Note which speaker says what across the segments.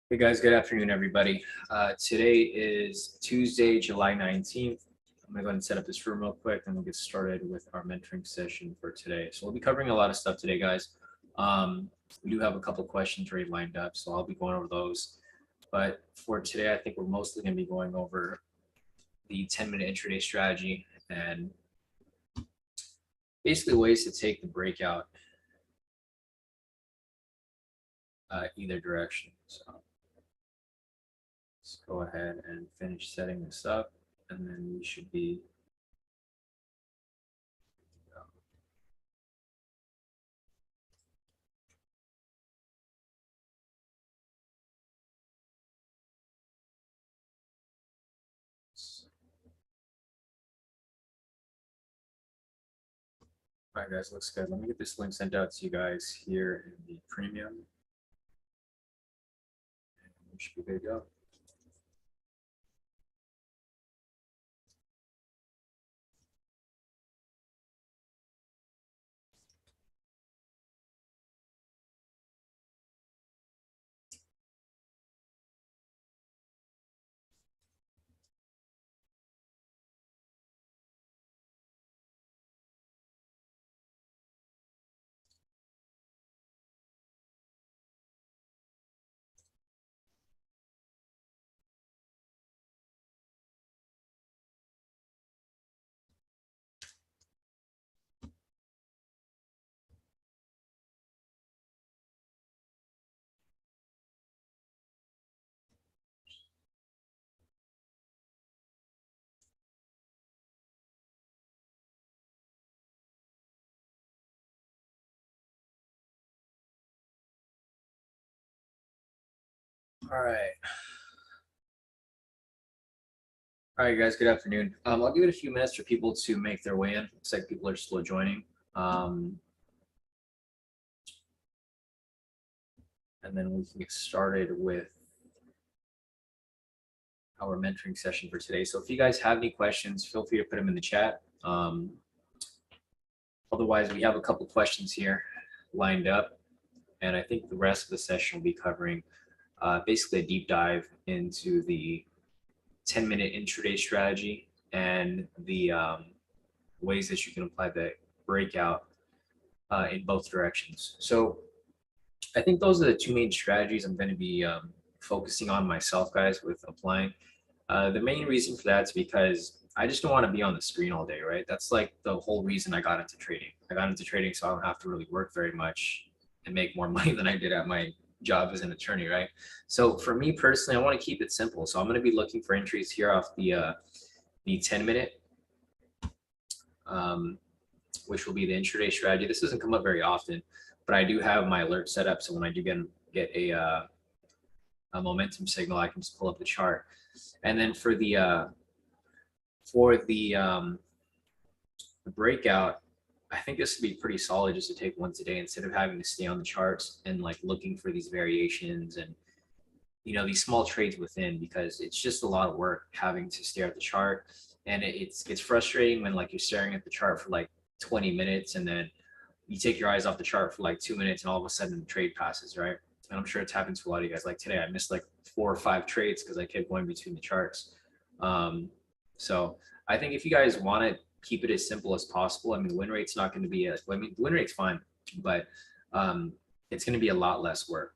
Speaker 1: Hey guys, good afternoon, everybody. Today is Tuesday, July 19th. I'm gonna go ahead and set up this room real quick, and we'll get started with our mentoring session for today. So we'll be covering a lot of stuff today, guys. We do have a couple questions already lined up, so I'll be going over those. But for today, I think we're mostly gonna be going over the 10-minute intraday strategy and basically ways to take the breakout either direction. So let's go ahead and finish setting this up, and then we should be all right, guys, looks good. Let me get this link sent out to you guys here in the premium. And we should be good to go. All right. All right, guys, good afternoon. I'll give it a few minutes for people to make their way in. Looks like people are still joining. And then we can get started with our mentoring session for today. So if you guys have any questions, feel free to put them in the chat. Otherwise, we have a couple questions here lined up, and I think the rest of the session will be covering basically a deep dive into the 10-minute intraday strategy and the ways that you can apply the breakout in both directions. So I think those are the two main strategies I'm going to be focusing on myself, guys, with applying. The main reason for that is because I just don't want to be on the screen all day, right? That's like the whole reason I got into trading. I got into trading so I don't have to really work very much and make more money than I did at my job as an attorney, right? So for me personally, I want to keep it simple. So I'm going to be looking for entries here off the 10-minute, which will be the intraday strategy. This doesn't come up very often, but I do have my alert set up. So when I do get a momentum signal, I can just pull up the chart. And then for the breakout, I think this would be pretty solid just to take once a day instead of having to stay on the charts and like looking for these variations and these small trades within, because it's just a lot of work having to stare at the chart. And it's frustrating when like you're staring at the chart for like 20 minutes and then you take your eyes off the chart for like 2 minutes and all of a sudden the trade passes, right? And I'm sure it's happened to a lot of you guys. Like today, I missed like 4 or 5 trades because I kept going between the charts. So I think if you guys want to keep it as simple as possible, I mean, the win rate's not going to be the win rate's fine, but it's going to be a lot less work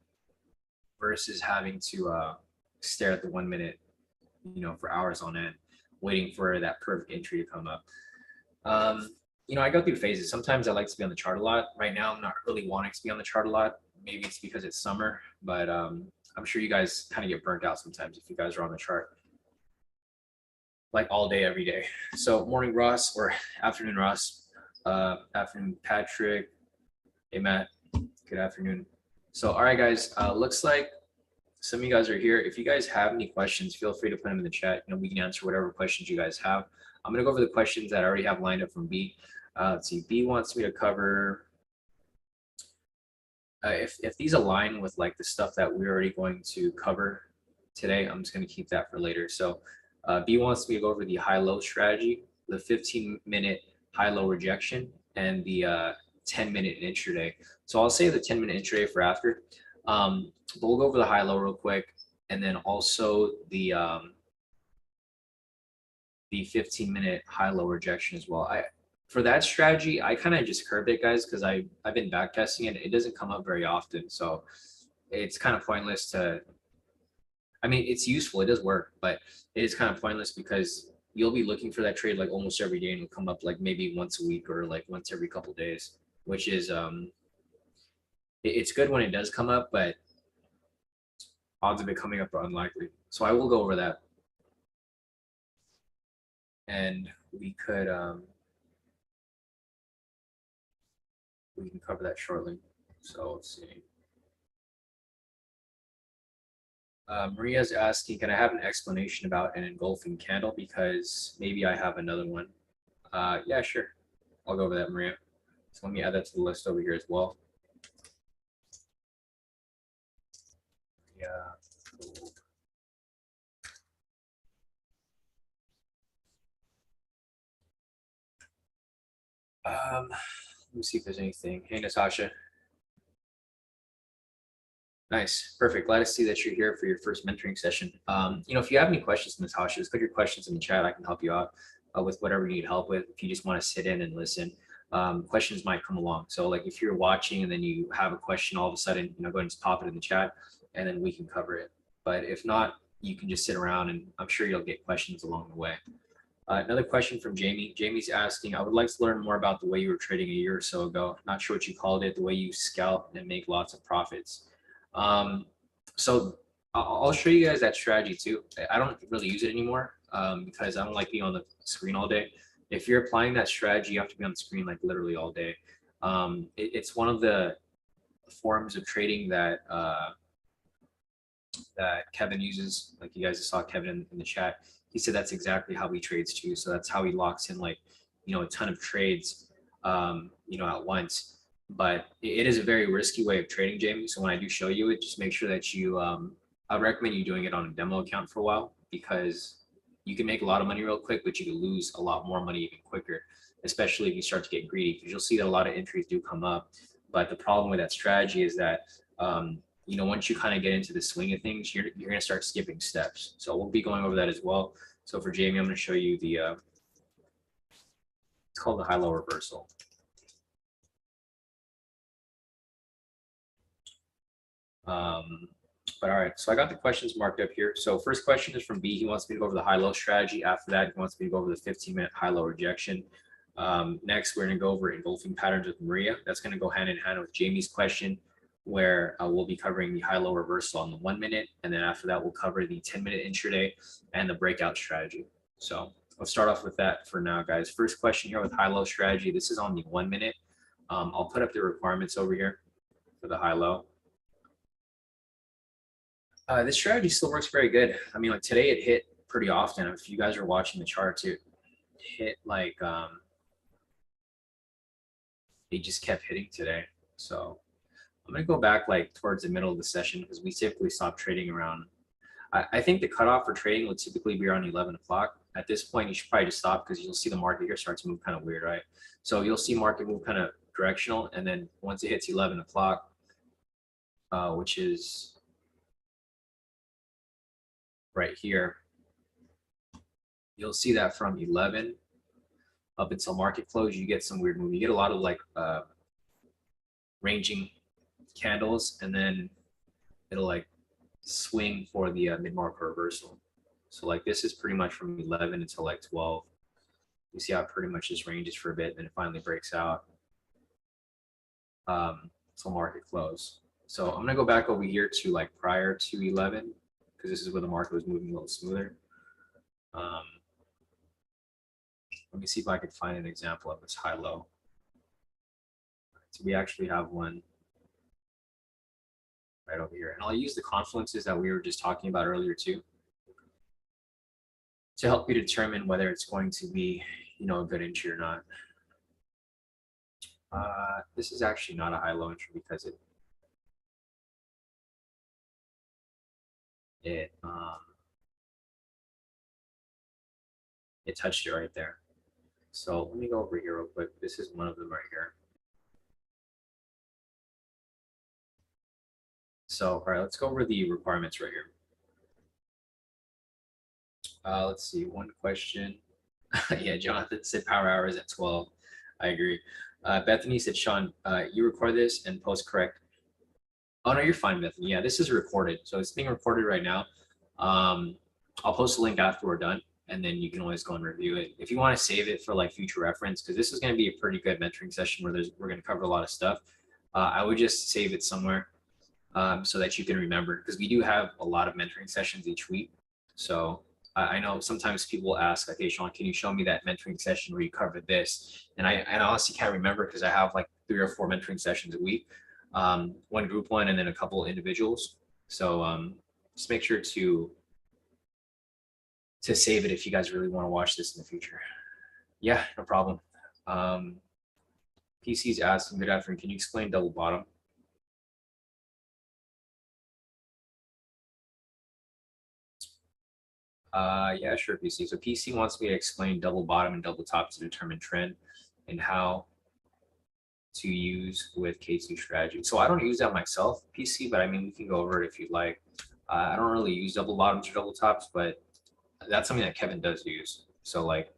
Speaker 1: versus having to stare at the 1 minute, for hours on end, waiting for that perfect entry to come up. I go through phases. Sometimes I like to be on the chart a lot. Right now, I'm not really wanting to be on the chart a lot. Maybe it's because it's summer, but I'm sure you guys kind of get burnt out sometimes if you guys are on the chart like all day, every day. So morning, Ross, or afternoon, Ross. Afternoon, Patrick. Hey, Matt. Good afternoon. So, all right, guys, looks like some of you guys are here. If you guys have any questions, feel free to put them in the chat. We can answer whatever questions you guys have. I'm going to go over the questions that I already have lined up from B. Let's see, B wants me to cover if these align with like the stuff that we're already going to cover today. I'm just going to keep that for later. So B wants me to go over the high-low strategy, the 15-minute high-low rejection, and the 10-minute intraday. So I'll save the 10-minute intraday for after. But we'll go over the high-low real quick. and then also the 15-minute high-low rejection as well. For that strategy, I kind of just curved it, guys, because I've been back testing it. It doesn't come up very often, so it's kind of pointless to. I mean, it's useful. It does work, but it is kind of pointless because you'll be looking for that trade like almost every day, and it'll come up like maybe once a week or like once every couple days, which is it's good when it does come up, but odds of it coming up are unlikely. So I will go over that, and we can cover that shortly. So let's see. Maria's asking, can I have an explanation about an engulfing candle? Because maybe I have another one. Yeah, sure. I'll go over that, Maria. So let me add that to the list over here as well. Yeah, cool. Let me see if there's anything. Hey, Natasha. Nice, perfect. Glad to see that you're here for your first mentoring session. If you have any questions, Natasha, just put your questions in the chat. I can help you out with whatever you need help with. If you just want to sit in and listen, questions might come along. So like if you're watching and then you have a question, all of a sudden, go ahead and just pop it in the chat and then we can cover it. But if not, you can just sit around and I'm sure you'll get questions along the way. Another question from Jamie. Jamie's asking, I would like to learn more about the way you were trading a year or so ago. Not sure what you called it, the way you scalp and make lots of profits. So I'll show you guys that strategy too. I don't really use it anymore because I don't like being on the screen all day. If you're applying that strategy, you have to be on the screen like literally all day. It's one of the forms of trading that Kevin uses. Like you guys saw Kevin in the chat. He said that's exactly how he trades too. So that's how he locks in like, a ton of trades, at once. But it is a very risky way of trading, Jamie. So when I do show you it, just make sure that you, I would recommend you doing it on a demo account for a while because you can make a lot of money real quick, but you can lose a lot more money even quicker, especially if you start to get greedy. Because you'll see that a lot of entries do come up. But the problem with that strategy is that, once you kind of get into the swing of things, you're going to start skipping steps. So we'll be going over that as well. So for Jamie, I'm going to show you the, it's called the high-low reversal. But all right, so I got the questions marked up here. So first question is from B. He wants me to go over the high-low strategy. After that, he wants me to go over the 15-minute high-low rejection. Next, we're going to go over engulfing patterns with Maria. That's going to go hand in hand with Jamie's question, where we'll be covering the high-low reversal on the 1 minute. And then after that, we'll cover the 10-minute intraday and the breakout strategy. So let's start off with that for now, guys. First question here with high-low strategy. This is on the 1 minute. I'll put up the requirements over here for the high-low. This strategy still works very good. I mean, like today it hit pretty often. If you guys are watching the charts, it hit like, it just kept hitting today. So I'm going to go back like towards the middle of the session because we typically stop trading around. I think the cutoff for trading would typically be around 11 o'clock. At this point, you should probably just stop because you'll see the market here start to move kind of weird, right? So you'll see market move kind of directional. And then once it hits 11 o'clock, which is right here, you'll see that from 11 up until market close, you get some weird move. You get a lot of like ranging candles, and then it'll like swing for the mid-market reversal. So like this is pretty much from 11 until like 12. You see how it pretty much just ranges for a bit, then it finally breaks out until market close. So I'm gonna go back over here to like prior to 11 because this is where the market was moving a little smoother. Let me see if I can find an example of this high-low. So we actually have one right over here. And I'll use the confluences that we were just talking about earlier too to help you determine whether it's going to be, a good entry or not. This is actually not a high-low entry because it touched it right there. So let me go over here real quick. This is one of them right here. So, all right, let's go over the requirements right here. Let's see, one question. Yeah, Jonathan said power hours at 12. I agree. Bethany said, Sean, you record this and post correct. Oh no, you're fine, Bethany. Yeah, this is recorded, so it's being recorded right now. Um, I'll post a link after we're done, and then you can always go and review it. If you want to save it for like future reference, because this is going to be a pretty good mentoring session where we're going to cover a lot of stuff. I would just save it somewhere so that you can remember, because we do have a lot of mentoring sessions each week. So I know sometimes people ask, like, hey, Sean, can you show me that mentoring session where you covered this? And I honestly can't remember because I have like 3 or 4 mentoring sessions a week, one group one, and then a couple individuals. So just make sure to save it if you guys really want to watch this in the future. Yeah, no problem. PC's asking, good afternoon, can you explain double bottom? Yeah, sure, PC. So PC wants me to explain double bottom and double top to determine trend and how to use with K2 strategy. So I don't use that myself, PC, but I mean, we can go over it if you'd like. I don't really use double bottoms or double tops, but that's something that Kevin does use. So like,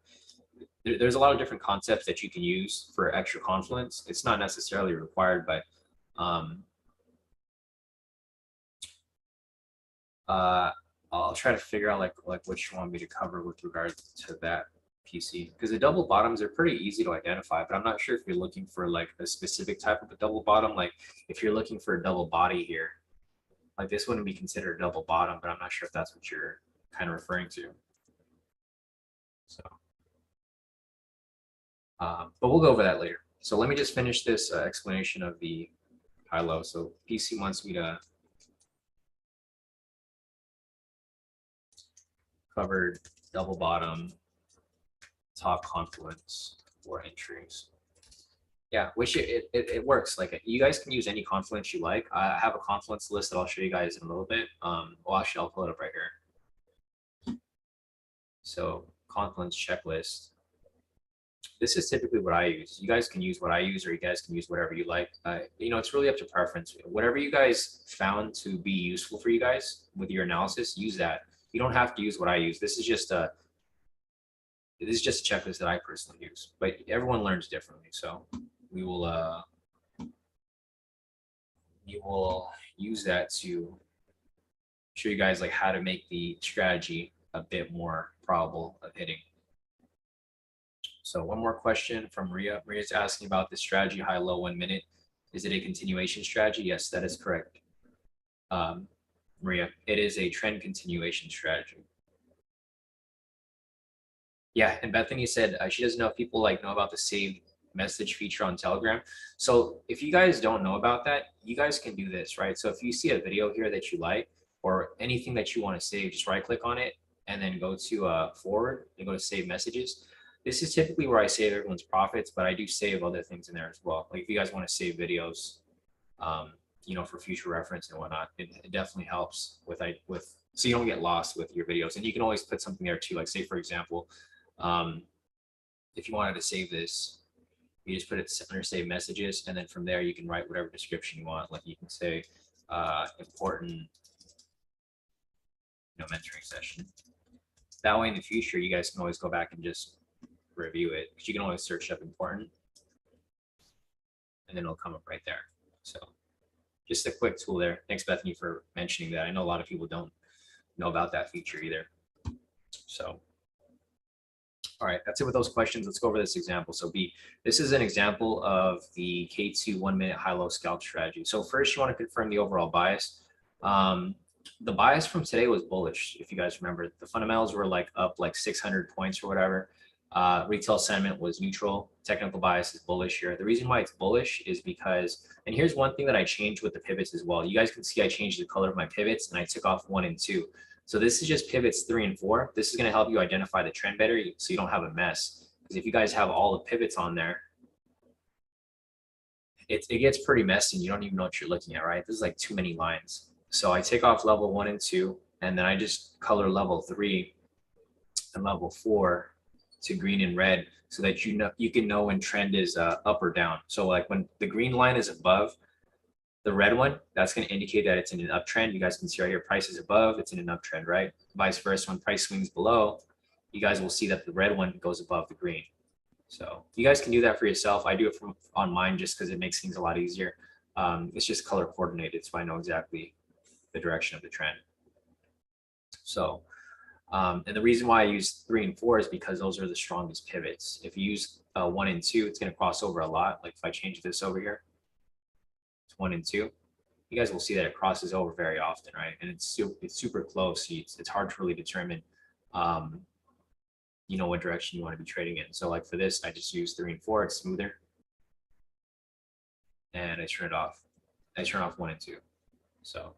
Speaker 1: there's a lot of different concepts that you can use for extra confluence. It's not necessarily required, but um, uh, I'll try to figure out like what you want me to cover with regards to that, PC, because the double bottoms are pretty easy to identify, but I'm not sure if you're looking for like a specific type of a double bottom. Like if you're looking for a double body here, like this wouldn't be considered a double bottom, but I'm not sure if that's what you're kind of referring to. So, but we'll go over that later. So let me just finish this explanation of the high-low. So PC wants me to cover double bottom, top confluence for entries. Yeah, which it works. Like you guys can use any confluence you like. I have a confluence list that I'll show you guys in a little bit. Well, actually, I'll pull it up right here. So confluence checklist. This is typically what I use. You guys can use what I use, or you guys can use whatever you like. It's really up to preference. Whatever you guys found to be useful for you guys with your analysis, use that. You don't have to use what I use. This is just a checklist that I personally use, but everyone learns differently. So we will use that to show you guys like how to make the strategy a bit more probable of hitting. So one more question from Maria. Maria's asking about the strategy high low 1 minute. Is it a continuation strategy? Yes, that is correct. Maria, it is a trend continuation strategy. Yeah, and Bethany said she doesn't know if people like know about the save message feature on Telegram. So if you guys don't know about that, you guys can do this, right? So if you see a video here that you like or anything that you want to save, just right click on it and then go to forward and go to save messages. This is typically where I save everyone's profits, but I do save other things in there as well. Like if you guys want to save videos, for future reference and whatnot, it definitely helps with so you don't get lost with your videos. And you can always put something there too. Like say, for example, if you wanted to save this, you just put it under save messages, and then from there you can write whatever description you want. Like you can say important mentoring session. That way in the future you guys can always go back and just review it, because you can always search up important and then it'll come up right there. So just a quick tool there. Thanks, Bethany, for mentioning that. I know a lot of people don't know about that feature either. So all right, that's it with those questions. Let's go over this example. So B, this is an example of the K2 1 minute high-low scalp strategy. So first you want to confirm the overall bias. The bias from today was bullish. If you guys remember, the fundamentals were like up like 600 points or whatever. Retail sentiment was neutral. Technical bias is bullish here. The reason why it's bullish is because, and here's one thing that I changed with the pivots as well. You guys can see I changed the color of my pivots and I took off 1 and 2. So this is just pivots 3 and 4. This is going to help you identify the trend better so you don't have a mess. Because if you guys have all the pivots on there, it gets pretty messy and you don't even know what you're looking at, right? This is like too many lines. So I take off level 1 and 2, and then I just color level 3 and level 4 to green and red so that you can know when trend is up or down. So like when the green line is above, The red one, that's going to indicate that it's in an uptrend. You guys can see right here, price is above, it's in an uptrend, right? Vice versa, when price swings below, you guys will see that the red one goes above the green. So you guys can do that for yourself. I do it on mine just because it makes things a lot easier. It's just color coordinated, so I know exactly the direction of the trend. So, and the reason why I use 3 and 4 is because those are the strongest pivots. If you use 1 and 2, it's going to cross over a lot. Like if I change this over here, it's 1 and 2. You guys will see that it crosses over very often, right? And it's super close. So it's hard to really determine, you know, what direction you want to be trading in. So like for this, I just use 3 and 4. It's smoother. And I turn it off. I turn off 1 and 2. So, all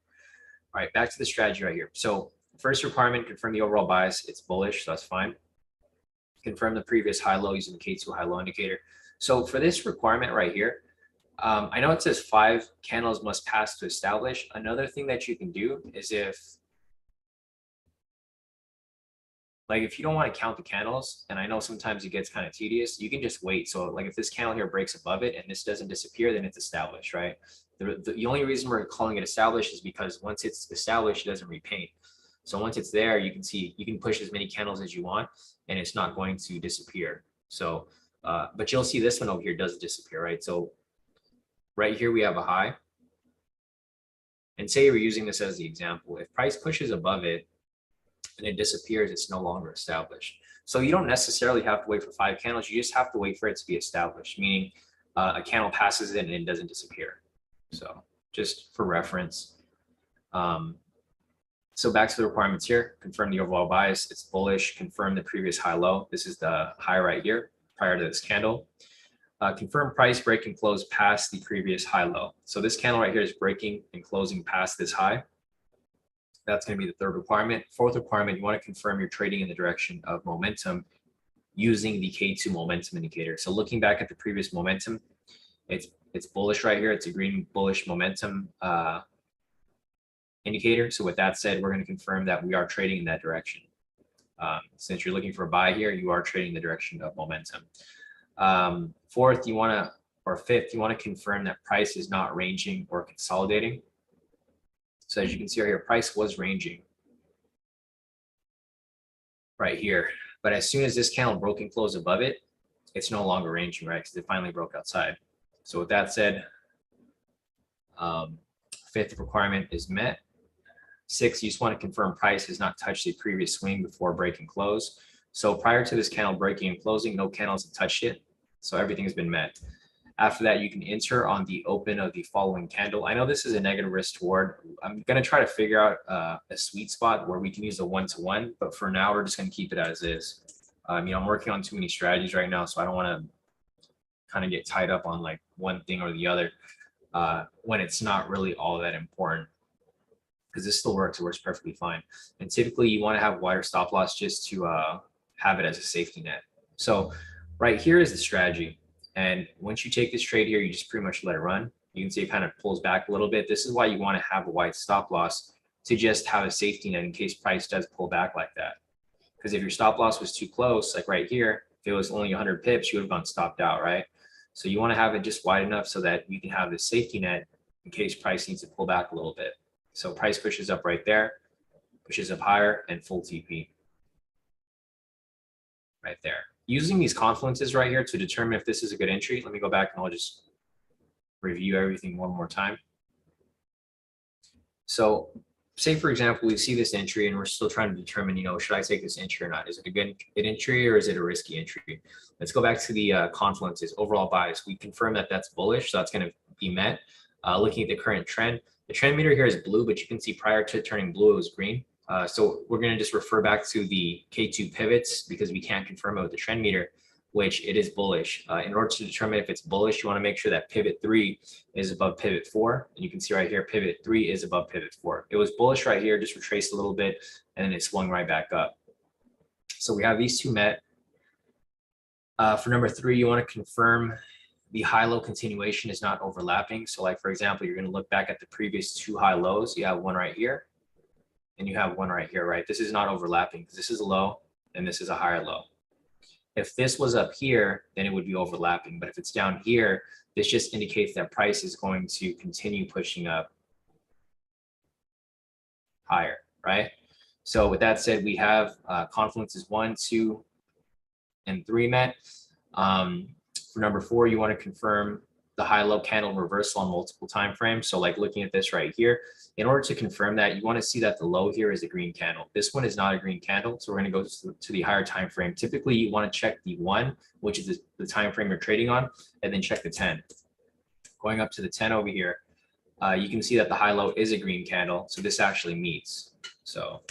Speaker 1: right, back to the strategy right here. So first requirement, confirm the overall bias. It's bullish, so that's fine. Confirm the previous high-low using the K2 high-low indicator. So for this requirement right here, I know it says 5 candles must pass to establish. Another thing that you can do is if you don't want to count the candles, and I know sometimes it gets kind of tedious, you can just wait. So like if this candle here breaks above it and this doesn't disappear, then it's established, right? The only reason we're calling it established is because once it's established, it doesn't repaint. So once it's there, you can see, you can push as many candles as you want and it's not going to disappear. So, but you'll see this one over here does disappear, right? So right here we have a high. And say we're using this as the example. If price pushes above it and it disappears, it's no longer established. So you don't necessarily have to wait for 5 candles. You just have to wait for it to be established, meaning a candle passes it and it doesn't disappear. So just for reference. So back to the requirements here, confirm the overall bias. It's bullish, confirm the previous high low. This is the high right here prior to this candle. Confirm price break and close past the previous high low. So this candle right here is breaking and closing past this high. That's going to be the 3rd requirement. 4th requirement, you want to confirm you're trading in the direction of momentum using the K2 momentum indicator. So looking back at the previous momentum, it's bullish right here. It's a green bullish momentum indicator. So with that said, we're going to confirm that we are trading in that direction. Since you're looking for a buy here, you are trading in the direction of momentum. 4th, you want to, or 5th, you want to confirm that price is not ranging or consolidating. So as you can see right here, price was ranging right here. But as soon as this candle broke and closed above it, it's no longer ranging, right? Because it finally broke outside. So with that said, 5th requirement is met. 6th, you just want to confirm price has not touched the previous swing before break and close. So prior to this candle breaking and closing, no candles have touched it. So everything has been met. After that, you can enter on the open of the following candle. I know this is a negative risk toward. I'm going to try to figure out a sweet spot where we can use a 1-to-1, but for now, we're just going to keep it as is. You know, I'm working on too many strategies right now, so I don't want to kind of get tied up on like one thing or the other when it's not really all that important. Because this still works, it works perfectly fine. And typically, you want to have wider stop loss just to have it as a safety net. So right here is the strategy. And once you take this trade here, you just pretty much let it run. You can see it kind of pulls back a little bit. This is why you want to have a wide stop loss to just have a safety net in case price does pull back like that. Because if your stop loss was too close, like right here, if it was only 100 pips, you would have gone stopped out, right? So you want to have it just wide enough so that you can have this safety net in case price needs to pull back a little bit. So price pushes up right there, pushes up higher, and full TP right there. Using these confluences right here to determine if this is a good entry. Let me go back and I'll just review everything one more time. So say, for example, we see this entry and we're still trying to determine, you know, should I take this entry or not? Is it a good entry or is it a risky entry? Let's go back to the confluences, overall bias. We confirm that that's bullish, so that's going to be met. Looking at the current trend, the trend meter here is blue, but you can see prior to turning blue, it was green. So we're going to just refer back to the K2 pivots because we can't confirm it with the trend meter, which it is bullish. In order to determine if it's bullish, you want to make sure that pivot 3 is above pivot 4. And you can see right here, pivot 3 is above pivot 4. It was bullish right here, just retraced a little bit, and then it swung right back up. So we have these two met. For number 3, you want to confirm the high-low continuation is not overlapping. So like, for example, you're going to look back at the previous 2 high lows. You have one right here, and you have one right here, right? This is not overlapping because this is a low and this is a higher low. If this was up here, then it would be overlapping. But if it's down here, this just indicates that price is going to continue pushing up higher, right? So with that said, we have Confluences 1, 2, and 3 met. For number 4, you want to confirm the high-low candle reversal on multiple time frames. So like looking at this right here, in order to confirm that, you want to see that the low here is a green candle. This one is not a green candle, so we're going to go to the higher time frame. Typically, you want to check the 1, which is the time frame you're trading on, and then check the 10. Going up to the 10 over here, you can see that the high-low is a green candle, so this actually meets. So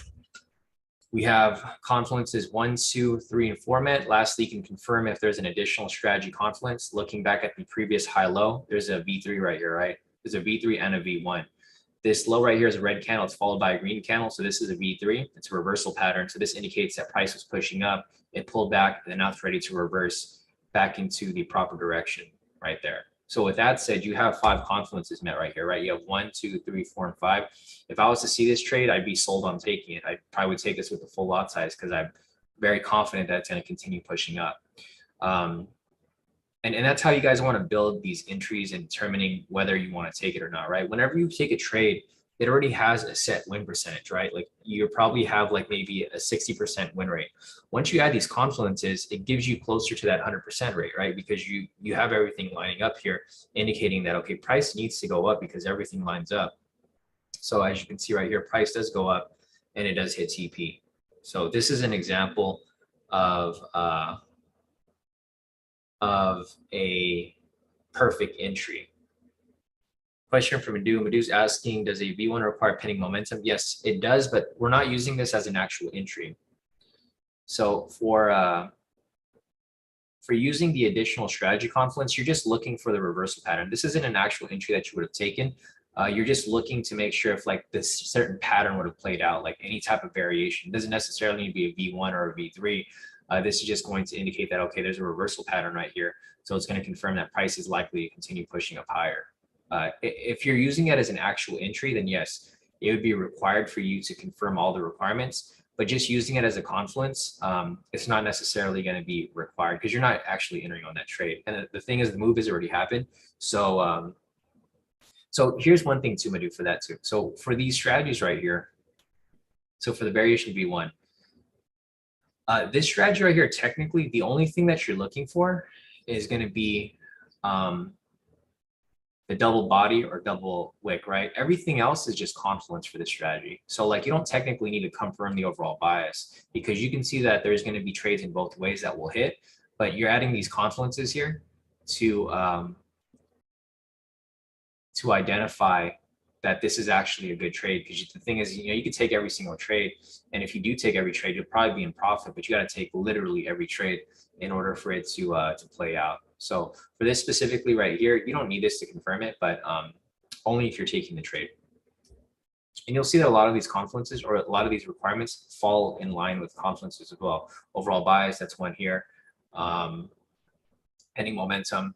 Speaker 1: we have Confluences 1, 2, 3, and 4 met. Lastly, you can confirm if there's an additional strategy confluence. Looking back at the previous high-low, there's a V3 right here, right? There's a V3 and a V1. This low right here is a red candle. It's followed by a green candle. So this is a V3. It's a reversal pattern. So this indicates that price was pushing up. It pulled back, and now it's ready to reverse back into the proper direction right there. So with that said, you have 5 confluences met right here, right? You have 1, 2, 3, 4, and 5. If I was to see this trade, I'd be sold on taking it. I probably would take this with the full lot size because I'm very confident that it's going to continue pushing up. And that's how you guys want to build these entries and determining whether you want to take it or not, right? Whenever you take a trade, it already has a set win percentage, right? Like you probably have like maybe a 60% win rate. Once you add these confluences, it gives you closer to that 100% rate, right? Because you have everything lining up here, indicating that, okay, price needs to go up because everything lines up. So as you can see right here, price does go up and it does hit TP. So this is an example of a perfect entry. Question from Madhu. Madhu's asking, does a V1 require pending momentum? Yes, it does, but we're not using this as an actual entry. So for using the additional strategy confluence, you're just looking for the reversal pattern. This isn't an actual entry that you would have taken. You're just looking to make sure if like this certain pattern would have played out, like any type of variation. It doesn't necessarily need to be a V1 or a V3. This is just going to indicate that, okay, there's a reversal pattern right here. So it's going to confirm that price is likely to continue pushing up higher. If you're using it as an actual entry, then yes, it would be required for you to confirm all the requirements. But just using it as a confluence, it's not necessarily going to be required because you're not actually entering on that trade. And the thing is, the move has already happened. So so here's one thing too, Madhu, for that too. So for these strategies right here, so for the variation V1, this strategy right here, technically, the only thing that you're looking for is going to be the double body or double wick, right? Everything else is just confluence for this strategy. So like you don't technically need to confirm the overall bias because you can see that there's going to be trades in both ways that will hit, but you're adding these confluences here to identify that this is actually a good trade. Because the thing is, you could take every single trade, and if you do take every trade, you'll probably be in profit. But you got to take literally every trade in order for it to play out. So for this specifically right here, you don't need this to confirm it, but only if you're taking the trade. And you'll see that a lot of these confluences or a lot of these requirements fall in line with confluences as well. Overall bias, that's one here. Pending momentum,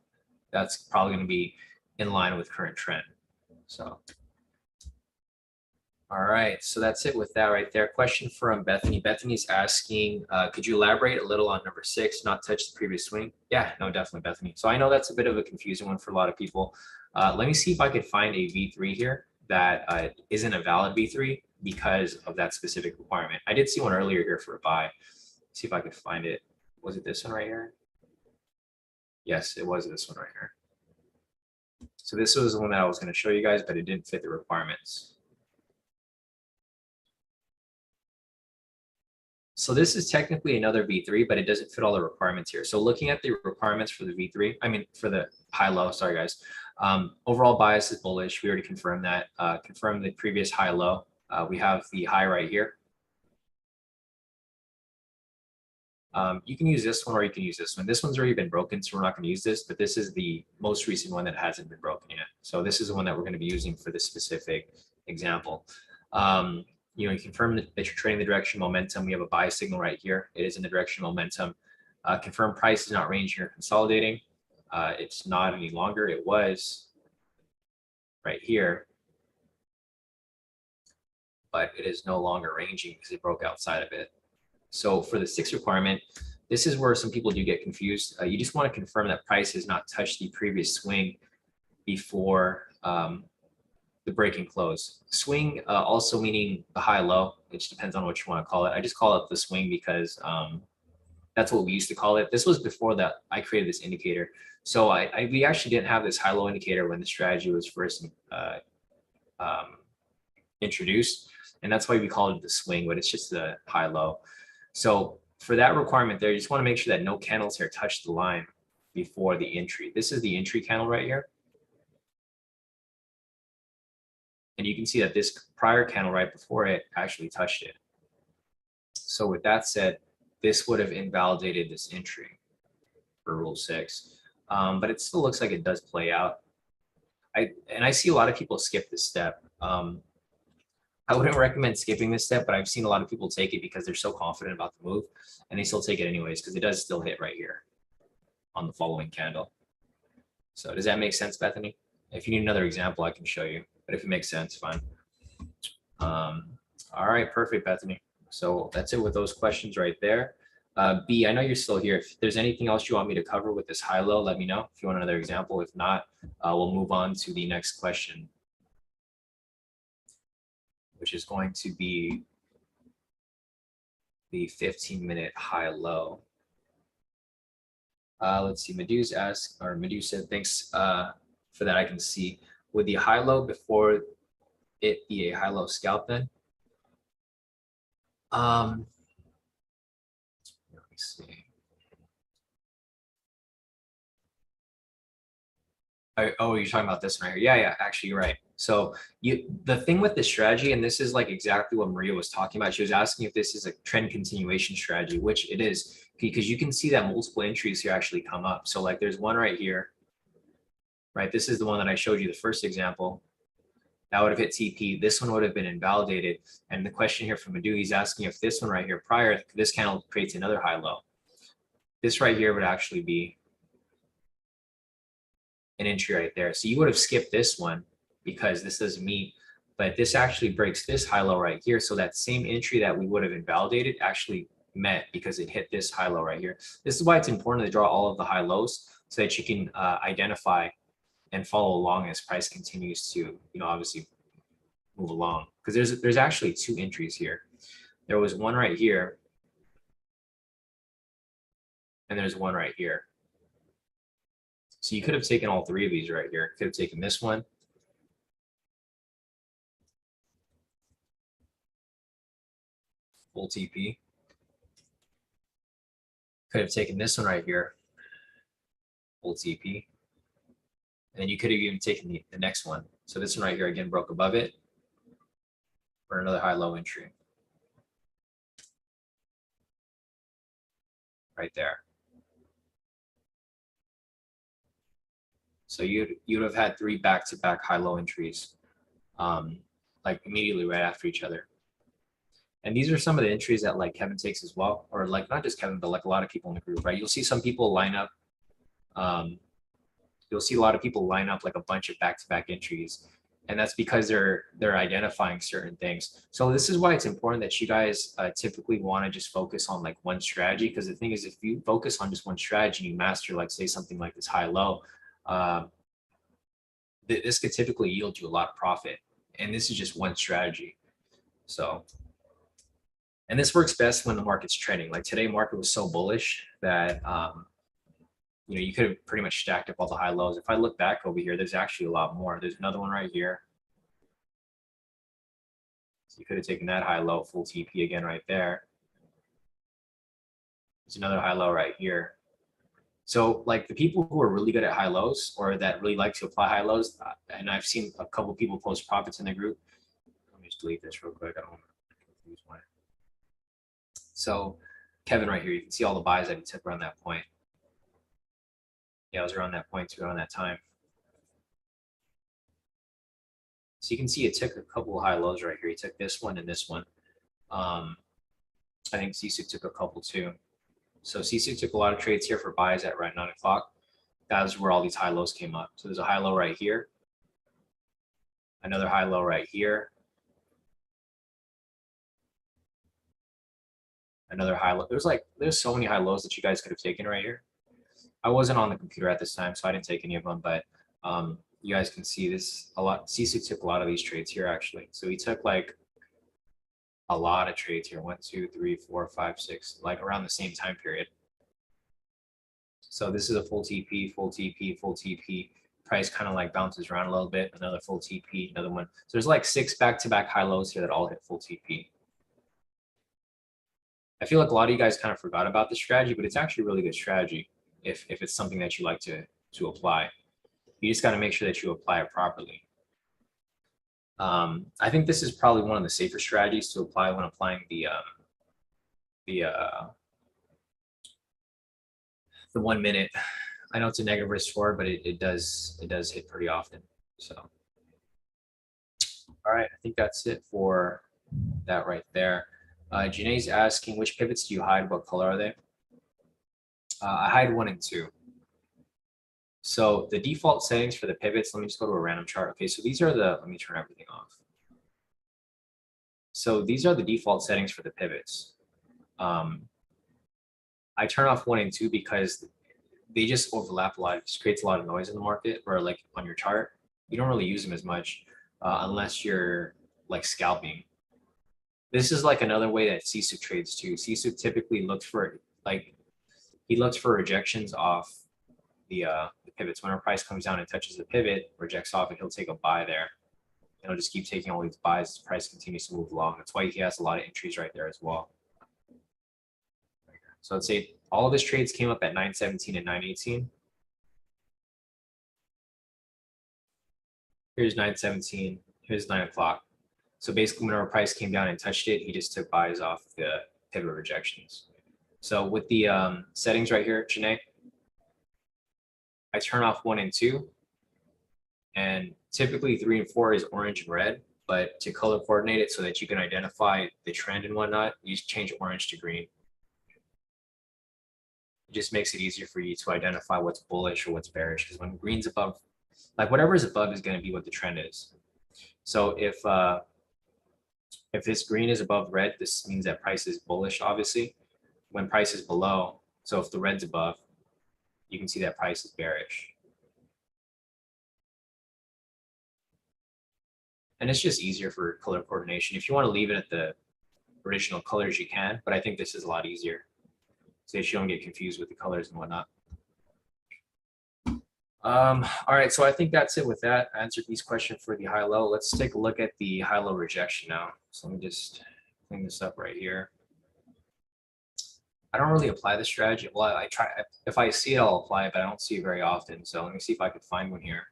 Speaker 1: that's probably going to be in line with current trend. So, all right, so that's it with that right there. Question from Bethany. Bethany's asking, could you elaborate a little on number 6, not touch the previous swing? Yeah, no, definitely, Bethany. So I know that's a bit of a confusing one for a lot of people. Let me see if I could find a V3 here that isn't a valid V3 because of that specific requirement. I did see one earlier here for a buy. Let's see if I could find it. Was it this one right here? Yes, it was this one right here. So this was the one that I was going to show you guys, but it didn't fit the requirements. So this is technically another V3, but it doesn't fit all the requirements here. So looking at the requirements for the V3, I mean, for the high-low, sorry guys. Overall bias is bullish. We already confirmed that. Confirmed the previous high-low. We have the high right here. You can use this one or you can use this one. This one's already been broken, so we're not going to use this, but this is the most recent one that hasn't been broken yet. So this is the one that we're going to be using for this specific example. You confirm that you're trading the direction momentum. We have a buy signal right here. It is in the direction momentum. Confirm price is not ranging or consolidating. It's not any longer. It was right here, but it is no longer ranging because it broke outside of it. So for the 6 requirement, this is where some people do get confused. You just want to confirm that price has not touched the previous swing before the breaking close. Swing also meaning the high low, which depends on what you want to call it. I just call it the swing because that's what we used to call it. This was before that I created this indicator. So we actually didn't have this high low indicator when the strategy was first introduced. And that's why we call it the swing, but it's just the high low. So for that requirement there, you just want to make sure that no candles here touch the line before the entry. This is the entry candle right here. And you can see that this prior candle right before it actually touched it. So with that said, this would have invalidated this entry for rule 6. But it still looks like it does play out. I see a lot of people skip this step. I wouldn't recommend skipping this step, but I've seen a lot of people take it because they're so confident about the move, and they still take it anyways because it does still hit right here on the following candle. So does that make sense, Bethany? If you need another example, I can show you, but if it makes sense, fine. All right, perfect, Bethany. So that's it with those questions right there. B, I know you're still here. If there's anything else you want me to cover with this high-low, let me know. If you want another example, if not, we'll move on to the next question, which is going to be the 15-minute high-low. Let's see, Medusa said, thanks for that. I can see. Would the high-low before it be a high-low scalp then? Let me see. Oh, you're talking about this one right here. Yeah, actually, you're right. So the thing with this strategy, and this is like exactly what Maria was talking about. She was asking if this is a trend continuation strategy, which it is, because you can see that multiple entries here actually come up. So like there's one right here, right? This is the one that I showed you, the first example. That would have hit TP. This one would have been invalidated. And the question here from Madhu, he's asking if this one right here prior, this candle creates another high low. This right here would actually be an entry right there. So you would have skipped this one because this doesn't meet, but this actually breaks this high low right here. So that same entry that we would have invalidated actually met because it hit this high low right here. This is why it's important to draw all of the high lows so that you can identify and follow along as price continues to, obviously move along. Because there's actually two entries here. There was one right here, and there's one right here. So you could have taken all three of these right here. Could have taken this one. Full TP. Could have taken this one right here. Full TP. And then you could have even taken the next one. So this one right here again broke above it for another high-low entry. Right there. So you'd have had three back-to-back high-low entries, like immediately right after each other. And these are some of the entries that like Kevin takes as well, or like not just Kevin, but like a lot of people in the group, right? You'll see some people line up. You'll see a lot of people line up like a bunch of back-to-back entries, and that's because they're identifying certain things. So this is why it's important that you guys typically want to just focus on like one strategy, because the thing is, if you focus on just one strategy, you master like say something like this high-low. This could typically yield you a lot of profit, and this is just one strategy. So, and this works best when the market's trending. Like today, market was so bullish that you could have pretty much stacked up all the high lows. If I look back over here, there's actually a lot more. There's another one right here. So you could have taken that high low, full TP again right there. There's another high low right here. So like the people who are really good at high lows, or that really like to apply high lows, and I've seen a couple people post profits in the group. Let me just delete this real quick. I don't want to confuse one. So Kevin right here, you can see all the buys that he took around that point. Yeah, it was around that point too, around that time. So you can see it took a couple of high lows right here. He took this one and this one. I think Sisu took a couple too. So Sisu took a lot of trades here for buys at right 9 o'clock. That was where all these high lows came up. So there's a high low right here. Another high low right here. another high low. There's so many high lows that you guys could have taken right here. I wasn't on the computer at this time, so I didn't take any of them, but you guys can see this a lot. Sisu took a lot of these trades here actually. So he took like a lot of trades here. 1, 2, 3, 4, 5, 6, like around the same time period. So this is a full TP, full TP, full TP. Price kind of like bounces around a little bit. Another full TP, another one. So there's like 6 back-to-back high lows here that all hit full TP. I feel like a lot of you guys kind of forgot about this strategy, but it's actually a really good strategy if it's something that you like to apply. You just got to make sure that you apply it properly. I think this is probably one of the safer strategies to apply when applying the 1 minute. I know it's a negative risk score, but it does hit pretty often. So, all right, I think that's it for that right there. Janae's asking, which pivots do you hide? What color are they? I hide 1 and 2. So the default settings for the pivots, let me just go to a random chart. Okay, so these are let me turn everything off. So these are the default settings for the pivots. I turn off 1 and 2 because they just overlap a lot. It just creates a lot of noise in the market, or like on your chart. You don't really use them as much unless you're like scalping. This is like another way that Sisu trades too. Sisu typically looks for he looks for rejections off the pivots. When our price comes down and touches the pivot, rejects off it, he'll take a buy there. And he'll just keep taking all these buys as the price continues to move along. That's why he has a lot of entries right there as well. So let's say all of his trades came up at 917 and 918. Here's 917. Here's 9 o'clock. So basically, when our price came down and touched it, he just took buys off the pivot rejections. So with the settings right here, Janae, I turn off 1 and 2. And typically 3 and 4 is orange and red, but to color coordinate it so that you can identify the trend and whatnot, you just change orange to green. It just makes it easier for you to identify what's bullish or what's bearish, because when green's above, like whatever is above is going to be what the trend is. So if this green is above red, this means that price is bullish, obviously. When price is below, so if the red's above, you can see that price is bearish. And it's just easier for color coordination. If you want to leave it at the original colors, you can, but I think this is a lot easier so that you don't get confused with the colors and whatnot. All right, so I think that's it with that. I answered these questions for the high-low. Let's take a look at the high-low rejection now. So let me just clean this up right here. I don't really apply the strategy. Well, I try. If I see it, I'll apply it, but I don't see it very often. So let me see if I could find one here.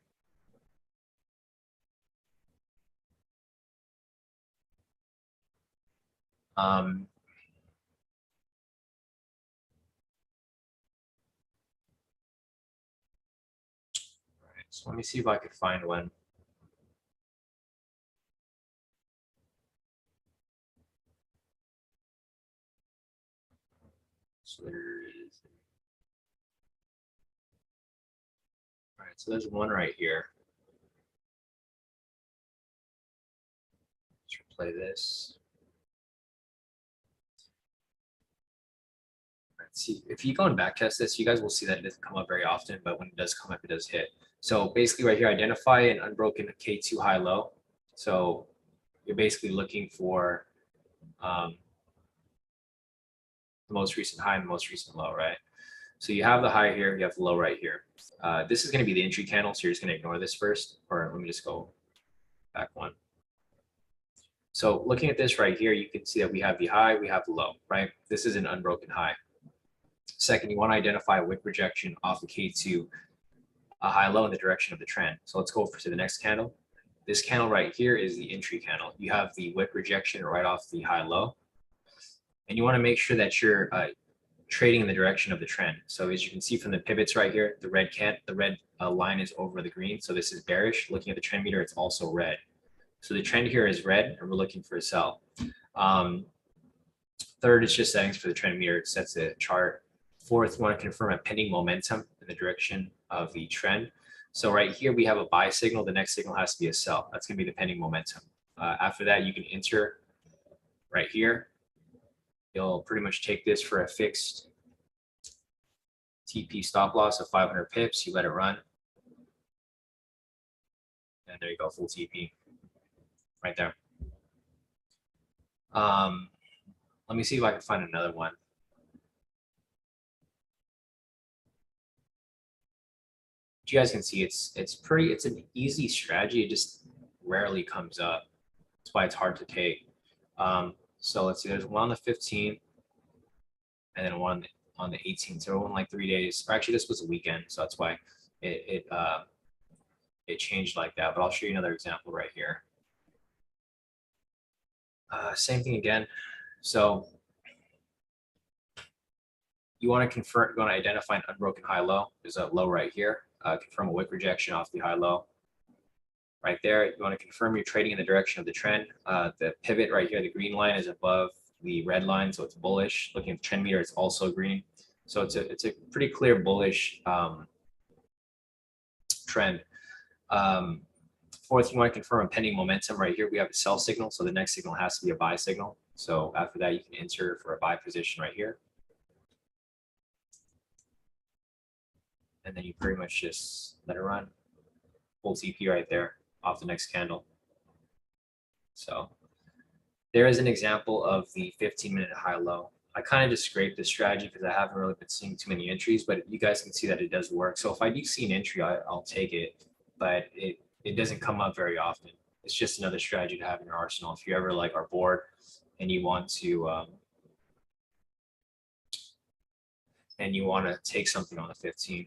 Speaker 1: All right, so let me see if I could find one. So there is. All right, so there's one right here. Let's replay this. See, if you go and backtest this, you guys will see that it doesn't come up very often, but when it does come up, it does hit. So basically right here, identify an unbroken K2 high-low. So you're basically looking for the most recent high and the most recent low, right? So you have the high here, you have the low right here. This is going to be the entry candle, so you're just going to ignore this first, or let me just go back one. So looking at this right here, you can see that we have the high, we have the low, right? This is an unbroken high. Second, you want to identify a wick rejection off the K2, a high-low in the direction of the trend. So let's go to the next candle. This candle right here is the entry candle. You have the wick rejection right off the high-low. And you want to make sure that you're trading in the direction of the trend. So as you can see from the pivots right here, the red line is over the green. So this is bearish. Looking at the trend meter, it's also red. So the trend here is red, and we're looking for a sell. Third, it's just settings for the trend meter. It sets the chart. Fourth, you want to confirm a pending momentum in the direction of the trend. So right here, we have a buy signal. The next signal has to be a sell. That's going to be the pending momentum. After that, you can enter right here. you'll pretty much take this for a fixed TP stop loss of 500 pips. You let it run. And there you go, full TP right there. Let me see if I can find another one. You guys can see it's an easy strategy. It just rarely comes up. That's why it's hard to take. So let's see, there's one on the 15th and then one on the 18th. So one like 3 days, or actually this was a weekend. So that's why it changed like that. But I'll show you another example right here. Same thing again. So you want to confirm, you want to identify an unbroken high low. There's a low right here. Confirm a wick rejection off the high low. Right there, you want to confirm you're trading in the direction of the trend. The pivot right here, the green line is above the red line, so it's bullish. Looking at the trend meter, it's also green. So it's a pretty clear bullish trend. Fourth, you want to confirm a pending momentum. Right here, we have a sell signal, so the next signal has to be a buy signal. So after that, you can enter for a buy position right here. And then you pretty much just let it run. Full TP right there off the next candle. So there is an example of the 15-minute high-low. I kind of just scraped this strategy because I haven't really been seeing too many entries, but you guys can see that it does work. So if I do see an entry, I'll take it, but it doesn't come up very often. It's just another strategy to have in your arsenal. If you ever like are bored and you want to take something on the 15.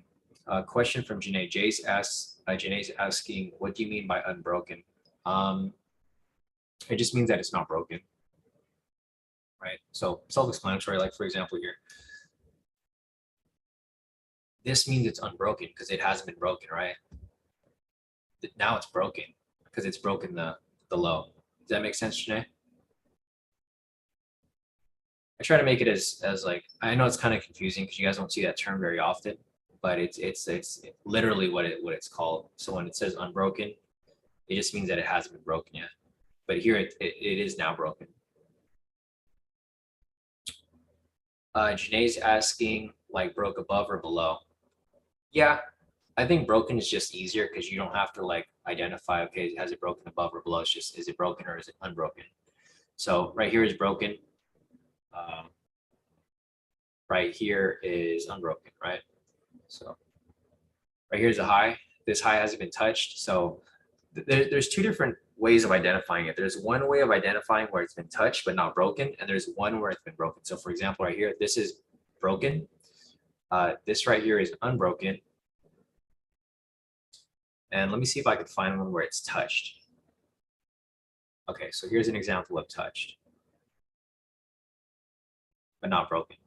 Speaker 1: Question from Janae. Jay's asking, what do you mean by unbroken? It just means that it's not broken, right? So self-explanatory, like for example here, this means it's unbroken because it hasn't been broken, right? Now it's broken because it's broken the low. Does that make sense, Janae? I try to make it as like, I know it's kind of confusing because you guys don't see that term very often, but it's literally what it's called. So when it says unbroken, it just means that it hasn't been broken yet. But here it is now broken. Janae's asking, like, broke above or below? Yeah, I think broken is just easier because you don't have to like identify, okay, has it broken above or below? It's just, is it broken or is it unbroken? So right here is broken. Right here is unbroken, right? So right here's a high. This high hasn't been touched. So there's two different ways of identifying it. There's one way of identifying where it's been touched but not broken, and there's one where it's been broken. So for example, right here, this is broken. This right here is unbroken. And let me see if I can find one where it's touched. Okay, so here's an example of touched, but not broken.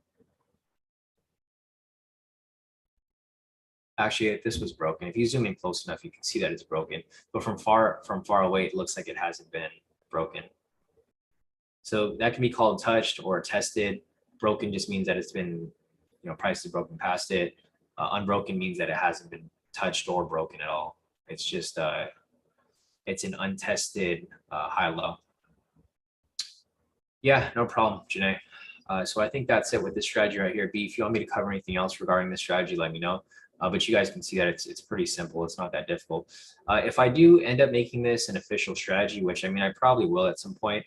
Speaker 1: Actually, if this was broken, if you zoom in close enough, you can see that it's broken. But from far away, it looks like it hasn't been broken. So that can be called touched or tested. Broken just means that it's been, price is broken past it. Unbroken means that it hasn't been touched or broken at all. It's just it's an untested high-low. Yeah, no problem, Janae. So I think that's it with this strategy right here. B, if you want me to cover anything else regarding this strategy, let me know. But you guys can see that it's pretty simple. It's not that difficult. If I do end up making this an official strategy, which I mean, I probably will at some point,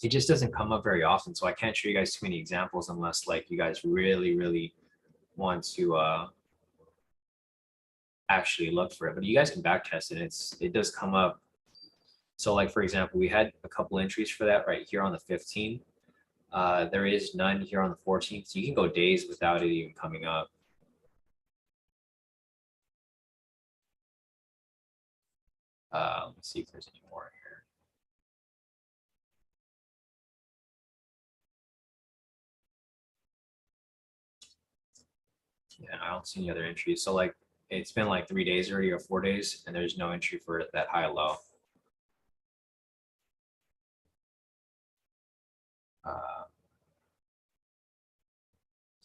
Speaker 1: it just doesn't come up very often. So I can't show you guys too many examples unless like you guys really, really want to actually look for it. But you guys can back test it. It does come up. So like, for example, we had a couple entries for that right here on the 15th. There is none here on the 14th. So you can go days without it even coming up. Let's see if there's any more here. Yeah, I don't see any other entries. So like, it's been like 3 days already or 4 days, and there's no entry for that high low.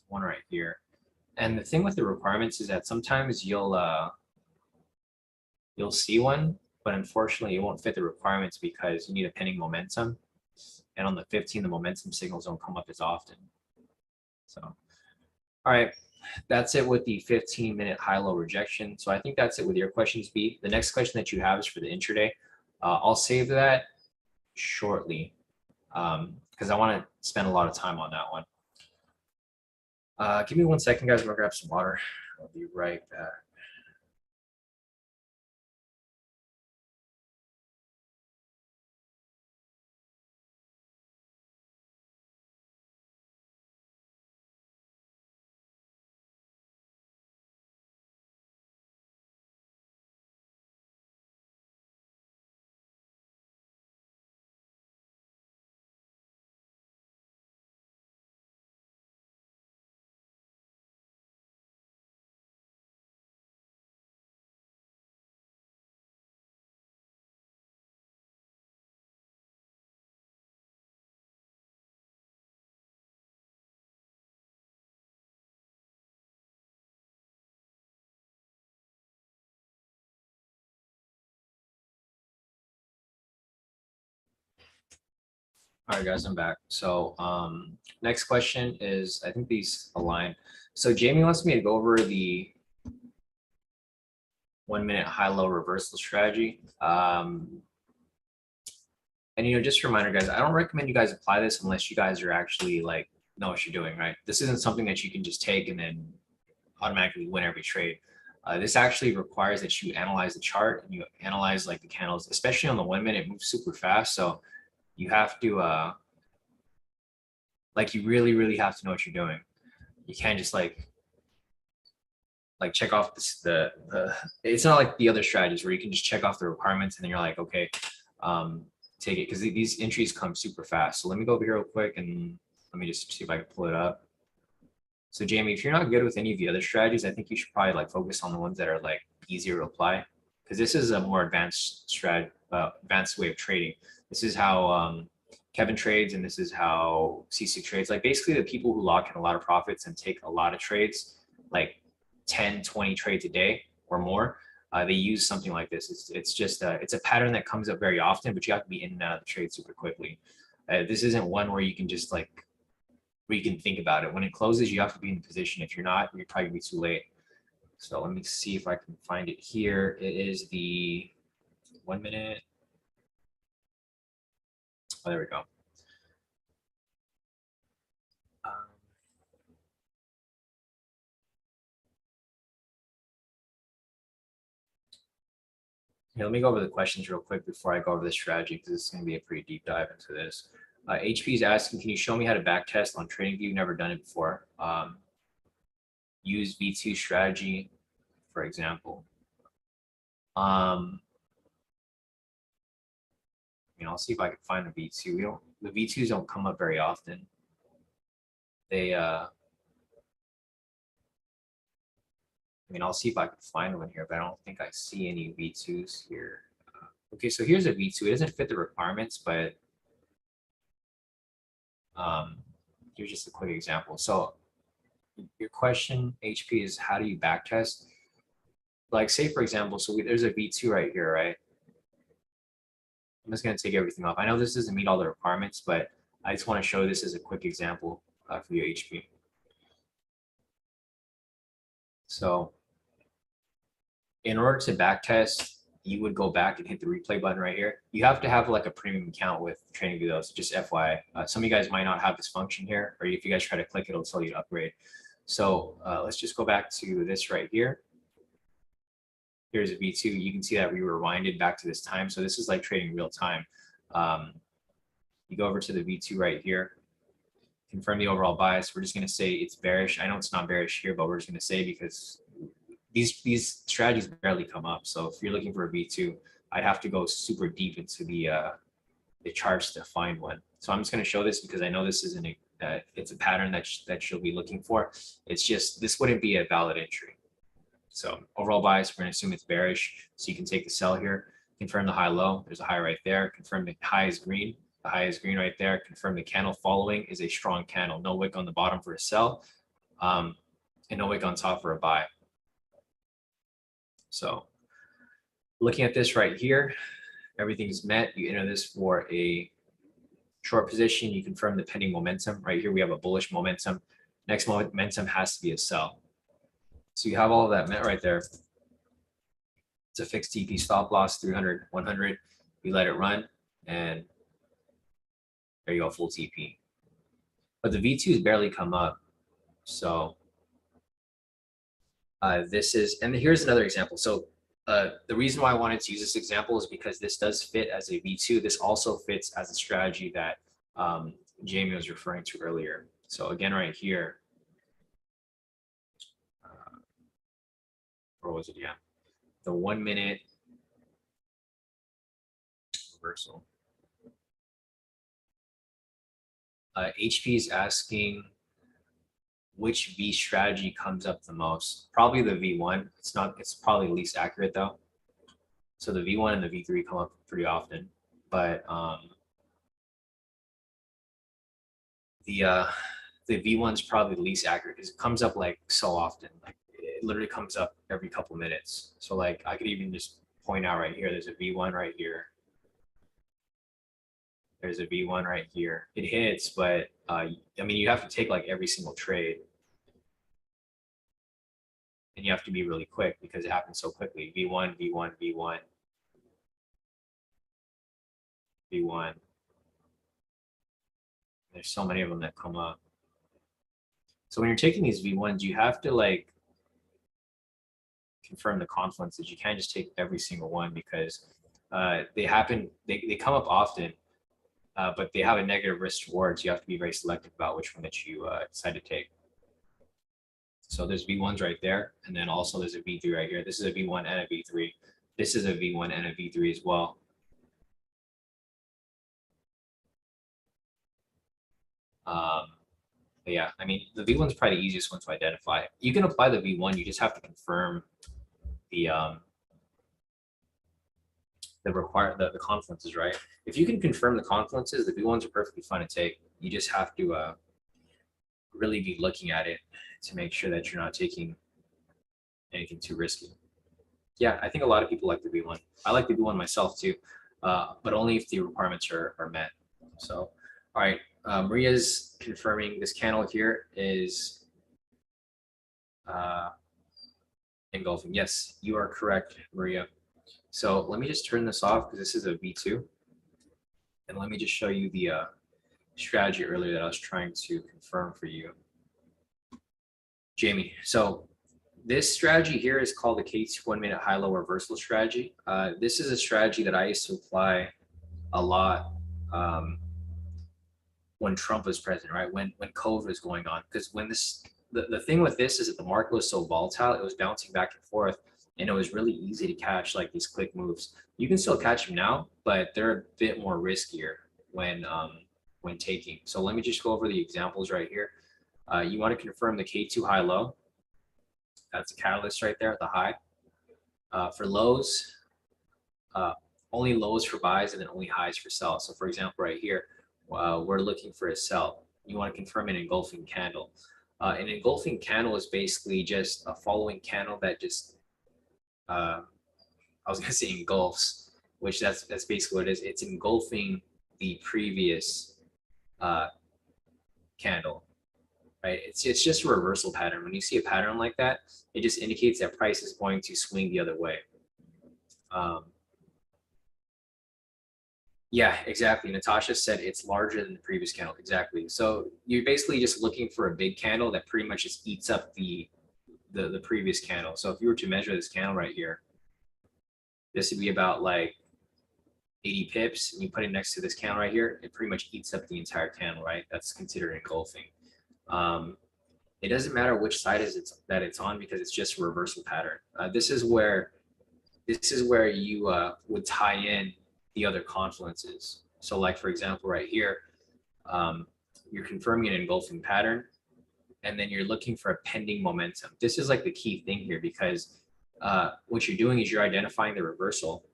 Speaker 1: One right here. And the thing with the requirements is that sometimes you'll see one, but unfortunately it won't fit the requirements because you need a pending momentum. And on the 15, the momentum signals don't come up as often. So, all right, that's it with the 15-minute high-low rejection. So I think that's it with your questions, B. The next question that you have is for the intraday. I'll save that shortly because I want to spend a lot of time on that one. Give me 1 second, guys. I'm gonna grab some water. I'll be right back. All right, guys, I'm back. So next question is, I think these align. So Jamie wants me to go over the 1-minute high-low reversal strategy. And, just a reminder, guys, I don't recommend you guys apply this unless you guys are actually like know what you're doing, right? This isn't something that you can just take and then automatically win every trade. This actually requires that you analyze the chart and you analyze like the candles, especially on the 1 minute, it moves super fast. So you have to, like you really have to know what you're doing. You can't just like check off the it's not like the other strategies where you can just check off the requirements and then you're like, okay, take it, because these entries come super fast. So let me go over here real quick and let me just see if I can pull it up. So Jamie, if you're not good with any of the other strategies, I think you should probably like focus on the ones that are like easier to apply, because this is a more advanced advanced way of trading. This is how Kevin trades, and this is how CC trades. Like basically the people who lock in a lot of profits and take a lot of trades, like 10, 20 trades a day or more, they use something like this. It's just it's a pattern that comes up very often, but you have to be in and out of the trade super quickly. This isn't one where you can just like, where you can think about it. When it closes, you have to be in position. If you're not, you're probably gonna be too late. So let me see if I can find it here. It is the 1 minute. Oh, there we go. Here, let me go over the questions real quick before I go over the strategy, because it's going to be a pretty deep dive into this. HP is asking, can you show me how to backtest on TradingView? Never done it before. Use V2 strategy, for example. I'll see if I can find the V2. The V2s don't come up very often. They, I'll see if I can find one here, but I don't think I see any V2s here. Okay, so here's a V2. It doesn't fit the requirements, but here's just a quick example. So your question, HP, is how do you backtest? Like say, for example, so there's a V2 right here, right? I'm just going to take everything off. I know this doesn't meet all the requirements, but I just want to show this as a quick example for your HP. So in order to backtest, you would go back and hit the replay button right here. You have to have like a premium account with TradingView though, so just FYI. Some of you guys might not have this function here, or if you guys try to click it, it'll tell you to upgrade. So let's just go back to this right here. Here's a V2. You can see that we rewinded back to this time. So this is like trading real time. You go over to the V2 right here, confirm the overall bias. We're just going to say it's bearish. I know it's not bearish here, but we're just going to say because these strategies barely come up. So if you're looking for a V2, I'd have to go super deep into the charts to find one. So I'm just going to show this because I know this isn't it's a pattern that you'll be looking for. It's just this wouldn't be a valid entry. So overall bias, we're going to assume it's bearish. So you can take the sell here, confirm the high low. There's a high right there. Confirm the high is green. The high is green right there. Confirm the candle following is a strong candle. No wick on the bottom for a sell, and no wick on top for a buy. So looking at this right here, everything's met. You enter this for a Short position, you confirm the pending momentum. Right here, we have a bullish momentum. Next momentum has to be a sell. So you have all of that met right there. It's a fixed TP stop loss, 300, 100. You let it run, and there you go, full TP. But the V2's barely come up. So this is, and here's another example. So the reason why I wanted to use this example is because this does fit as a V2. This also fits as a strategy that Jamie was referring to earlier. So again, right here, where was it? Yeah, the 1 minute reversal. HP is asking which V strategy comes up the most. Probably the V1. It's probably least accurate though. So the V1 and the V3 come up pretty often, but the V1 is probably the least accurate because it comes up like so often. Like it literally comes up every couple minutes. So like I could even just point out right here, there's a V1 right here. There's a V1 right here. It hits, but I mean, you have to take like every single trade. And you have to be really quick because it happens so quickly. V1, V1, V1, V1. There's so many of them that come up. So when you're taking these V1s, you have to like confirm the confluences. You can't just take every single one because they come up often, but they have a negative risk towards. You have to be very selective about which one that you decide to take. So there's V1s right there, and then also there's a V3 right here. This is a V1 and a V3. This is a V1 and a V3 as well. But yeah, I mean, the V1 is probably the easiest one to identify. You can apply the V1, you just have to confirm the confluences, right? If you can confirm the confluences, the V1s are perfectly fine to take. You just have to really be looking at it to make sure that you're not taking anything too risky. Yeah, I think a lot of people like the V1. I like the V1 myself too, but only if the requirements are met. So, all right, Maria's confirming this candle here is engulfing. Yes, you are correct, Maria. So let me just turn this off because this is a V2. And let me just show you the strategy earlier that I was trying to confirm for you, Jamie. So this strategy here is called the K2 1 minute high-low reversal strategy. This is a strategy that I used to apply a lot when Trump was president, right? When COVID was going on, because when the thing with this is that the market was so volatile, it was bouncing back and forth, and it was really easy to catch like these quick moves. You can still catch them now, but they're a bit more riskier when taking. So let me just go over the examples right here. You want to confirm the K2 high-low. That's a catalyst right there at the high. For lows, only lows for buys and then only highs for sells. So for example, right here, we're looking for a sell. You want to confirm an engulfing candle. An engulfing candle is basically just a following candle that just, I was going to say engulfs, which that's basically what it is. It's engulfing the previous candle, right? It's just a reversal pattern. When you see a pattern like that, it just indicates that price is going to swing the other way. Yeah, exactly. Natasha said it's larger than the previous candle. Exactly. So you're basically just looking for a big candle that pretty much just eats up the previous candle. So if you were to measure this candle right here, this would be about like 80 pips, and you put it next to this candle right here, it pretty much eats up the entire candle, right? That's considered engulfing. It doesn't matter which side that it's on because it's just a reversal pattern. This is where you would tie in the other confluences. So like, for example, right here, you're confirming an engulfing pattern, and then you're looking for a pending momentum. This is like the key thing here because what you're doing is you're identifying the reversal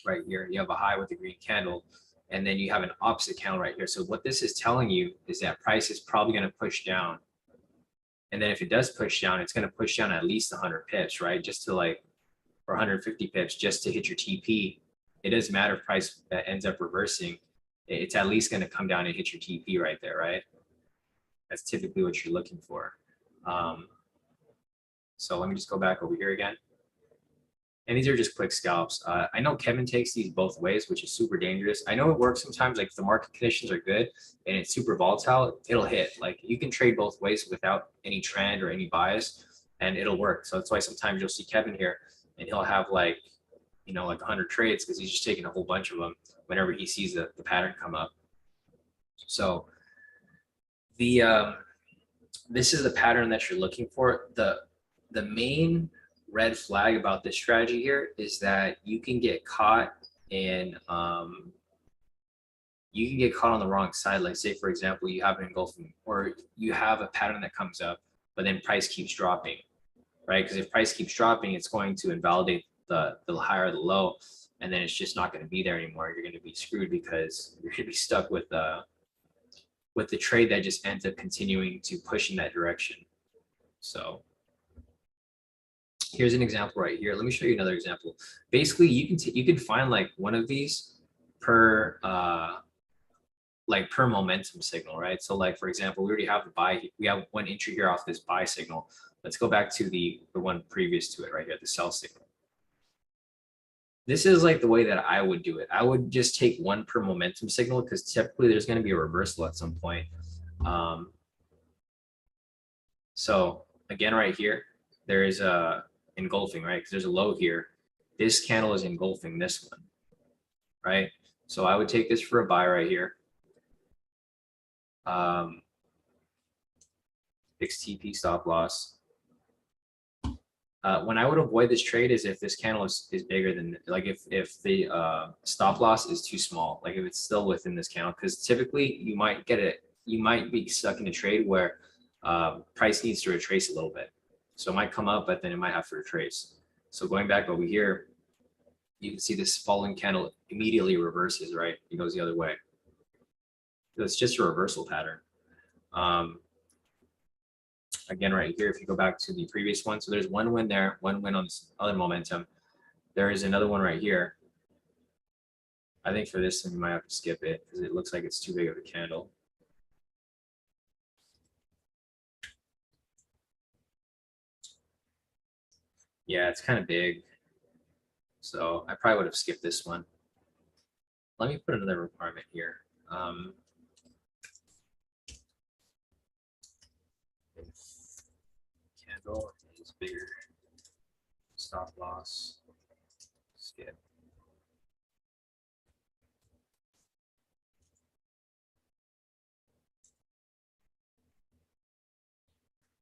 Speaker 1: right here. You have a high with a green candle, and then you have an opposite candle right here. So what this is telling you is that price is probably going to push down. And then if it does push down, it's going to push down at least 100 pips, right? Just to like, or 150 pips just to hit your TP. It doesn't matter if price ends up reversing. it's at least going to come down and hit your TP right there, right? That's typically what you're looking for. So let me just go back over here again. And these are just quick scalps. I know Kevin takes these both ways, which is super dangerous. I know it works sometimes, like if the market conditions are good and it's super volatile, it'll hit. Like you can trade both ways without any trend or any bias, and it'll work. So that's why sometimes you'll see Kevin here and he'll have like, you know, like 100 trades because he's just taking a whole bunch of them whenever he sees the pattern come up. So this is the pattern that you're looking for. The main red flag about this strategy here is that you can get caught in you can get caught on the wrong side. Like say for example, you have an engulfing or you have a pattern that comes up, but then price keeps dropping, right? Because if price keeps dropping, it's going to invalidate the higher the low, and then it's just not going to be there anymore. You're going to be screwed because you're going to be stuck with the trade that just ends up continuing to push in that direction. So here's an example right here. Let me show you another example. Basically, you can find like one of these per per momentum signal, right? So like for example, we already have the buy. We have one entry here off this buy signal. Let's go back to the one previous to it right here, the sell signal. This is like the way that I would do it. I would just take one per momentum signal because typically there's going to be a reversal at some point. So again, right here, there is a engulfing, right? Because there's a low here. This candle is engulfing this one, right? So I would take this for a buy right here. Fixed TP stop loss. When I would avoid this trade is if this candle is bigger than, like if the stop loss is too small, like if it's still within this candle, because typically you might be stuck in a trade where price needs to retrace a little bit. So it might come up, but then it might have to retrace. So going back over here, you can see this following candle immediately reverses, right? It goes the other way. So it's just a reversal pattern. Again, right here, if you go back to the previous one, so there's one win there, one win on this other momentum. There is another one right here. I think for this one, you might have to skip it because it looks like it's too big of a candle. Yeah, it's kind of big. So I probably would have skipped this one. Let me put another requirement here. Candle is bigger. Stop loss. Skip.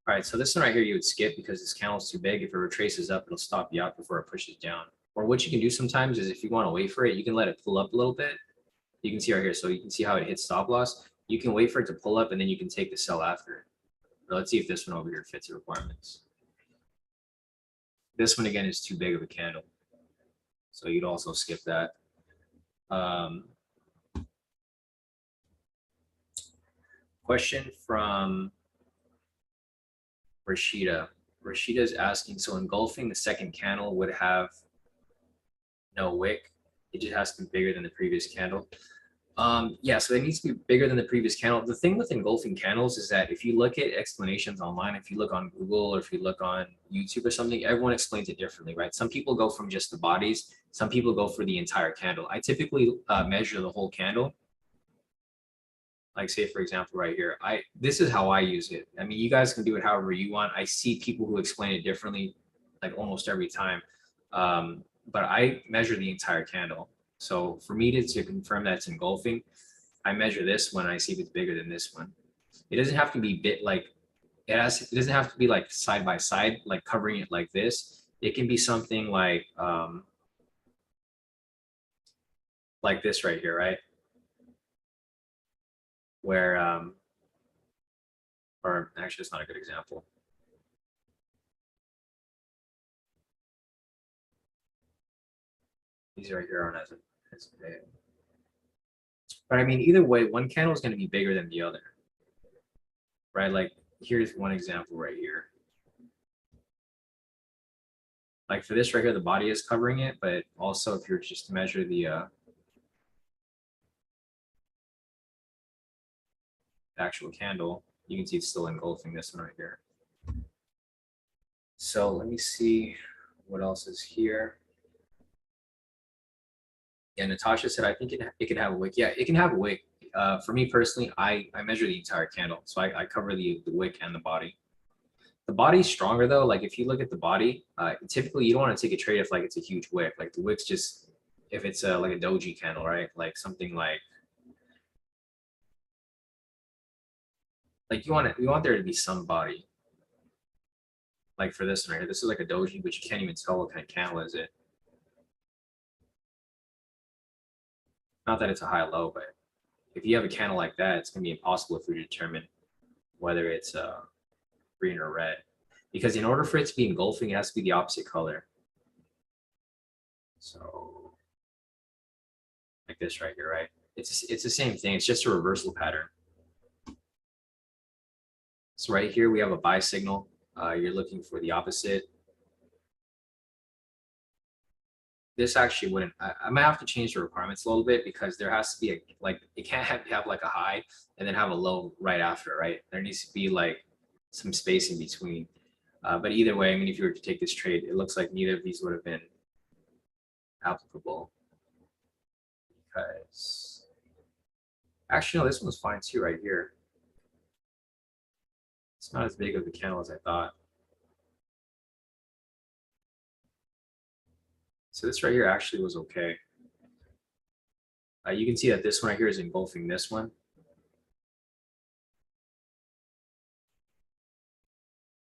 Speaker 1: All right, so this one right here you would skip because this candle is too big. If it retraces up, it'll stop you out before it pushes down. Or what you can do sometimes is if you want to wait for it, you can let it pull up a little bit. You can see right here, so you can see how it hits stop loss. You can wait for it to pull up and then you can take the sell after. Now let's see if this one over here fits the requirements. This one again is too big of a candle, so you'd also skip that. Question from Rashida. Rashida is asking, so engulfing the second candle would have no wick. It just has to be bigger than the previous candle. Yeah, so it needs to be bigger than the previous candle. The thing with engulfing candles is that if you look at explanations online, if you look on Google or if you look on YouTube or something, everyone explains it differently, right? Some people go from just the bodies. Some people go for the entire candle. I typically measure the whole candle. Like say, for example, right here, this is how I use it. I mean, you guys can do it however you want. I see people who explain it differently, like almost every time. But I measure the entire candle. So for me to confirm that it's engulfing, I measure this one. I see if it's bigger than this one. It doesn't have to be it doesn't have to be like side by side, like covering it like this. It can be something like this right here, right? Where or actually it's not a good example. These right here aren't as big. But I mean, either way, one candle is going to be bigger than the other, right? Like here's one example right here. Like for this right here, the body is covering it, but also if you're just to measure the the actual candle, you can see it's still engulfing this one right here. So let me see what else is here. Yeah, Natasha said, I think it can have a wick. Yeah, it can have a wick. For me personally, I measure the entire candle. So I cover the wick and the body. The body's stronger though. Like if you look at the body, typically you don't want to take a trade if like it's a huge wick. Like the wick's just, if it's like a doji candle, right? Like something like you want there to be some body. Like for this one right here, this is like a doji, but you can't even tell what kind of candle is it. Not that it's a high low, but if you have a candle like that, it's gonna be impossible for you to determine whether it's green or red. Because in order for it to be engulfing, it has to be the opposite color. So like this right here, right? It's the same thing. It's just a reversal pattern. So right here, we have a buy signal. You're looking for the opposite. This actually wouldn't, I might have to change the requirements a little bit because there has to be it can't have like a high and then have a low right after, right? There needs to be like some space in between. But either way, I mean, if you were to take this trade, it looks like neither of these would have been applicable. Because actually, no, this one's fine too right here. It's not as big of a candle as I thought. So this right here actually was okay. You can see that this one right here is engulfing this one.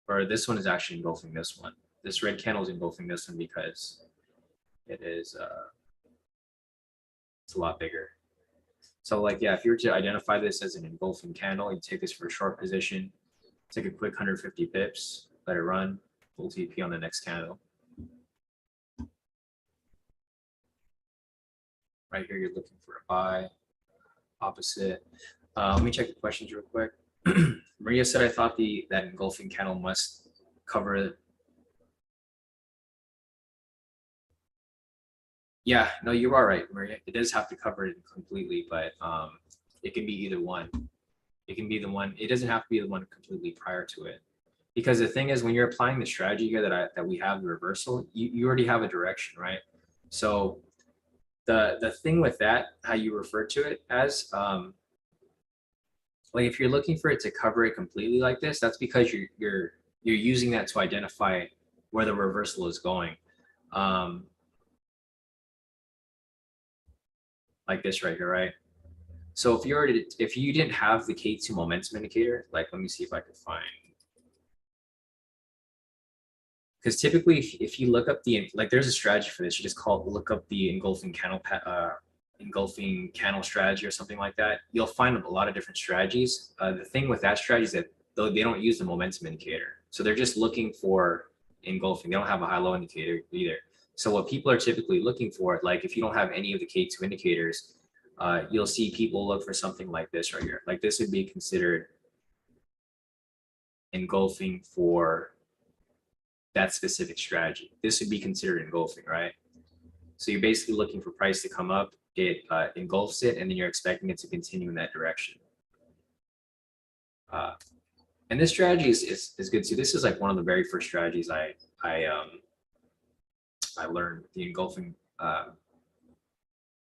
Speaker 1: Or this one is actually engulfing this one. This red candle is engulfing this one because it is, it's a lot bigger. So like, yeah, if you were to identify this as an engulfing candle, you take this for a short position, take a quick 150 pips, let it run, full TP on the next candle. Right here, you're looking for a buy, opposite. Let me check the questions real quick. Maria said, I thought that engulfing candle must cover. Yeah, no, you are right, Maria. It does have to cover it completely, but it can be either one. It can be the one. It doesn't have to be the one completely prior to it. Because the thing is, when you're applying the strategy here that we have the reversal, you already have a direction, right? So the thing with that, how you refer to it as, like if you're looking for it to cover it completely like this, that's because you're using that to identify where the reversal is going. Like this right here, right? So if you didn't have the K2 momentum indicator, like let me see if I can find. Because typically, if you look up there's a strategy for this. You just look up the engulfing candle strategy or something like that. You'll find a lot of different strategies. The thing with that strategy is that though they don't use the momentum indicator, so they're just looking for engulfing. They don't have a high-low indicator either. So what people are typically looking for, like if you don't have any of the K2 indicators, you'll see people look for something like this right here. Like this would be considered engulfing for that specific strategy. This would be considered engulfing, right? So you're basically looking for price to come up, it engulfs it, and then you're expecting it to continue in that direction. And this strategy is good too. This is like one of the very first strategies I learned, the engulfing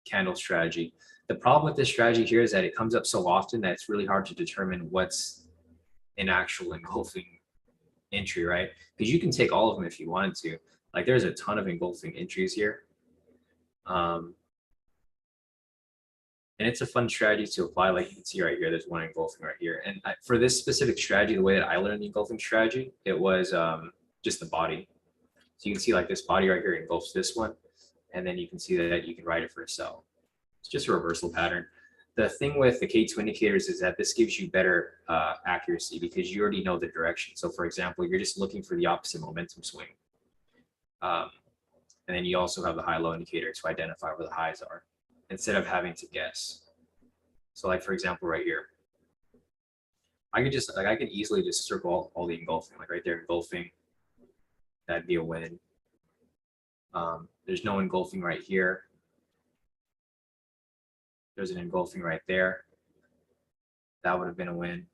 Speaker 1: candle strategy. The problem with this strategy here is that it comes up so often that it's really hard to determine what's an actual engulfing entry, right? Because you can take all of them if you wanted to. Like there's a ton of engulfing entries here. And it's a fun strategy to apply. Like you can see right here, there's one engulfing right here. And for this specific strategy, the way that I learned the engulfing strategy, it was just the body. So you can see like this body right here engulfs this one. And then you can see that you can write it for a sell. It's just a reversal pattern. The thing with the K2 indicators is that this gives you better accuracy because you already know the direction. So for example, you're just looking for the opposite momentum swing. And then you also have the high-low indicator to identify where the highs are instead of having to guess. So like, for example, right here, I could easily just circle all the engulfing, like right there, engulfing, that'd be a win. There's no engulfing right here. There's an engulfing right there. That would have been a win.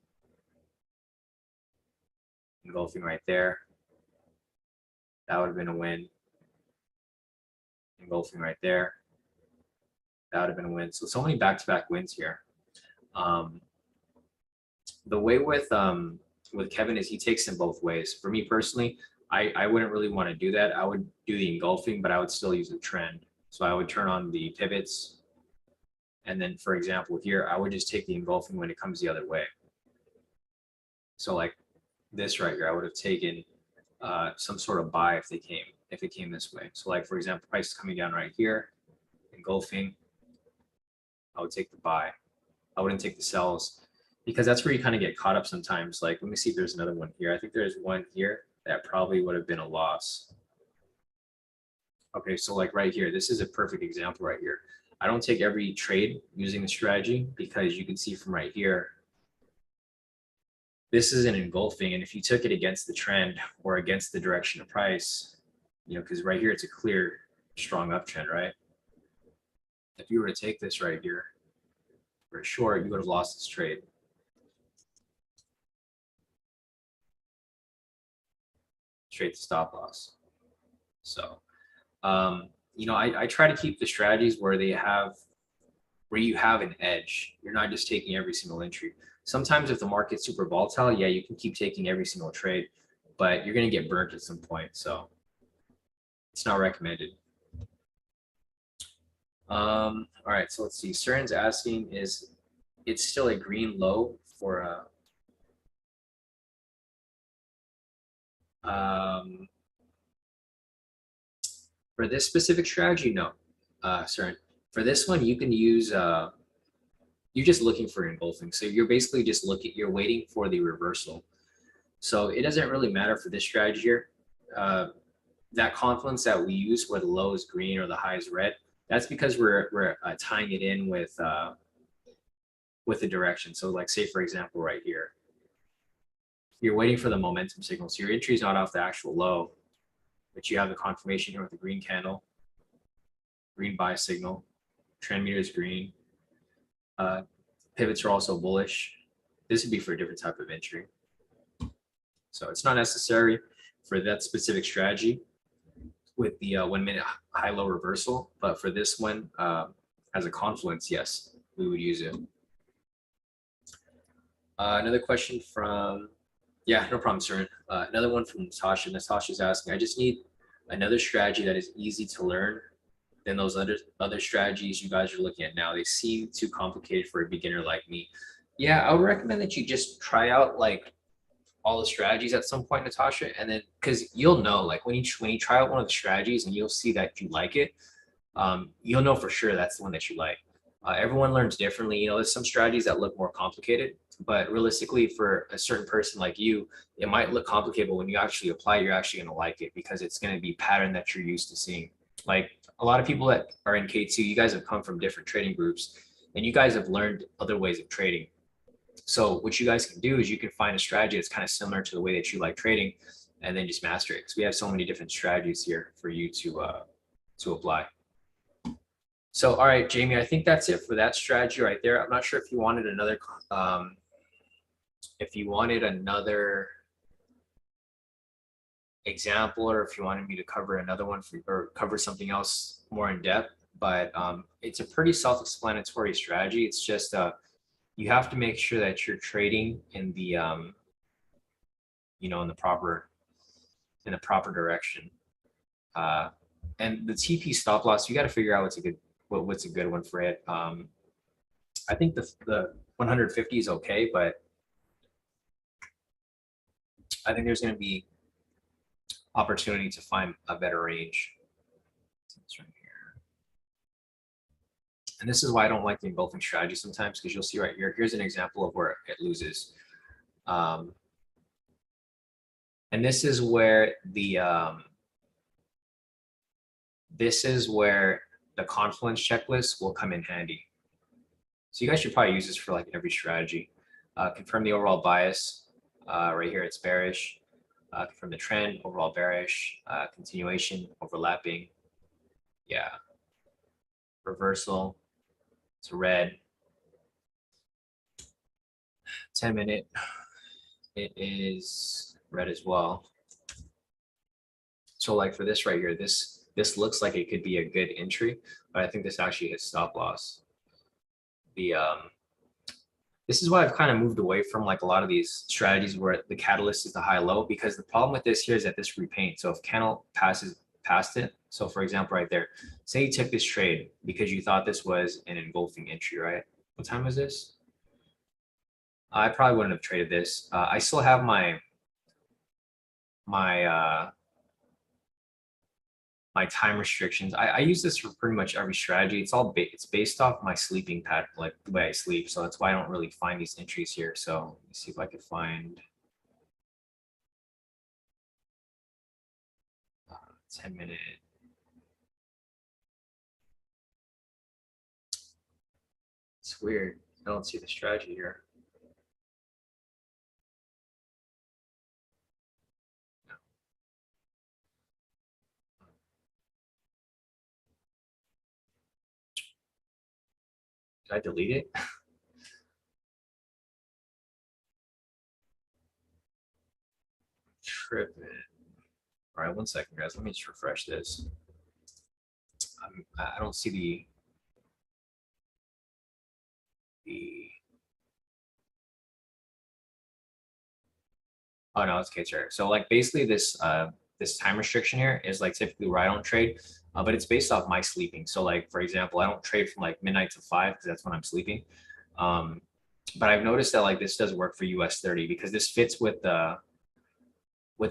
Speaker 1: Engulfing right there. That would have been a win. Engulfing right there. That would have been a win. So many back-to-back wins here. The way with Kevin is he takes them both ways. For me personally, I wouldn't really want to do that. I would do the engulfing, but I would still use the trend. So I would turn on the pivots. And then, for example, here, I would just take the engulfing when it comes the other way. So like this right here, I would have taken some sort of buy if it came this way. So like, for example, price is coming down right here, engulfing, I would take the buy. I wouldn't take the sells because that's where you kind of get caught up sometimes. Like, let me see if there's another one here. I think there's one here that probably would have been a loss. Okay, so like right here, this is a perfect example right here. I don't take every trade using the strategy because you can see from right here, this is an engulfing. And if you took it against the trend or against the direction of price, you know, because right here, it's a clear, strong uptrend, right? If you were to take this right here, for sure, you would have lost this trade. Straight to stop loss. So, you know, I try to keep the strategies where you have an edge. You're not just taking every single entry. Sometimes if the market's super volatile, yeah, you can keep taking every single trade, but you're going to get burnt at some point. So it's not recommended. All right, so let's see. Cern's asking, is it's still a green low for this specific strategy? No, Cern. For this one, you can use you're just looking for engulfing. So you're basically just you're waiting for the reversal. So it doesn't really matter for this strategy here. That confluence that we use where the low is green or the high is red, that's because we're tying it in with the direction. So like say, for example, right here, you're waiting for the momentum signal. So your entry is not off the actual low, but you have the confirmation here with the green candle, green buy signal, trend meter is green. Pivots are also bullish. This would be for a different type of entry. So it's not necessary for that specific strategy with the 1 minute high-low reversal, but for this one, as a confluence, yes, we would use it. Another question from, yeah, no problem, sir. Another one from Natasha. Natasha's asking, I just need another strategy that is easy to learn than those other strategies you guys are looking at now. They seem too complicated for a beginner like me. Yeah, I would recommend that you just try out like all the strategies at some point, Natasha, and then because you'll know, like when you try out one of the strategies and you'll see that you like it, you'll know for sure that's the one that you like. Everyone learns differently. You know, there's some strategies that look more complicated, but realistically, for a certain person like you, it might look complicated, but when you actually apply, you're actually going to like it because it's going to be pattern that you're used to seeing. Like a lot of people that are in K2, you guys have come from different trading groups, and you guys have learned other ways of trading. So what you guys can do is you can find a strategy that's kind of similar to the way that you like trading, and then just master it. Because we have so many different strategies here for you to apply. So, all right, Jamie, I think that's it for that strategy right there. I'm not sure if you wanted another, example, or if you wanted me to cover another one or cover something else more in depth. But it's a pretty self-explanatory strategy. It's just you have to make sure that you're trading in the you know, in the proper direction. And the TP stop loss, you got to figure out what's a good one for it. I think the 150 is okay, but I think there's going to be opportunity to find a better range. It's right here. And this is why I don't like the engulfing strategy sometimes, because you'll see right here, here's an example of where it loses. And this is where the Confluence checklist will come in handy. So you guys should probably use this for like every strategy. Confirm the overall bias. Right here, it's bearish. Confirm the trend, overall bearish. Continuation, overlapping. Yeah. Reversal. It's red. 10-minute, it is red as well. So like for this right here, this looks like it could be a good entry, but I think this actually hits stop loss. This is why I've kind of moved away from like a lot of these strategies where the catalyst is the high low, because the problem with this here is that this repaint. So if candle passes past it, so for example, right there, say you took this trade because you thought this was an engulfing entry, right? What time was this? I probably wouldn't have traded this. I still have my time restrictions. I use this for pretty much every strategy. It's based off my sleeping pattern, like the way I sleep. So that's why I don't really find these entries here. So let's see if I can find 10-minute. It's weird. I don't see the strategy here. Did I delete it? Tripping. All right, 1 second, guys. Let me just refresh this. I don't see the. Oh no, it's okay, sure. So like basically this time restriction here is like typically where I don't trade, but it's based off my sleeping. So like for example, I don't trade from like midnight to 5 because that's when I'm sleeping. But I've noticed that like this does work for US 30 because this fits with the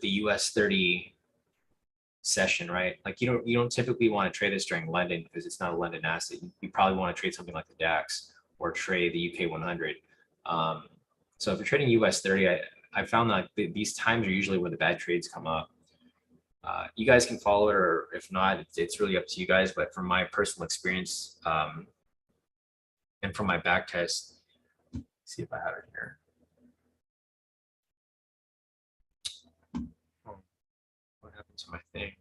Speaker 1: US 30 session, right? Like you don't typically want to trade this during London because it's not a London asset. You probably want to trade something like the DAX or trade the UK 100. So if you're trading US 30, I found that these times are usually where the bad trades come up. You guys can follow it, or if not, it's really up to you guys. But from my personal experience and from my back test, see if I have it here. Oh, what happened to my thing?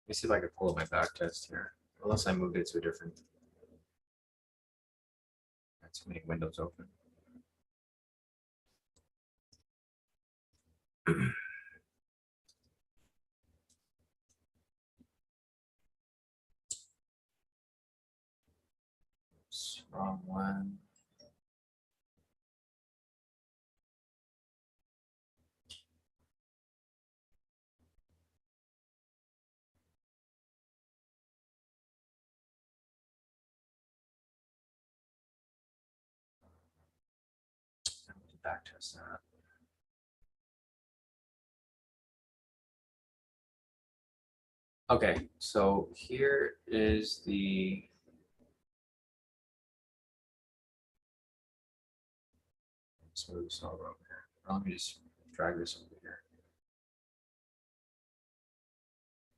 Speaker 1: Let me see if I can pull up my back test here. Unless I moved it to a different. Too many windows open. Wrong one. Back test that. Okay, so here is the smooth solver over here. Let me just drag this over here.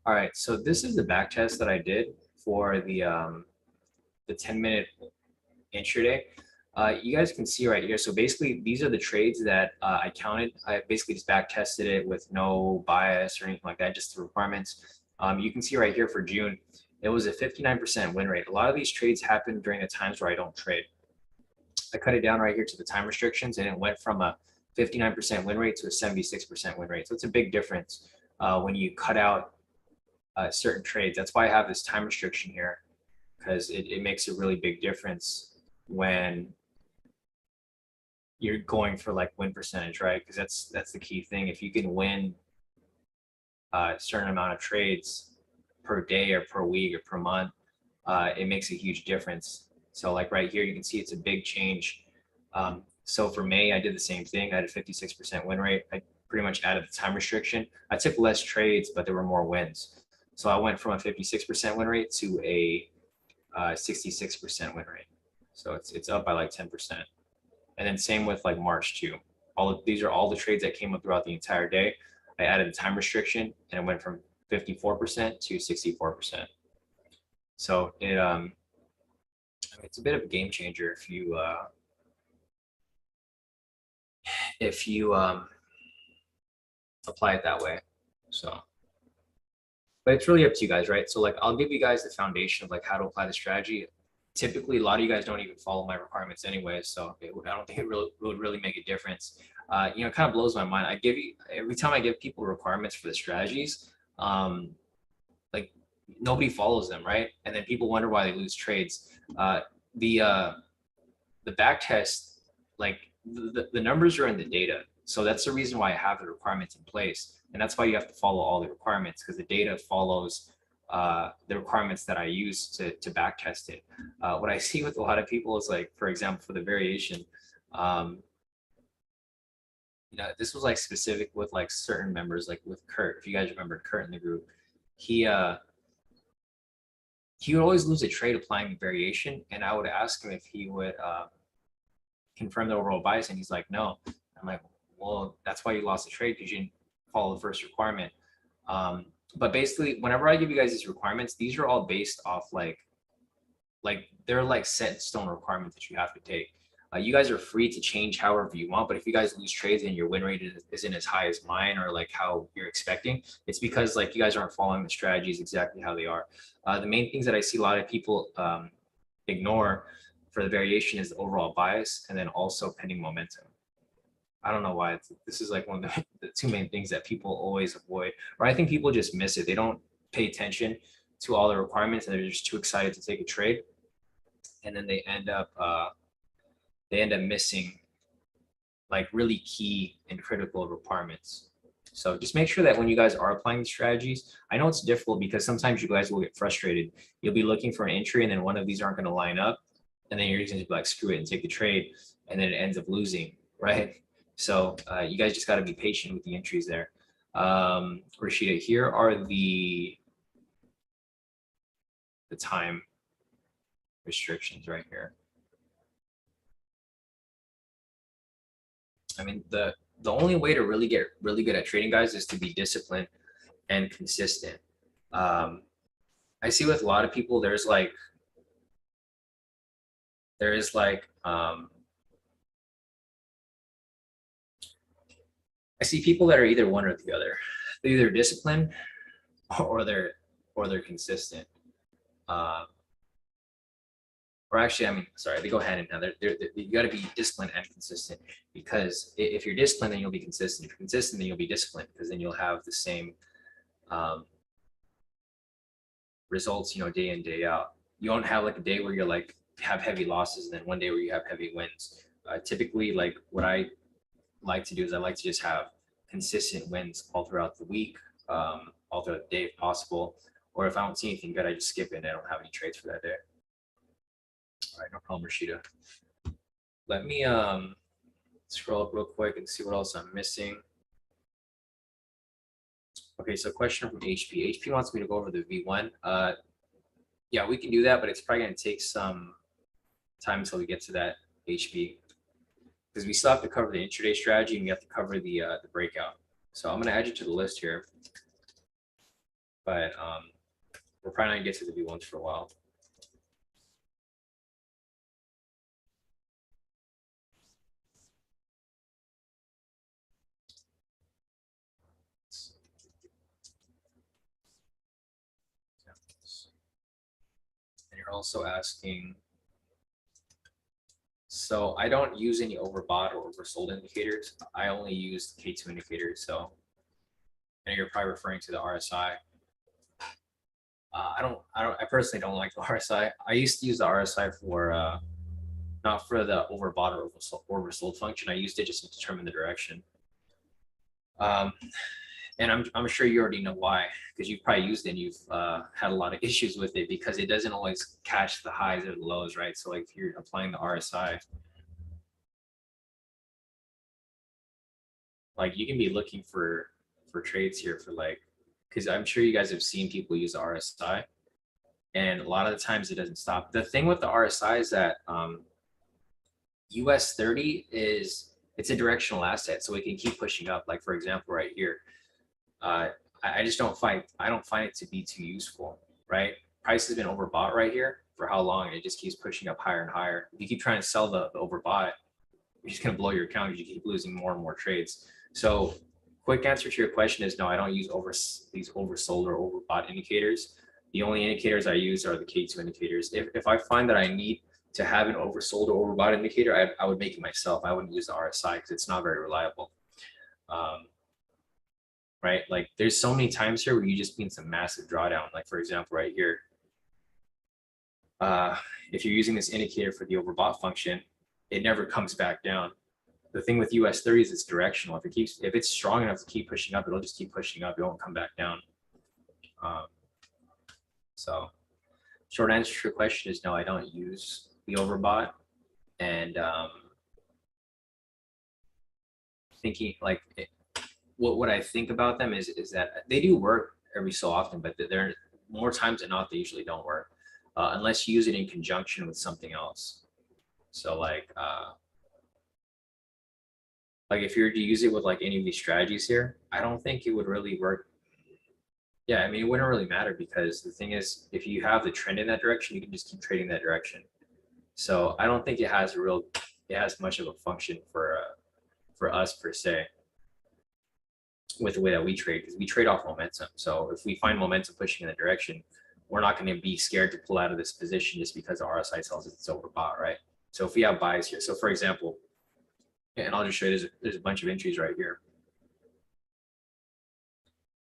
Speaker 1: All right, so this is the back test that I did for the 10-minute intraday. You guys can see right here. So basically, these are the trades that I counted. I basically just back tested it with no bias or anything like that, just the requirements. You can see right here for June, it was a 59% win rate. A lot of these trades happen during the times where I don't trade. I cut it down right here to the time restrictions, and it went from a 59% win rate to a 76% win rate. So it's a big difference when you cut out certain trades. That's why I have this time restriction here, because it makes a really big difference when you're going for like win percentage, right? Because that's the key thing. If you can win a certain amount of trades per day or per week or per month, it makes a huge difference. So like right here, you can see it's a big change. So for May, I did the same thing. I had a 56% win rate. I pretty much added the time restriction. I took less trades, but there were more wins. So I went from a 56% win rate to a 66% win rate. So it's up by like 10%. And then same with like March too. These are all the trades that came up throughout the entire day. I added a time restriction and it went from 54% to 64%. So it's a bit of a game changer if you apply it that way. So, but it's really up to you guys, right? So like I'll give you guys the foundation of like how to apply the strategy. typically a lot of you guys don't even follow my requirements anyway, so I don't think it really would really make a difference. You know, it kind of blows my mind. I give you every time I give people requirements for the strategies, like nobody follows them, right? And then people wonder why they lose trades. Uh, the uh, the back test, like the numbers are in the data, so that's the reason why I have the requirements in place, and that's why you have to follow all the requirements, because the data follows the requirements that I use to back test it. What I see with a lot of people is like, for example, for the variation, um, you know, this was like specific with like certain members, like with Kurt. If you guys remember Kurt in the group, he uh, he would always lose a trade applying the variation, and I would ask him if he would confirm the overall bias, and he's like, no. I'm like, well, that's why you lost the trade, because you didn't follow the first requirement. But basically, whenever I give you guys these requirements, these are all based off like they're like set in stone requirements that you have to take. You guys are free to change however you want, but if you guys lose trades and your win rate isn't as high as mine or like how you're expecting, it's because like you guys aren't following the strategies exactly how they are. The main things that I see a lot of people ignore for the variation is the overall bias, and then also pending momentum. I don't know why this is like one of the two main things that people always avoid, or I think people just miss it. They don't pay attention to all the requirements, and they're just too excited to take a trade, and then they end up missing like really key and critical requirements. So just make sure that when you guys are applying the strategies, I know it's difficult because sometimes you guys will get frustrated. You'll be looking for an entry, and then one of these aren't going to line up, and then you're just going to be like, screw it, and take the trade, and then it ends up losing, right? So you guys just got to be patient with the entries there. Rashida, here are the time restrictions right here. I mean, the only way to really get really good at trading, guys, is to be disciplined and consistent. I see with a lot of people, there is like I see people that are either one or the other. They're either disciplined or they're consistent. Or actually, I mean, sorry, they go hand in hand. You got to be disciplined and consistent, because if you're disciplined, then you'll be consistent. If you're consistent, then you'll be disciplined, because then you'll have the same results, you know, day in, day out. You don't have like a day where you're like have heavy losses, and then one day where you have heavy wins. Typically, like what I like to do is I like to just have consistent wins all throughout the week, all throughout the day if possible. Or if I don't see anything good, I just skip it and I don't have any trades for that day. All right, no problem, Rashida. Let me scroll up real quick and see what else I'm missing. Okay, so question from HP. HP wants me to go over the V1. Yeah, we can do that, but it's probably going to take some time until we get to that, HP, because we still have to cover the intraday strategy and we have to cover the breakout. So I'm going to add you to the list here, but we're probably not going to get to the V1s for a while. And you're also asking, so I don't use any overbought or oversold indicators. I only use K2 indicators. So, and you're probably referring to the RSI. I personally don't like the RSI. I used to use the RSI for, not for the overbought or oversold function. I used it just to determine the direction. And I'm sure you already know why, because you've probably used it and you've had a lot of issues with it, because it doesn't always catch the highs or the lows, right? So like if you're applying the RSI, like you can be looking for trades here for like, because I'm sure you guys have seen people use the RSI, and a lot of the times it doesn't stop. The thing with the RSI is that US 30 it's a directional asset, so it can keep pushing up. Like for example, right here, I just don't find it to be too useful, right? Price has been overbought right here for how long, and it just keeps pushing up higher and higher. If you keep trying to sell the overbought, you're just gonna blow your account because you keep losing more and more trades. So quick answer to your question is no, I don't use these oversold or overbought indicators. The only indicators I use are the K2 indicators. If I find that I need to have an oversold or overbought indicator, I would make it myself. I wouldn't use the RSI because it's not very reliable. Right? Like there's so many times here where you just need some massive drawdown. Like for example, right here, if you're using this indicator for the overbought function, it never comes back down. The thing with US 30 is it's directional. If it's strong enough to keep pushing up, it'll just keep pushing up. It won't come back down. So short answer to your question is no, I don't use the overbought. And thinking like what I think about them is that they do work every so often, but they're more times than not, they usually don't work unless you use it in conjunction with something else. So like if you were to use it with like any of these strategies here, I don't think it would really work. Yeah, I mean, it wouldn't really matter because the thing is, if you have the trend in that direction, you can just keep trading that direction. So I don't think it has much of a function for us per se with the way that we trade, because we trade off momentum. So if we find momentum pushing in that direction, we're not going to be scared to pull out of this position just because the RSI tells us it's overbought, right? So if we have buys here, so for example, and I'll just show you, there's a bunch of entries right here.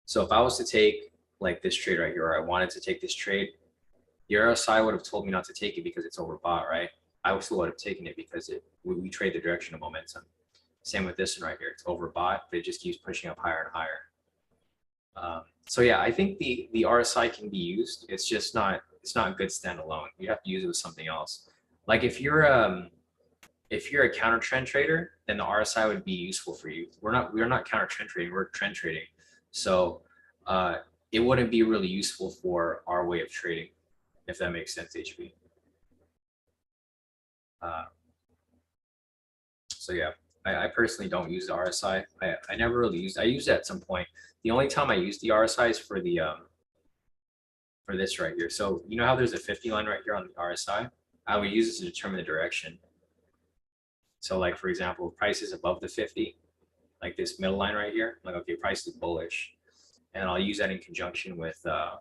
Speaker 1: So if I was to take like this trade right here, or I wanted to take this trade, the RSI would have told me not to take it because it's overbought, right? I still would have taken it because we trade the direction of momentum. Same with this one right here. It's overbought, but it just keeps pushing up higher and higher. So yeah, I think the RSI can be used. It's just not good standalone. You have to use it with something else. Like if you're a counter trend trader, then the RSI would be useful for you. We're not counter trend trading. We're trend trading. So it wouldn't be really useful for our way of trading, if that makes sense, HB. So yeah, I personally don't use the RSI. I never really used. I used it at some point. The only time I used the RSI is for the for this right here. So you know how there's a 50 line right here on the RSI? I would use it to determine the direction. So like for example, price is above the 50, like this middle line right here. I'm like, okay, price is bullish, and I'll use that in conjunction with the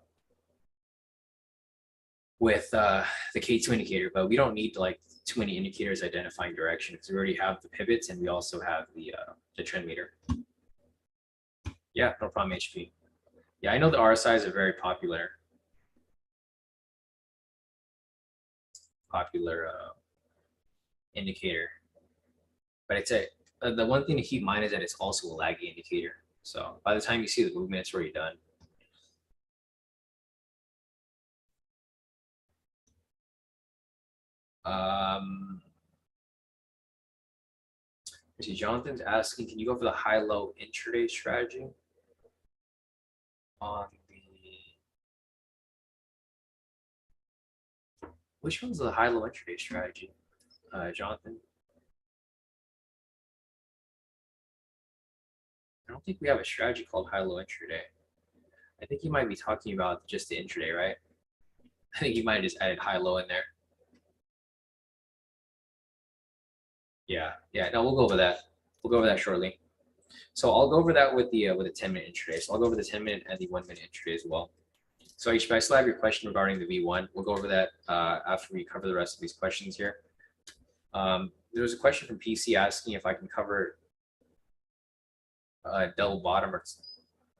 Speaker 1: K2 indicator. But we don't need like too many indicators identifying direction because we already have the pivots and we also have the trend meter. Yeah, no problem, HP. Yeah, I know the RSIs are very popular indicator, but it's the one thing to keep in mind is that it's also a lagging indicator. So by the time you see the movement, it's already done. See, Jonathan's asking, can you go for the high-low intraday strategy on which one's the high-low intraday strategy, Jonathan? I don't think we have a strategy called high-low intraday. I think you might be talking about just the intraday, right? I think you might have just added high-low in there. Yeah, no, we'll go over that. We'll go over that shortly. So I'll go over that with the 10-minute intraday. So I'll go over the 10-minute and the 1-minute intraday as well. So I still have your question regarding the V1. We'll go over that after we cover the rest of these questions here. There was a question from PC asking if I can cover double bottom or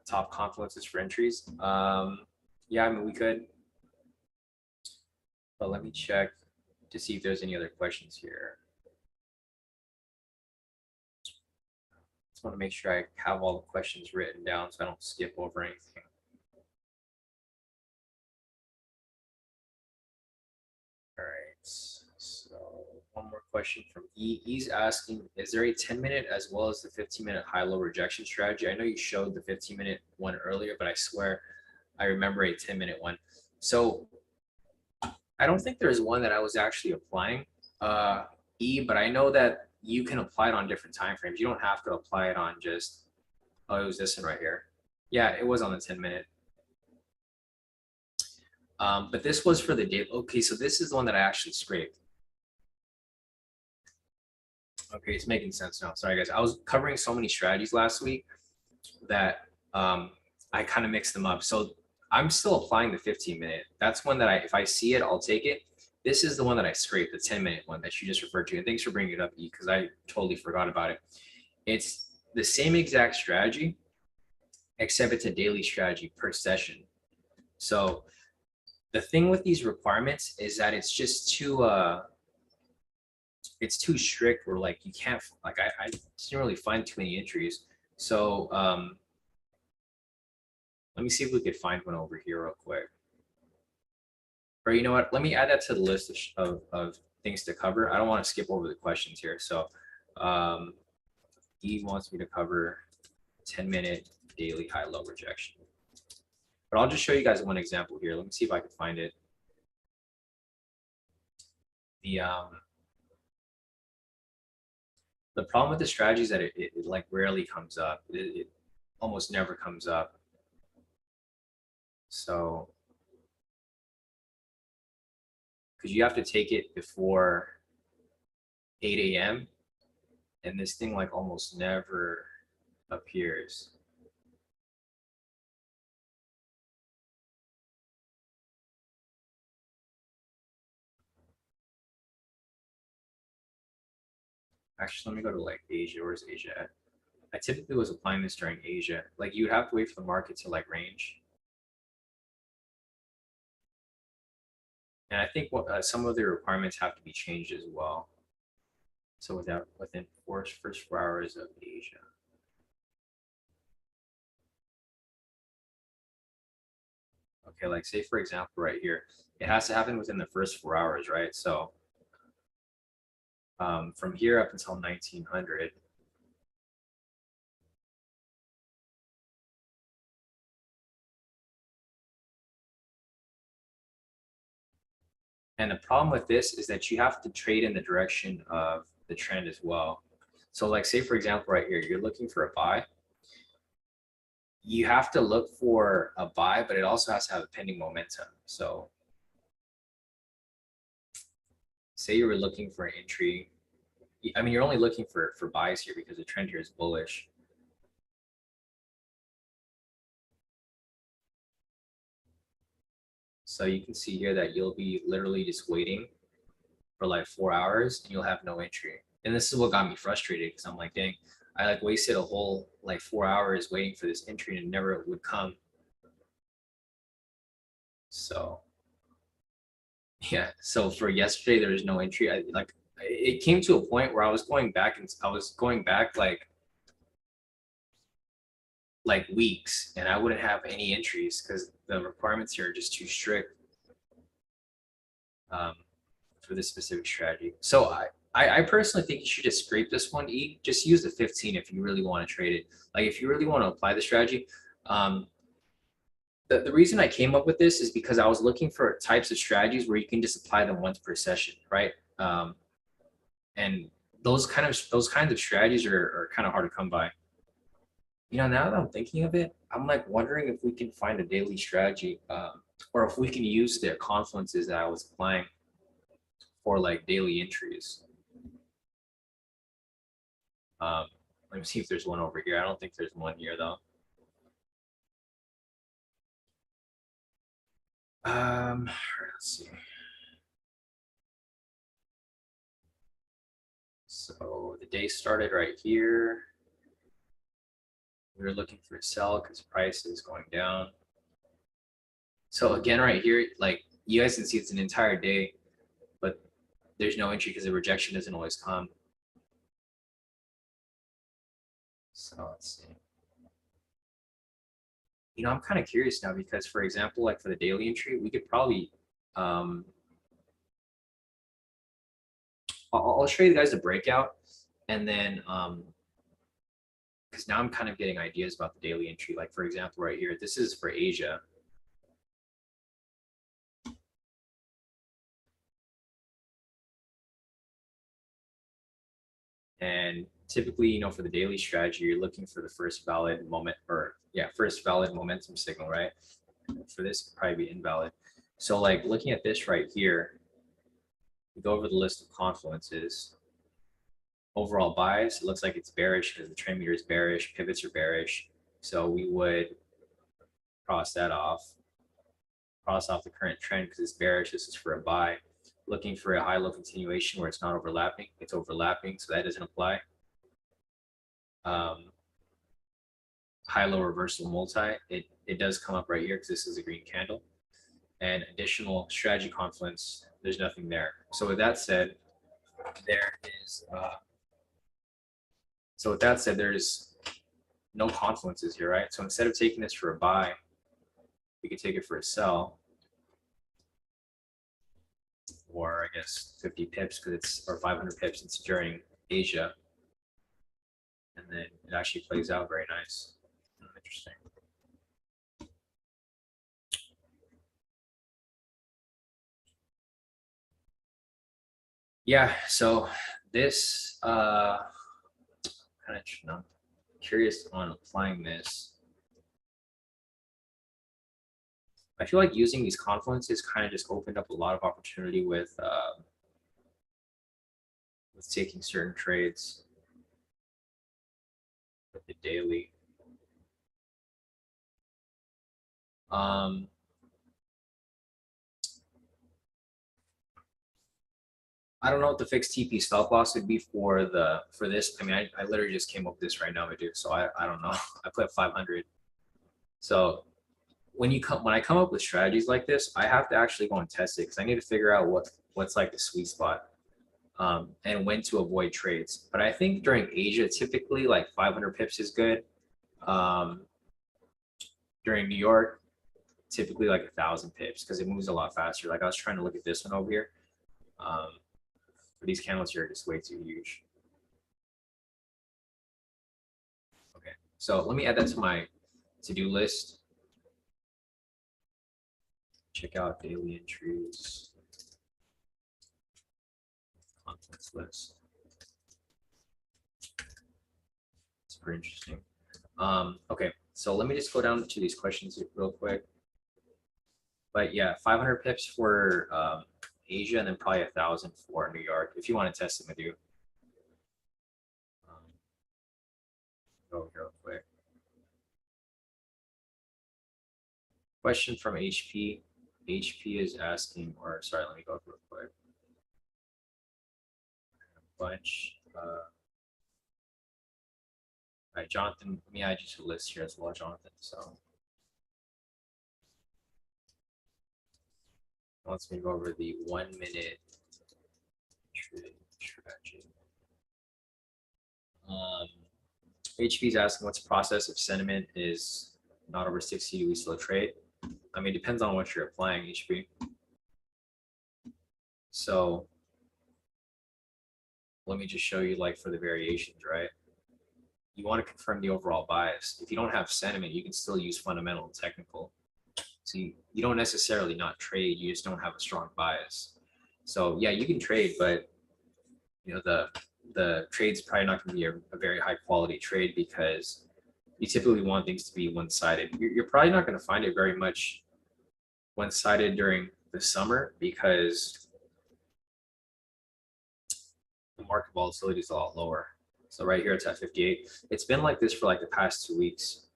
Speaker 1: top confluences for entries. Yeah, I mean, we could. But let me check to see if there's any other questions here. Just want to make sure I have all the questions written down so I don't skip over anything. All right, so one more question from E. He's asking, is there a 10-minute as well as the 15-minute high-low rejection strategy? I know you showed the 15-minute one earlier, but I swear I remember a 10-minute one. So I don't think there's one that I was actually applying, E, but I know that you can apply it on different time frames. You don't have to apply it on just, oh, it was this one right here. Yeah, it was on the 10-minute. But this was for the day. Okay, so this is the one that I actually scraped. Okay, it's making sense now. Sorry, guys. I was covering so many strategies last week that I kind of mixed them up. So I'm still applying the 15-minute. That's one that if I see it, I'll take it. This is the one that I scraped, the 10-minute one that you just referred to. And thanks for bringing it up, E, because I totally forgot about it. It's the same exact strategy, except it's a daily strategy per session. So the thing with these requirements is that it's just it's too strict, or like you can't, like I didn't really find too many entries. So let me see if we could find one over here real quick. Or you know what, let me add that to the list of things to cover. I don't want to skip over the questions here. So he wants me to cover 10-minute daily high-low rejection. But I'll just show you guys one example here. Let me see if I can find it. The problem with the strategy is that it like rarely comes up. It almost never comes up. So, because you have to take it before 8 a.m. and this thing like almost never appears. Actually, let me go to like Asia. Where's Asia at? I typically was applying this during Asia. Like you'd have to wait for the market to like range. And I think some of the requirements have to be changed as well. So within first 4 hours of Asia. Okay, like say for example right here, it has to happen within the first 4 hours, right? So from here up until 1900, and the problem with this is that you have to trade in the direction of the trend as well. So like say for example right here, you're looking for a buy. You have to look for a buy, but it also has to have a pending momentum. So say you were looking for an entry. I mean, you're only looking for buys here because the trend here is bullish. So you can see here that you'll be literally just waiting for like 4 hours and you'll have no entry. And this is what got me frustrated because I'm like, dang, I like wasted a whole like 4 hours waiting for this entry and it never would come. So yeah, so for yesterday there was no entry. It came to a point where I was going back and I was going back like weeks and I wouldn't have any entries because the requirements here are just too strict for this specific strategy. So I personally think you should just scrape this one, E. Just use the 15 if you really want to trade it. Like if you really want to apply the strategy. The reason I came up with this is because I was looking for types of strategies where you can just apply them once per session, right? And those kinds of strategies are kind of hard to come by. You know, now that I'm thinking of it, I'm like wondering if we can find a daily strategy, or if we can use the confluences that I was applying for like daily entries. Let me see if there's one over here. I don't think there's one here though. Let's see. So the day started right here. We were looking for a sell because price is going down. So again, right here, like you guys can see it's an entire day, but there's no entry because the rejection doesn't always come. So let's see. You know, I'm kind of curious now because, for example, like for the daily entry, we could probably, I'll show you guys the breakout, and then, because now I'm kind of getting ideas about the daily entry. Like for example, right here, this is for Asia. And typically, you know, for the daily strategy, you're looking for the first valid first valid momentum signal, right? For this, it'd probably be invalid. So like looking at this right here, we go over the list of confluences. Overall buys, it looks like it's bearish because the trend meter is bearish, pivots are bearish. So we would cross that off. cross off the current trend because it's bearish. This is for a buy. Looking for a high-low continuation where it's not overlapping. It's overlapping, so that doesn't apply. High-low reversal multi. It does come up right here because this is a green candle. And additional strategy confluence, there's nothing there. So with that said, there's no confluences here, right? So instead of taking this for a buy, we could take it for a sell, or I guess 50 pips because it's, or 500 pips. It's during Asia, and then it actually plays out very nice. Interesting. Yeah, so this kind of curious on applying this. I feel like using these confluences kind of just opened up a lot of opportunity with taking certain trades with the daily. I don't know what the fixed TP stop loss would be for this. I mean, I literally just came up with this right now, dude. So I don't know. I put 500. So when I come up with strategies like this, I have to actually go and test it because I need to figure out what's like the sweet spot, and when to avoid trades. But I think during Asia, typically like 500 pips is good. During New York, typically like 1,000 pips because it moves a lot faster. Like I was trying to look at this one over here. But these candles here are just way too huge. Okay, so let me add that to my to-do list. Check out daily entries. Confluence list. It's pretty interesting. Okay, so let me just go down to these questions real quick. But yeah, 500 pips for Asia, and then probably 1,000 for New York if you want to test it with you. Go here real quick. Question from HP. HP is asking, or sorry, let me go real quick. A bunch. All right, Jonathan, let me add you to the list here as well, Jonathan. So let's go over the 1 minute strategy. HP is asking what's the process if sentiment is not over 60, do we still trade? I mean, it depends on what you're applying, HP. So let me just show you like for the variations, right? You want to confirm the overall bias. If you don't have sentiment, you can still use fundamental and technical. So you don't necessarily not trade, you just don't have a strong bias. So yeah, you can trade, but you know the trade's probably not going to be a very high quality trade because you typically want things to be one-sided. You're probably not going to find it very much one-sided during the summer because the market volatility is a lot lower. So right here it's at 58. It's been like this for like the past 2 weeks.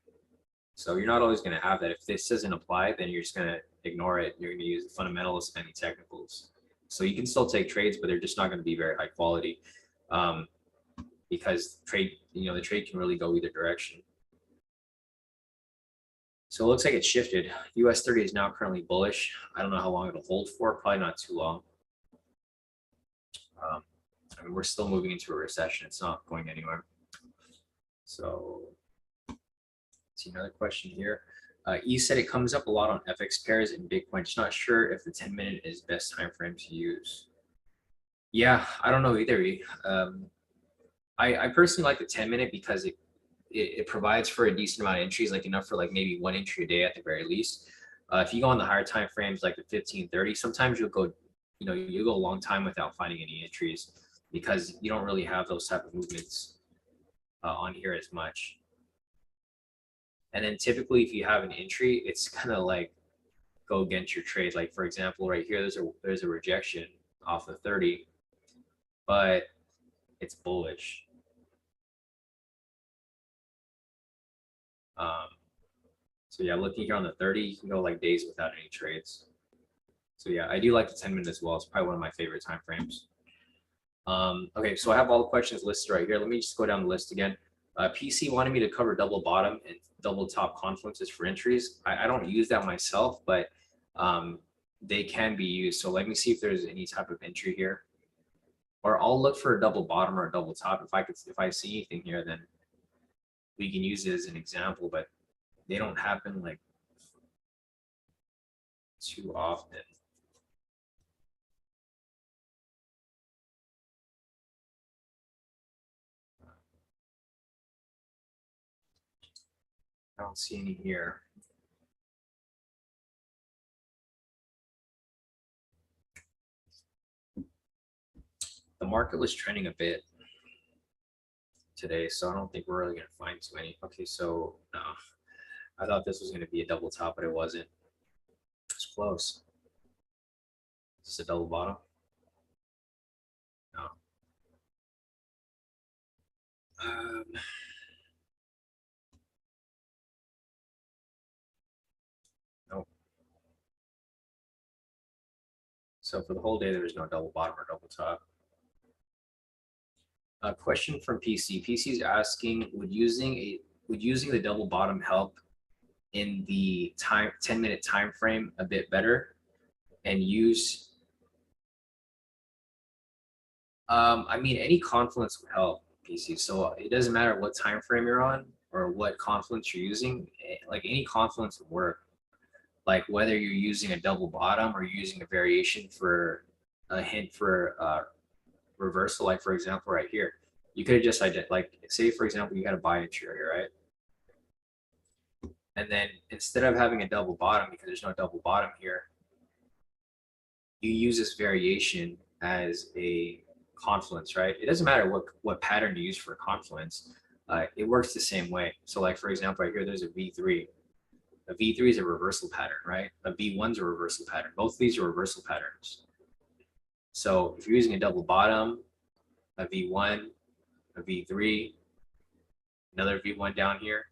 Speaker 1: So you're not always going to have that. If this doesn't apply, then you're just going to ignore it. You're going to use the fundamentals and the technicals. So you can still take trades, but they're just not going to be very high quality because the trade can really go either direction. So it looks like it shifted. US 30 is now currently bullish. I don't know how long it'll hold for, probably not too long. I mean, we're still moving into a recession. It's not going anywhere. So see another question here. E said it comes up a lot on FX pairs and Bitcoin. Just not sure if the 10-minute is best time frame to use. Yeah, I don't know either. I personally like the 10-minute because it provides for a decent amount of entries, like enough for like maybe 1 entry a day at the very least. If you go on the higher time frames like the 15, 30, sometimes you'll go a long time without finding any entries because you don't really have those type of movements on here as much. And then typically if you have an entry, it's gonna like go against your trade. Like for example, right here, there's a rejection off the 30, but it's bullish. So yeah, looking here on the 30, you can go like days without any trades. So yeah, I do like the 10-minute as well. It's probably one of my favorite time frames. Okay, so I have all the questions listed right here. Let me just go down the list again. PC wanted me to cover double bottom and double top confluences for entries. I don't use that myself, but they can be used. So let me see if there's any type of entry here. Or I'll look for a double bottom or a double top. If I see anything here, then we can use it as an example, but they don't happen like too often. I don't see any here. The market was trending a bit today, so I don't think we're really going to find too many. Okay, so no, I thought this was going to be a double top, but it wasn't. It's close. Is this a double bottom? No. Nope. So for the whole day, there was no double bottom or double top. A question from PC. PC is asking, would using the double bottom help in the 10-minute time frame a bit better and use I mean any confluence would help PC, so it doesn't matter what time frame you're on or what confluence you're using, like any confluence would work, like whether you're using a double bottom or using a variation for a hint for reversal, like for example right here you could have just like say for example you got a buy entry here, right? And then instead of having a double bottom, because there's no double bottom here, you use this variation as a confluence, right? It doesn't matter what pattern you use for a confluence. It works the same way. So like, for example, right here, there's a V3. A V3 is a reversal pattern, right? A V1 is a reversal pattern. Both of these are reversal patterns. So if you're using a double bottom, a V1, a V3, another V1 down here,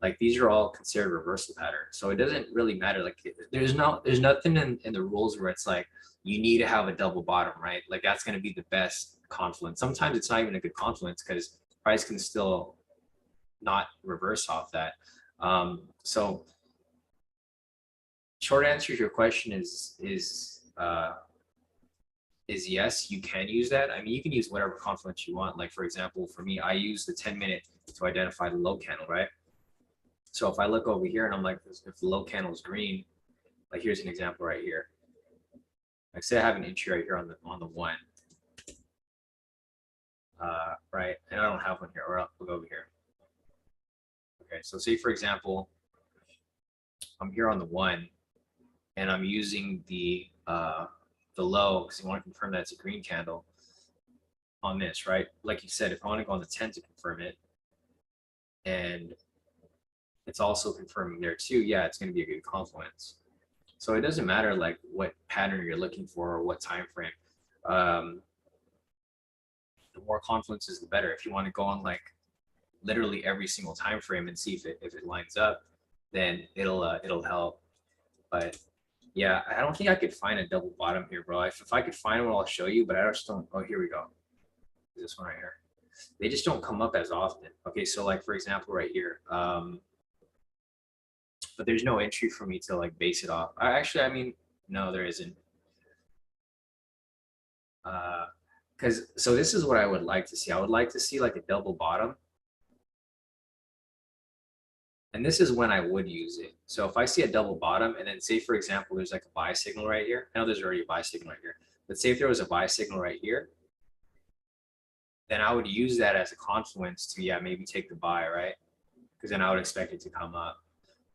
Speaker 1: like these are all considered reversal patterns. So it doesn't really matter. Like there's nothing in the rules where it's like you need to have a double bottom, right? Like that's going to be the best confluence. Sometimes it's not even a good confluence because price can still not reverse off that. So short answer to your question is yes, you can use that. I mean, you can use whatever confluence you want. Like for example, for me, I use the 10-minute to identify the low candle, right? So if I look over here and I'm like, if the low candle is green, like here's an example right here. Like say I have an entry right here on the one, right? And I don't have one here, or I'll go over here. Okay, so say for example, I'm here on the one, and I'm using the low because you want to confirm that it's a green candle on this, right? Like you said, if I want to go on the 10 to confirm it, and it's also confirming there too, yeah, it's going to be a good confluence. So it doesn't matter like what pattern you're looking for or what time frame. The more confluences, the better. If you want to go on like literally every single time frame and see if it lines up, then it'll help. But yeah, I don't think I could find a double bottom here, bro. If I could find one, I'll show you. But I just don't. Oh, here we go. This one right here. They just don't come up as often. Okay, so like for example, right here. But there's no entry for me to like base it off. I mean, no, there isn't. Because so this is what I would like to see. I would like to see like a double bottom. And this is when I would use it. So if I see a double bottom and then say, for example, there's like a buy signal right here. I know there's already a buy signal right here. But say if there was a buy signal right here, then I would use that as a confluence to, yeah, maybe take the buy, right? Because then I would expect it to come up.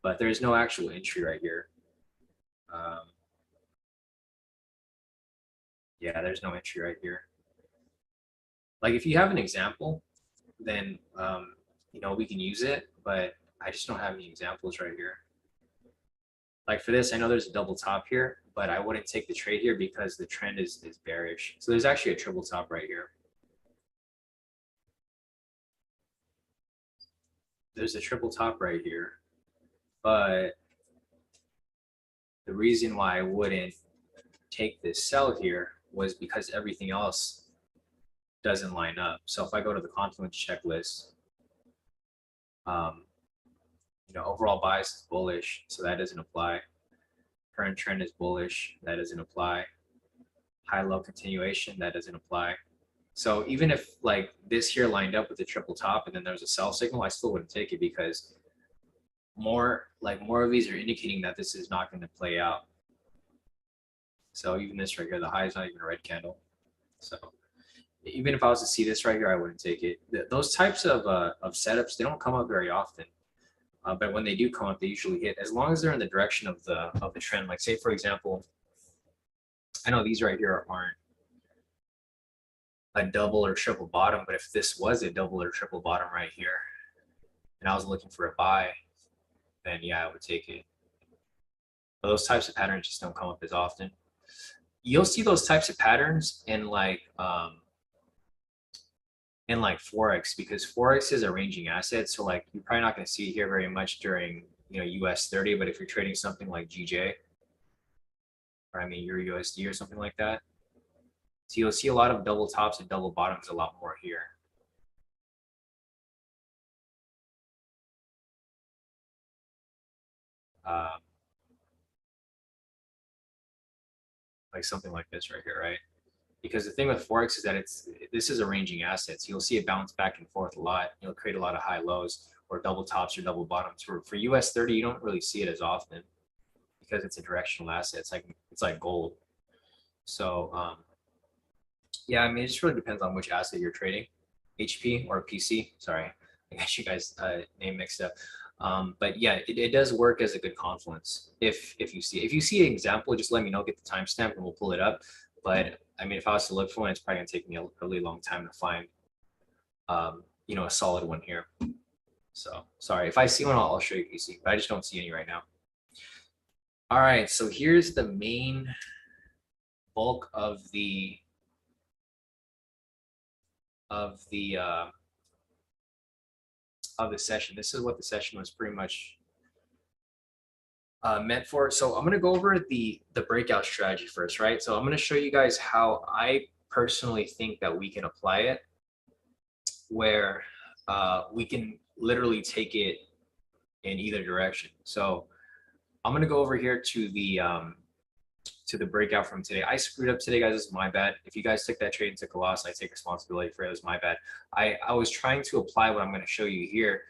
Speaker 1: But there's no actual entry right here. Yeah, there's no entry right here. Like if you have an example, then you know, we can use it, but I just don't have any examples right here. Like for this, I know there's a double top here, but I wouldn't take the trade here because the trend is bearish. So there's actually a triple top right here. There's a triple top right here. But the reason why I wouldn't take this sell here was because everything else doesn't line up. So if I go to the Confluence checklist, overall bias is bullish, so that doesn't apply. Current trend is bullish, that doesn't apply. High-low continuation, that doesn't apply. So even if like this here lined up with the triple top and then there's a sell signal, I still wouldn't take it because more of these are indicating that this is not going to play out. So even this right here, the high is not even a red candle. So even if I was to see this right here, I wouldn't take it. Those types of setups, they don't come up very often. But when they do come up, they usually hit, as long as they're in the direction of the trend. Like say, for example, I know these right here aren't a double or triple bottom, but if this was a double or triple bottom right here, and I was looking for a buy, then yeah, I would take it. But those types of patterns just don't come up as often. You'll see those types of patterns in like Forex, because Forex is a ranging asset. So like you're probably not going to see it here very much during US 30, but if you're trading something like GJ, or I mean Euro USD or something like that, so you'll see a lot of double tops and double bottoms a lot more here. Like something like this right here, right? Because the thing with Forex is that this is a ranging asset. So you'll see it bounce back and forth a lot. You'll create a lot of high lows or double tops or double bottoms. For US 30, you don't really see it as often because it's a directional asset. It's like gold. So yeah, I mean, it just really depends on which asset you're trading, HP or PC. Sorry, I got you guys name mixed up. But yeah, it does work as a good confluence. If you see an example, just let me know, get the timestamp, and we'll pull it up. But I mean, if I was to look for one, it's probably gonna take me a really long time to find, a solid one here. So sorry, if I see one, I'll show you PC, but I just don't see any right now. All right, so here's the main bulk of the session. This is what the session was pretty much meant for. So I'm going to go over the breakout strategy first, right? So I'm going to show you guys how I personally think that we can apply it, where we can literally take it in either direction. So I'm going to go over here to the breakout from today. I screwed up today, guys. This is my bad. If you guys took that trade and took a loss, I take responsibility for it. It was my bad. I was trying to apply what I'm going to show you here,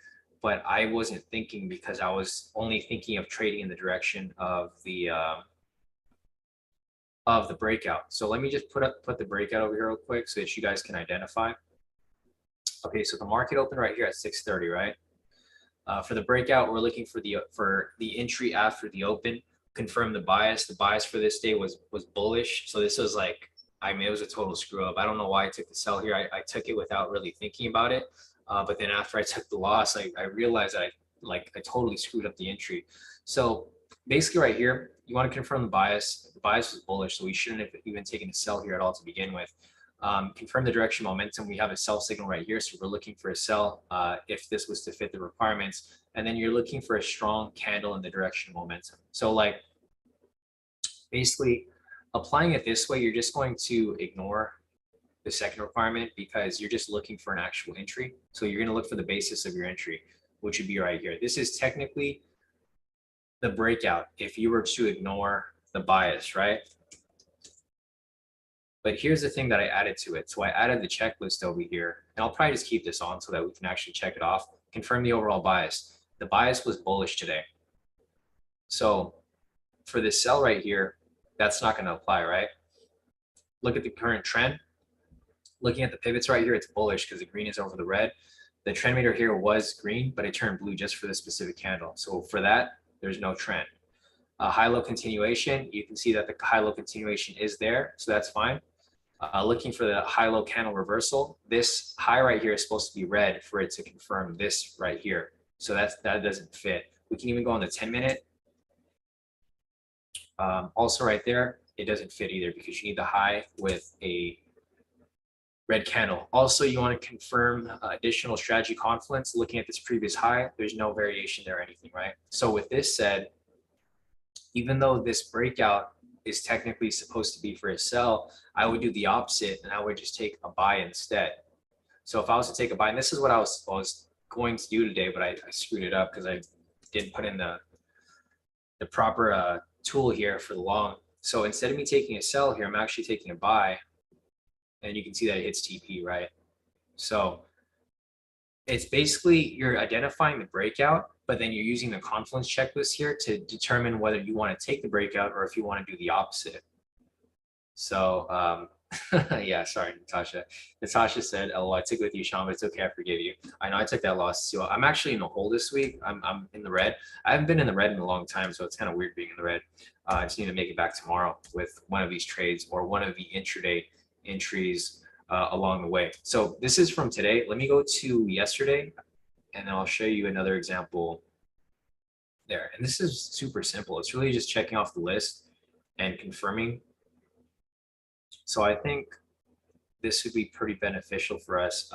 Speaker 1: but I wasn't thinking, because I was only thinking of trading in the direction of the breakout. So let me just put the breakout over here real quick so that you guys can identify. Okay, so the market opened right here at 6:30, right? For the breakout, we're looking for the entry after the open. Confirm the bias. The bias for this day was bullish. So this was like, I mean, it was a total screw up. I don't know why I took the sell here. I took it without really thinking about it. But then after I took the loss, I realized that I totally screwed up the entry. So basically right here, you want to confirm the bias. The bias was bullish, so we shouldn't have even taken a sell here at all to begin with. Confirm the direction momentum. We have a sell signal right here, so we're looking for a sell if this was to fit the requirements. And then you're looking for a strong candle in the direction of momentum. So like basically applying it this way, you're just going to ignore the second requirement because you're just looking for an actual entry. So you're going to look for the basis of your entry, which would be right here. This is technically the breakout if you were to ignore the bias, right? But here's the thing that I added to it. So I added the checklist over here, and I'll probably just keep this on so that we can actually check it off. Confirm the overall bias. The bias was bullish today. So for this sell right here, that's not going to apply, right? Look at the current trend. Looking at the pivots right here, it's bullish because the green is over the red. The trend meter here was green, but it turned blue just for this specific candle. So for that, there's no trend. High-low continuation, you can see that the high-low continuation is there, so that's fine. Looking for the high-low candle reversal. This high right here is supposed to be red for it to confirm this right here. So that doesn't fit. We can even go on the 10-minute. Also right there, it doesn't fit either because you need the high with a red candle. Also, you want to confirm additional strategy confluence. Looking at this previous high, there's no variation there or anything, right? So with this said, even though this breakout is technically supposed to be for a sell, I would do the opposite and I would just take a buy instead. So if I was to take a buy, and this is what I was going to do today, but I screwed it up because I didn't put in the proper tool here for the long. So instead of me taking a sell here, I'm actually taking a buy, and you can see that it hits TP, right? So it's basically you're identifying the breakout, but then you're using the Confluence checklist here to determine whether you want to take the breakout or if you want to do the opposite. So yeah, sorry, Natasha. Natasha said, "Oh, I took it with you, Sean, but it's okay. I forgive you." I know I took that loss too. I'm actually in the hole this week. I'm in the red. I haven't been in the red in a long time, so it's kind of weird being in the red. I just need to make it back tomorrow with one of these trades or one of the intraday entries along the way. So this is from today. Let me go to yesterday, and I'll show you another example there. And this is super simple. It's really just checking off the list and confirming. So I think this would be pretty beneficial for us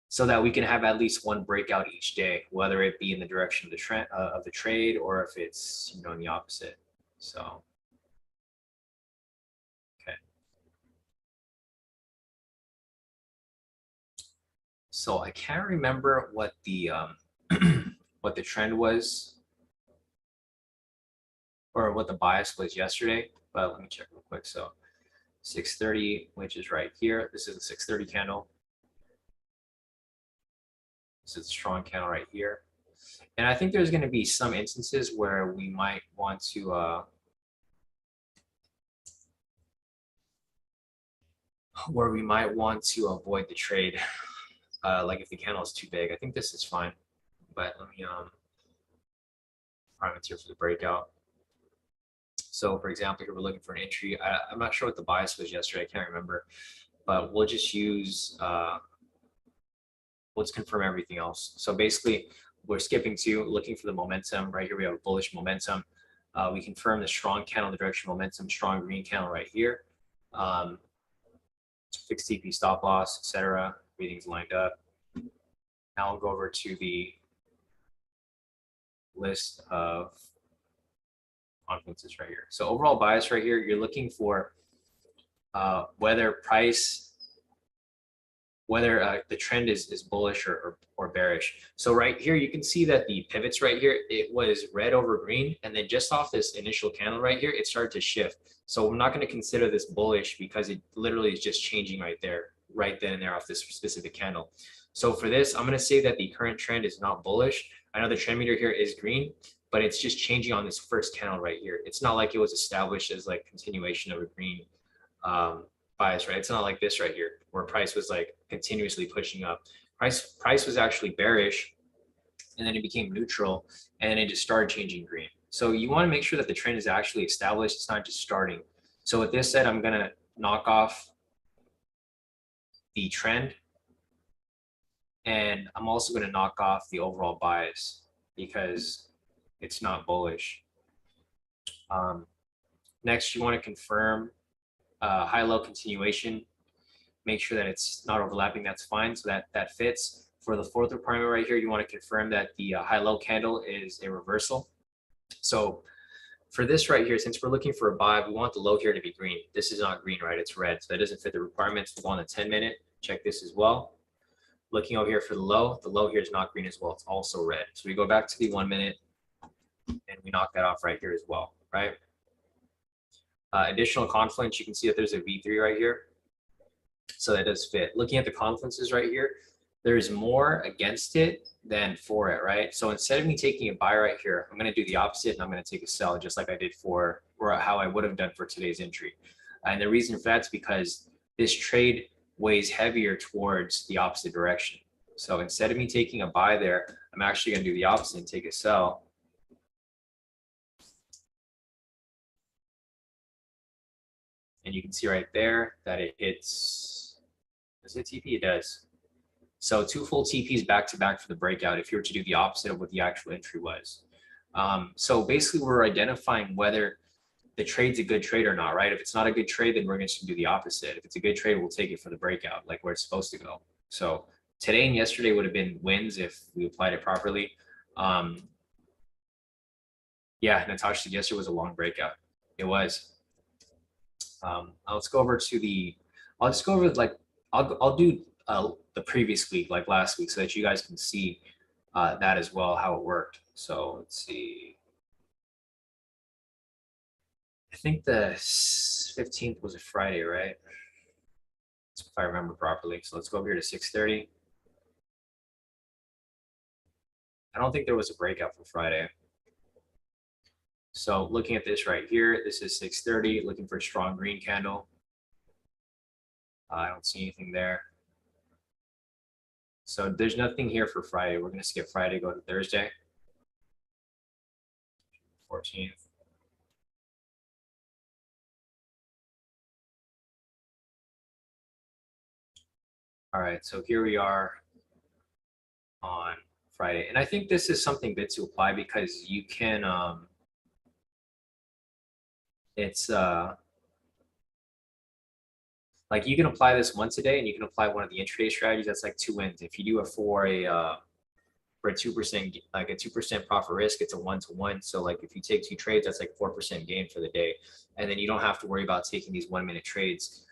Speaker 1: so that we can have at least one breakout each day, whether it be in the direction of the trend of the trade or if it's, you know, in the opposite. So, okay. So I can't remember what the what the trend was or what the bias was yesterday, but let me check real quick. So 630, which is right here. This is a 630 candle. This is a strong candle right here. And I think there's going to be some instances where we might want to avoid the trade, like if the candle is too big. I think this is fine, but let me parameters here for the breakout. So for example, here we're looking for an entry. I'm not sure what the bias was yesterday. I can't remember, but we'll just use, let's confirm everything else. So basically we're skipping to looking for the momentum. Right here we have a bullish momentum. We confirm the strong candle in the direction of momentum, strong green candle right here. Fixed TP stop loss, etc. Everything's lined up. Now we'll go over to the list of confluences right here. So overall bias right here, you're looking for whether the trend is bullish or bearish. So right here, you can see that the pivots right here, it was red over green. And then just off this initial candle right here, it started to shift. So I'm not going to consider this bullish because it literally is just changing right there, right then and there off this specific candle. So for this, I'm going to say that the current trend is not bullish. I know the trend meter here is green, but it's just changing on this first candle right here. It's not like it was established as like continuation of a green bias, right? It's not like this right here where price was like continuously pushing up. Price was actually bearish, and then it became neutral, and then it just started changing green. So you want to make sure that the trend is actually established. It's not just starting. So with this said, I'm going to knock off the trend, and I'm also going to knock off the overall bias because it's not bullish. Next, you want to confirm high-low continuation. Make sure that it's not overlapping. That's fine. So that fits. For the fourth requirement right here, you want to confirm that the high-low candle is a reversal. So for this right here, since we're looking for a buy, we want the low here to be green. This is not green, right? It's red. So that doesn't fit the requirements. We'll go on the 10-minute. Check this as well. Looking over here for the low here is not green as well. It's also red. So we go back to the 1 minute and we knock that off right here as well, right? Additional confluence, you can see that there's a V3 right here. So that does fit. Looking at the confluences right here, there's more against it than for it, right? So instead of me taking a buy right here, I'm going to do the opposite and I'm going to take a sell just like I did for, or how I would have done for today's entry. And the reason for that's because this trade weighs heavier towards the opposite direction. So instead of me taking a buy there, I'm actually going to do the opposite and take a sell. And you can see right there that it hits, does it TP? It does. So 2 full TPs back to back for the breakout if you were to do the opposite of what the actual entry was. So basically we're identifying whether the trade's a good trade or not, right? If it's not a good trade, then we're going to do the opposite. If it's a good trade, we'll take it for the breakout, like where it's supposed to go. So today and yesterday would have been wins if we applied it properly. Yeah, Natasha said yesterday was a long breakout. It was. Let's go over to the, I'll just go over like, I'll do the previous week, like last week, so that you guys can see that as well, how it worked. So let's see. I think the 15th was a Friday, right? If I remember properly. So let's go over here to 6:30. I don't think there was a breakout for Friday. So looking at this right here, this is 6:30, looking for a strong green candle. I don't see anything there. So there's nothing here for Friday. We're going to skip Friday, go to Thursday, 14th. All right, so here we are on Friday. And I think this is something good to apply because you can, like you can apply this once a day and you can apply one of the intraday strategies. That's like 2 wins. If you do it for a 2%, like a 2% profit risk, it's a 1-to-1. So like if you take 2 trades, that's like 4% gain for the day. And then you don't have to worry about taking these 1-minute trades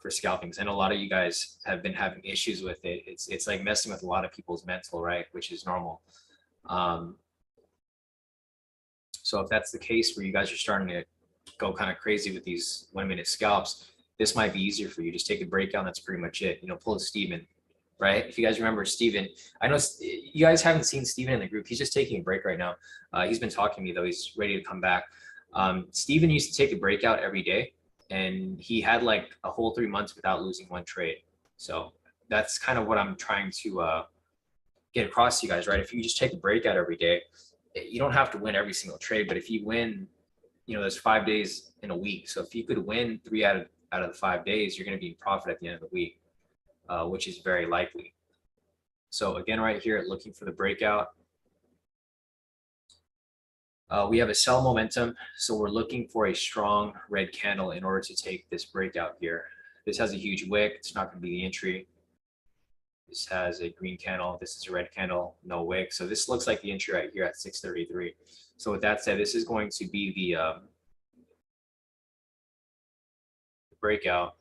Speaker 1: for scalping. Because I know a lot of you guys have been having issues with it. It's like messing with a lot of people's mental, right? Which is normal. So if that's the case where you guys are starting to go kind of crazy with these 1-minute scalps, this might be easier for you. Just take a breakdown. That's pretty much it. You know, pull a Steven, right? If you guys remember Steven, I know you guys haven't seen Steven in the group. He's just taking a break right now. He's been talking to me though. He's ready to come back. Steven used to take a breakout every day and he had like a whole 3 months without losing 1 trade. So that's kind of what I'm trying to get across to you guys, right? If you just take a breakout every day, you don't have to win every single trade, but if you win, you know, there's 5 days in a week. So if you could win 3 out of the 5 days, you're going to be in profit at the end of the week, which is very likely. So again, right here, looking for the breakout. We have a sell momentum. So we're looking for a strong red candle in order to take this breakout here. This has a huge wick. It's not going to be the entry. This has a green candle. This is a red candle, no wick. So this looks like the entry right here at 6:33. So with that said, this is going to be the breakout.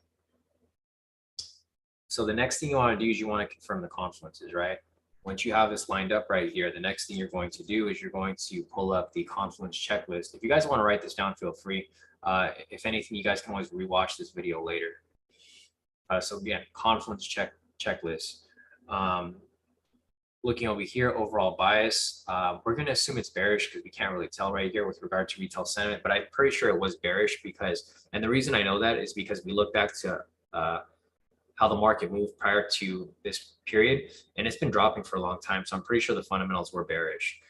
Speaker 1: So the next thing you want to do is you want to confirm the confluences, right? Once you have this lined up right here, the next thing you're going to do is you're going to pull up the Confluence checklist. If you guys want to write this down, feel free. If anything, you guys can always rewatch this video later. So again, Confluence checklist. Looking over here, overall bias, we're going to assume it's bearish because we can't really tell right here with regard to retail sentiment, but I'm pretty sure it was bearish because, and the reason I know that is because we look back to how the market moved prior to this period, and it's been dropping for a long time, so I'm pretty sure the fundamentals were bearish.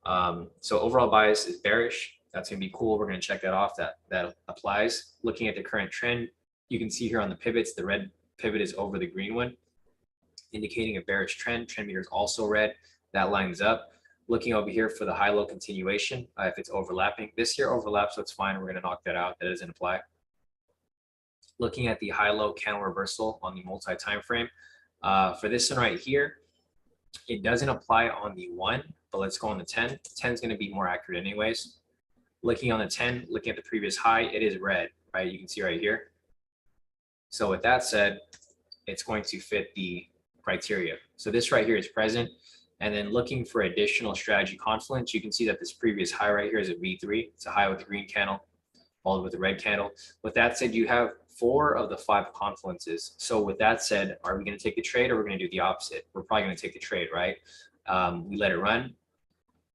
Speaker 1: So overall bias is bearish. That's going to be cool. We're going to check that off. That applies. Looking at the current trend, you can see here on the pivots, the red pivot is over the green one, indicating a bearish trend. Trend meter is also red. That lines up. Looking over here for the high-low continuation, if it's overlapping. This here overlaps, so it's fine. We're going to knock that out. That doesn't apply. Looking at the high-low candle reversal on the multi-time frame. For this one right here, it doesn't apply on the 1, but let's go on the 10. 10 is going to be more accurate anyways. Looking on the 10, looking at the previous high, it is red, right? You can see right here. So with that said, it's going to fit the criteria. So this right here is present. And then looking for additional strategy confluence, you can see that this previous high right here is a V3. It's a high with a green candle, followed with a red candle. With that said, you have 4 of the 5 confluences. So with that said, are we going to take the trade or we're going to do the opposite? We're probably going to take the trade, right? We let it run,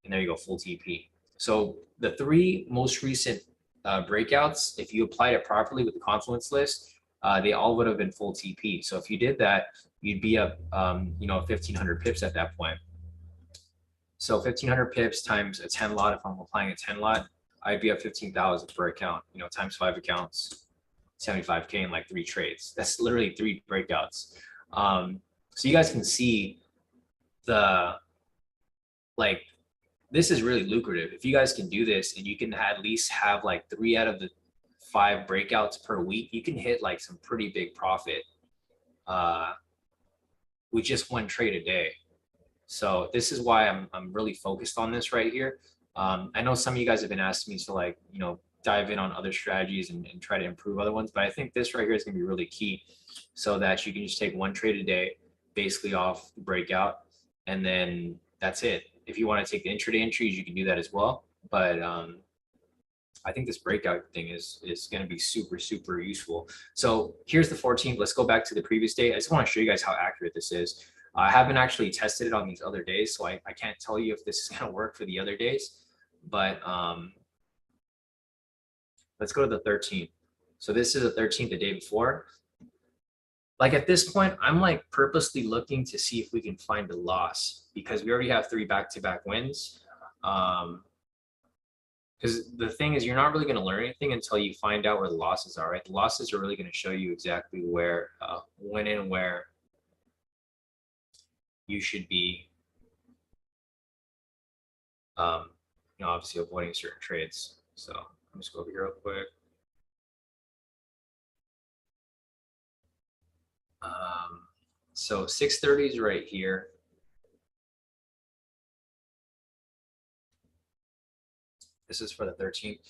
Speaker 1: and there you go, full TP. So the 3 most recent breakouts, if you applied it properly with the confluence list, they all would have been full TP. So if you did that, you'd be up, 1,500 pips at that point. So 1,500 pips times a 10 lot. If I'm applying a 10 lot, I'd be up 15,000 per account. Times 5 accounts, 75K in like 3 trades. That's literally 3 breakouts. So you guys can see the this is really lucrative. If you guys can do this and you can at least have like 3 out of the 5 breakouts per week, you can hit like some pretty big profit with just one trade a day. So this is why I'm really focused on this right here. I know some of you guys have been asking me to like, dive in on other strategies and try to improve other ones, but I think this right here is going to be really key so that you can just take one trade a day basically off the breakout, and then that's it. If you want to take the intraday entries, you can do that as well. But I think this breakout thing is going to be super, super useful. So here's the 14th. Let's go back to the previous day. I just want to show you guys how accurate this is. I haven't actually tested it on these other days, so I can't tell you if this is going to work for the other days. But let's go to the 13th. So this is the 13th, the day before. Like at this point, I'm like purposely looking to see if we can find a loss because we already have 3 back-to-back wins. Because the thing is, you're not really going to learn anything until you find out where the losses are, right? The losses are really going to show you exactly where, when and where you should be, obviously avoiding certain trades. So I'm just go over here real quick. So 630 is right here. This is for the 13th.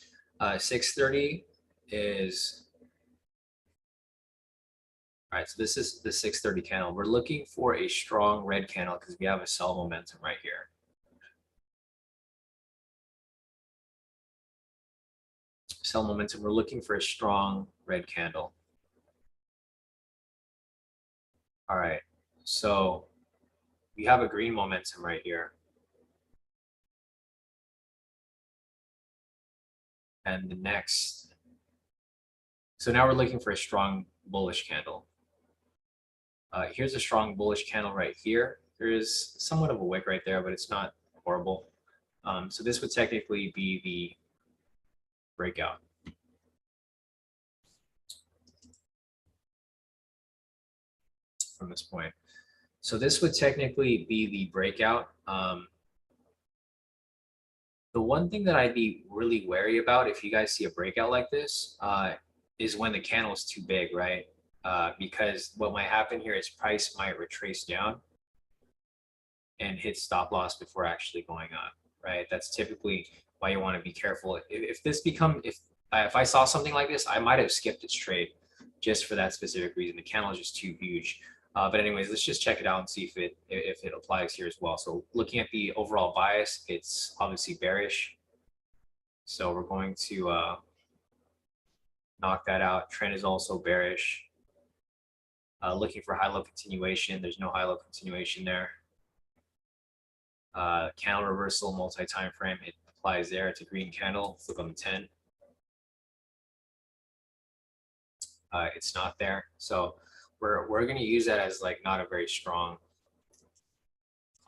Speaker 1: 630 is, all right, so this is the 630 candle. We're looking for a strong red candle because we have a sell momentum right here. Sell momentum, we're looking for a strong red candle. All right, so we have a green momentum right here. And the next, so now we're looking for a strong bullish candle. Here's a strong bullish candle right here. There is somewhat of a wick right there, but it's not horrible. So this would technically be the breakout. From this point. So this would technically be the breakout. The one thing that I'd be really wary about if you guys see a breakout like this is when the candle is too big, right? Because what might happen here is price might retrace down and hit stop loss before actually going up, right? That's typically why you want to be careful. If I saw something like this, I might have skipped its trade just for that specific reason. The candle is just too huge. But anyways, let's just check it out and see if it applies here as well. So looking at the overall bias, it's obviously bearish. So we're going to knock that out. Trend is also bearish. Looking for high-low continuation. There's no high-low continuation there. Candle reversal, multi-time frame. It applies there. It's a green candle. Flip on the 10. It's not there. So we're going to use that as like not a very strong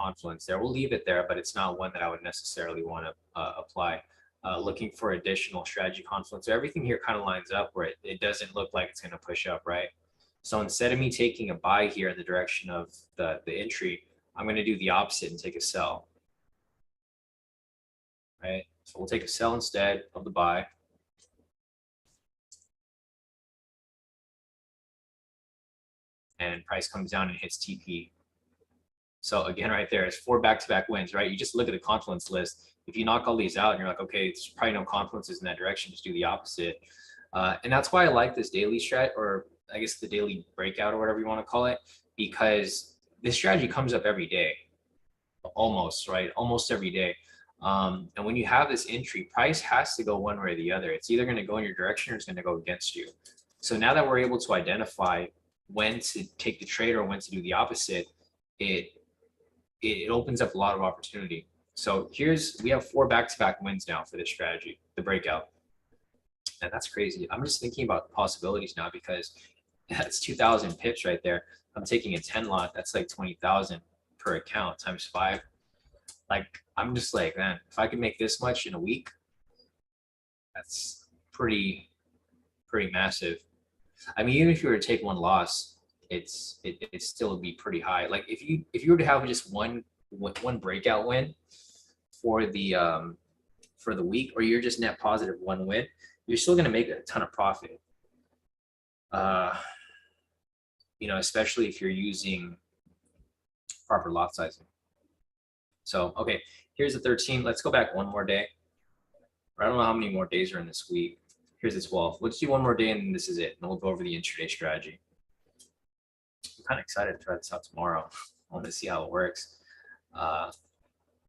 Speaker 1: confluence there. We'll leave it there, but it's not one that I would necessarily want to apply. Looking for additional strategy confluence. So everything here kind of lines up where it doesn't look like it's going to push up, right? So instead of me taking a buy here in the direction of the entry, I'm going to do the opposite and take a sell. Right? So we'll take a sell instead of the buy. And price comes down and hits TP. So again, right there, it's 4 back-to-back wins, right? You just look at the confluence list. If you knock all these out and you're like, okay, there's probably no confluences in that direction, just do the opposite. And that's why I like this daily strat, or I guess the daily breakout or whatever you want to call it, because this strategy comes up every day, almost, right? Almost every day. And when you have this entry, price has to go one way or the other. It's either going to go in your direction or it's going to go against you. So now that we're able to identify when to take the trade or when to do the opposite, it opens up a lot of opportunity. So we have 4 back-to-back wins now for this strategy, the breakout. And that's crazy. I'm just thinking about the possibilities now because that's 2,000 pips right there. I'm taking a 10 lot. That's like 20,000 per account times 5. Like, I'm just like, man, if I could make this much in a week, that's pretty massive. I mean, even if you were to take one loss, it still would be pretty high. Like if you were to have just one breakout win, for the week, or you're just net positive one win, you're still going to make a ton of profit. You know, especially if you're using proper lot sizing. So, okay, here's the 13. Let's go back one more day. I don't know how many more days are in this week. Here's the 12. Let's do one more day and this is it. And we'll go over the intraday strategy. I'm kind of excited to try this out tomorrow. I want to see how it works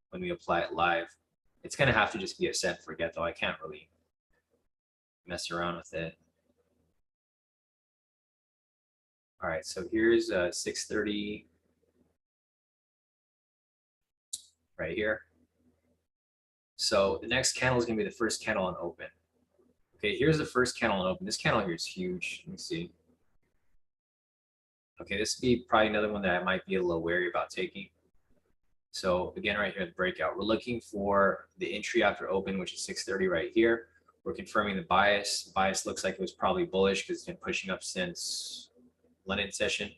Speaker 1: when we apply it live. It's going to have to just be a set and forget, though. I can't really mess around with it. All right, so here's 6:30 right here. So the next candle is going to be the first candle on open. Okay, here's the first candle on open. This candle here is huge. Let me see. Okay, this would be probably another one that I might be a little wary about taking. So again, right here, the breakout. We're looking for the entry after open, which is 6:30 right here. We're confirming the bias. Bias looks like it was probably bullish because it's been pushing up since London session.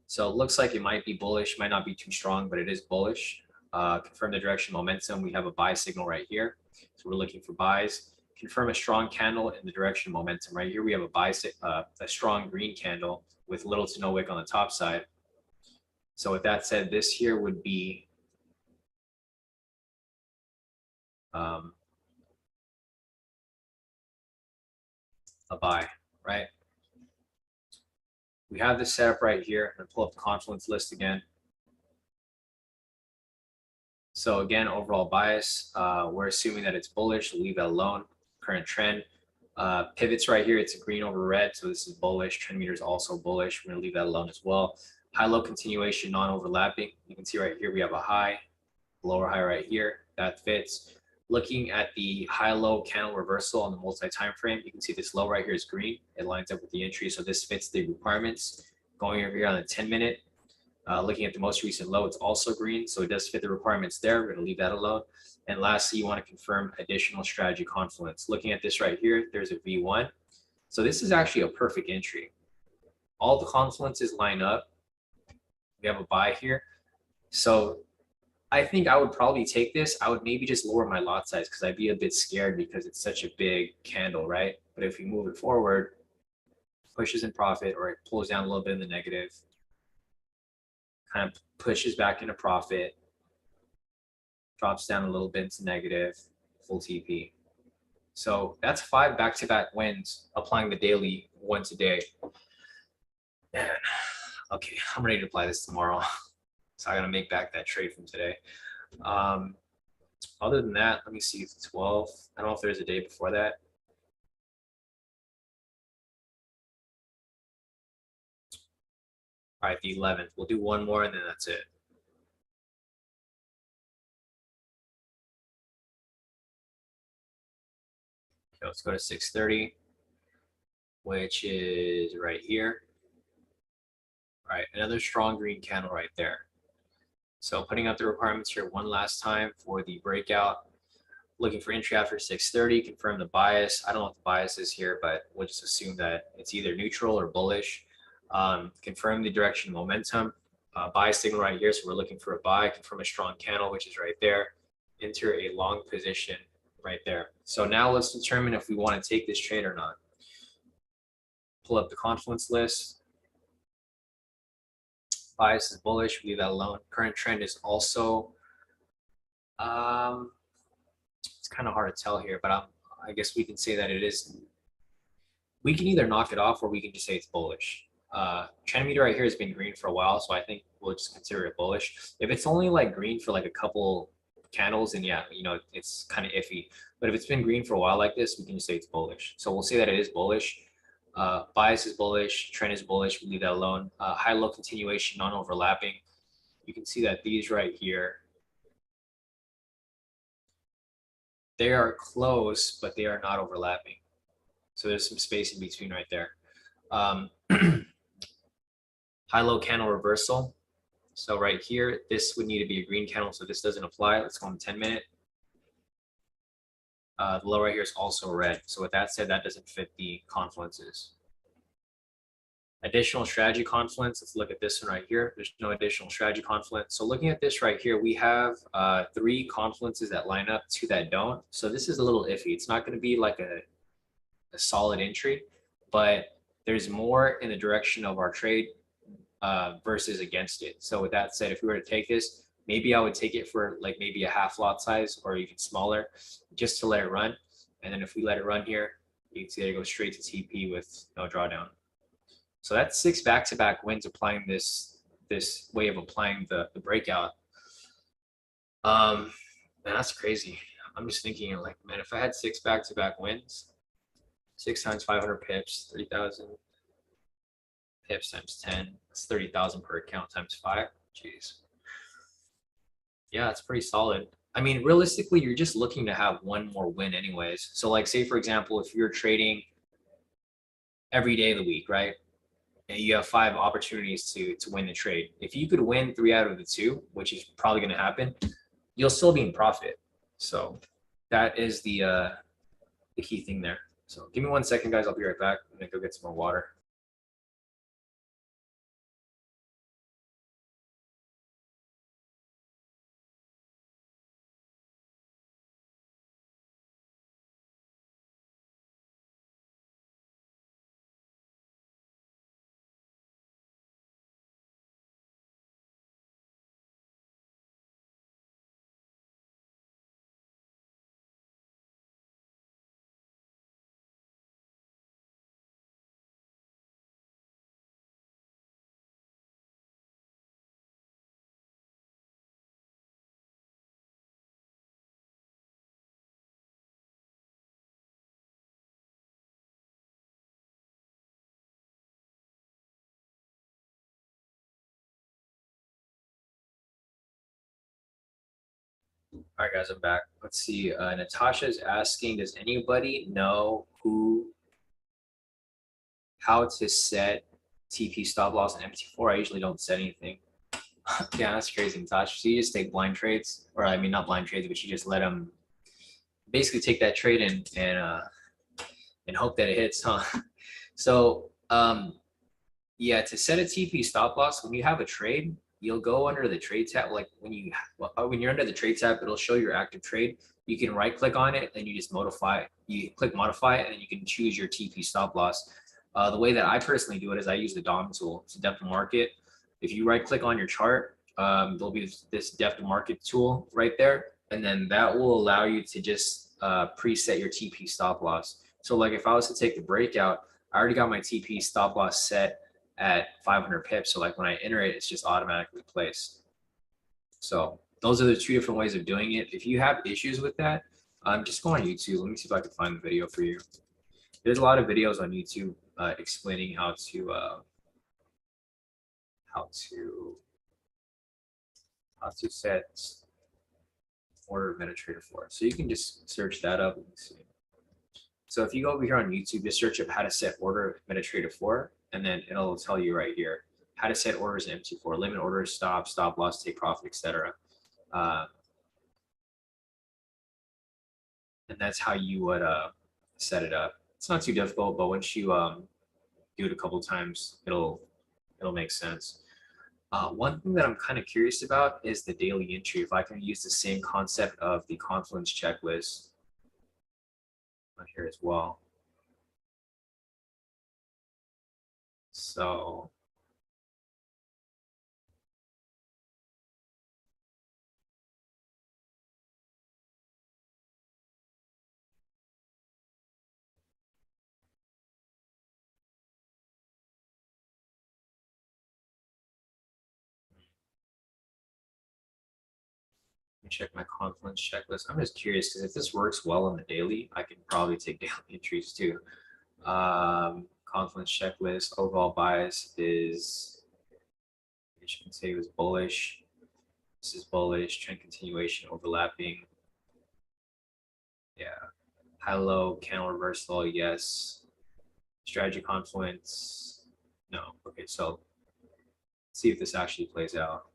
Speaker 1: So it looks like it might be bullish, might not be too strong, but it is bullish. Confirm the direction momentum. We have a buy signal right here. So we're looking for buys. Confirm a strong candle in the direction momentum. Right here, we have a strong green candle with little to no wick on the top side. So with that said, this here would be a buy, right? We have this setup right here. I'm going to pull up the Confluence list again. So again, overall bias, we're assuming that it's bullish. We'll leave that alone. Current trend. Pivots right here, it's a green over red, so this is bullish. Trend meter is also bullish. We're going to leave that alone as well. High-low continuation, non-overlapping. You can see right here we have a high, lower high right here. That fits. Looking at the high-low candle reversal on the multi-time frame, you can see this low right here is green. It lines up with the entry, so this fits the requirements. Going over here on the 10-minute, looking at the most recent low, it's also green, so it does fit the requirements there. We're going to leave that alone. And lastly, you want to confirm additional strategy confluence. Looking at this right here, there's a V1. So this is actually a perfect entry. All the confluences line up. We have a buy here. So I think I would probably take this. I would maybe just lower my lot size because I'd be a bit scared because it's such a big candle, right? But if we move it forward, pushes in profit, or it pulls down a little bit in the negative, kind of pushes back into profit, drops down a little bit into negative, full TP. So that's 5 back-to-back wins, applying the daily once a day. Man, okay, I'm ready to apply this tomorrow. So I gotta make back that trade from today. Other than that, let me see, 12. I don't know if there's a day before that. All right, the 11th. We'll do one more and then that's it. Okay, let's go to 6:30, which is right here. All right, another strong green candle right there. So putting up the requirements here one last time for the breakout. Looking for entry after 6:30, confirm the bias. I don't know what the bias is here, but we'll just assume that it's either neutral or bullish. Confirm the direction momentum. Buy signal right here, so we're looking for a buy. Confirm a strong candle, which is right there. Enter a long position right there. So now let's determine if we want to take this trade or not. Pull up the Confluence list. Bias is bullish, leave that alone. Current trend is also, it's kind of hard to tell here, but I guess we can say that it is. We can either knock it off or we can just say it's bullish. Trend meter right here has been green for a while, so I think we'll just consider it bullish. If it's only like green for like a couple candles, then yeah, you know, it's kind of iffy. But if it's been green for a while like this, we can just say it's bullish. So we'll say that it is bullish. Bias is bullish, trend is bullish, we leave that alone. High-low continuation, non-overlapping. You can see that these right here, they are close, but they are not overlapping. So there's some space in between right there. High-low candle reversal. So right here, this would need to be a green candle, so this doesn't apply. Let's go on the 10-minute. The low right here is also red. So with that said, that doesn't fit the confluences. Additional strategy confluence. Let's look at this one right here. There's no additional strategy confluence. So looking at this right here, we have 3 confluences that line up, 2 that don't. So this is a little iffy. It's not going to be like a solid entry, but there's more in the direction of our trade versus against it. So with that said, if we were to take this, maybe I would take it for like maybe a half lot size or even smaller, just to let it run. And then if we let it run here, you can see that it goes straight to TP with no drawdown. So that's 6 back-to-back wins applying this way of applying the breakout. Man, that's crazy. I'm just thinking like, man, if I had 6 back-to-back wins, 6 times 500 pips, 3,000 pips times 10, that's 30,000 per account times 5. Jeez. Yeah, it's pretty solid. I mean, realistically, you're just looking to have one more win anyways. So like, say for example, if you're trading every day of the week, right? And you have 5 opportunities to win the trade. If you could win 3 out of the 2, which is probably going to happen, you'll still be in profit. So that is the key thing there. So give me 1 second, guys. I'll be right back. I'm gonna go get some more water. All right, guys, I'm back. Let's see. Natasha's asking, does anybody know how to set TP stop loss and MT4? I usually don't set anything. Yeah, that's crazy, Natasha. So you just take blind trades, or I mean, not blind trades, but you just let them basically take that trade and hope that it hits, huh? So yeah, to set a TP stop loss, when you have a trade, you'll go under the trade tab. Like when you're under the trade tab, it'll show your active trade. You can right click on it and you just modify. You click modify it and then you can choose your TP stop loss. The way that I personally do it is I use the DOM tool. It's a depth of market. If you right click on your chart, there'll be this depth of market tool right there, and then that will allow you to just preset your TP stop loss. So like if I was to take the breakout, I already got my TP stop loss set at 500 pips. So like when I enter it, it's just automatically placed. So those are the 2 different ways of doing it. If you have issues with that, just go on YouTube. Let me see if I can find the video for you. There's a lot of videos on YouTube explaining how to set order MetaTrader 4. So you can just search that up. Let me see. So if you go over here on YouTube, just search up how to set order MetaTrader 4, and then it'll tell you right here how to set orders in MT4, limit orders, stop loss, take profit, etc. And that's how you would set it up. It's not too difficult, but once you do it a couple times, it'll make sense. One thing that I'm kind of curious about is the daily entry. If I can use the same concept of the Confluence checklist on here as well. So let me check my Confluence checklist. I'm just curious because if this works well on the daily, I can probably take daily entries too. Confluence checklist, overall bias is, as you can say, it was bullish. This is bullish, trend continuation, overlapping. Yeah. High low, candle reversal, yes. Strategy confluence, no. Okay, so let's see if this actually plays out.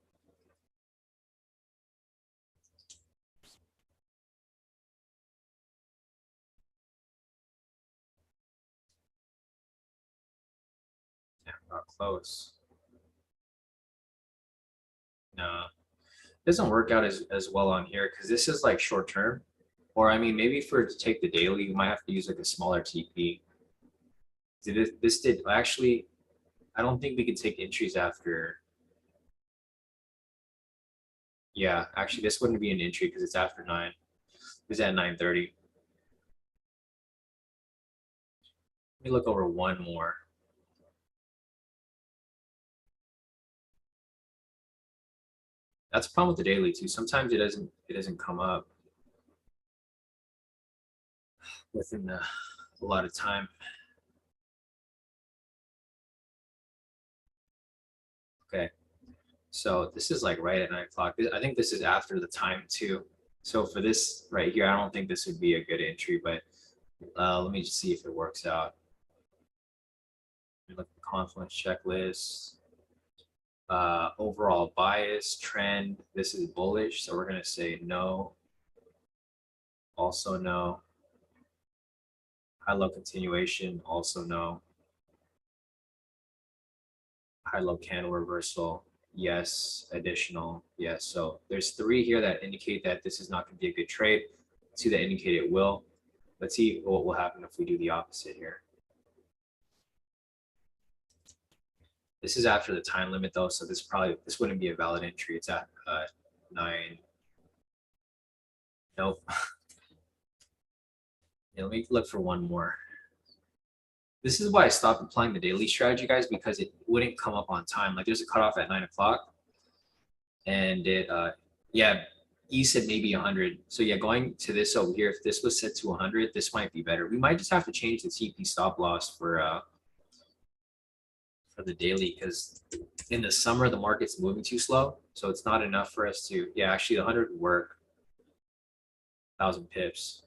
Speaker 1: Yeah, close. No, it doesn't work out as well on here because this is like short term. Or I mean, maybe for to take the daily, you might have to use like a smaller TP. This did actually, I don't think we could take entries after. Yeah, actually, this wouldn't be an entry because it's after 9. It's at 9:30. Let me look over one more. That's a problem with the daily too. Sometimes it doesn't come up within a lot of time. Okay, so this is like right at 9 o'clock. I think this is after the time too. So for this right here, I don't think this would be a good entry, but let me just see if it works out. Look at the Confluence Checklist. Overall bias trend. This is bullish, so we're gonna say no. Also no. High-low continuation. Also no. High-low candle reversal. Yes. Additional. Yes. So there's 3 here that indicate that this is not going to be a good trade. 2 that indicate it will. Let's see what will happen if we do the opposite here. This is after the time limit though, so this wouldn't be a valid entry. It's at 9. Nope. Yeah, let me look for one more. This is why I stopped applying the daily strategy, guys, because it wouldn't come up on time. Like there's a cutoff at 9 o'clock, and it yeah, E said maybe 100. So yeah, going to this over here, if this was set to 100, this might be better. We might just have to change the TP stop loss for the daily because in the summer the market's moving too slow, so it's not enough for us to. Yeah, actually, the 100 would work. 1,000 pips.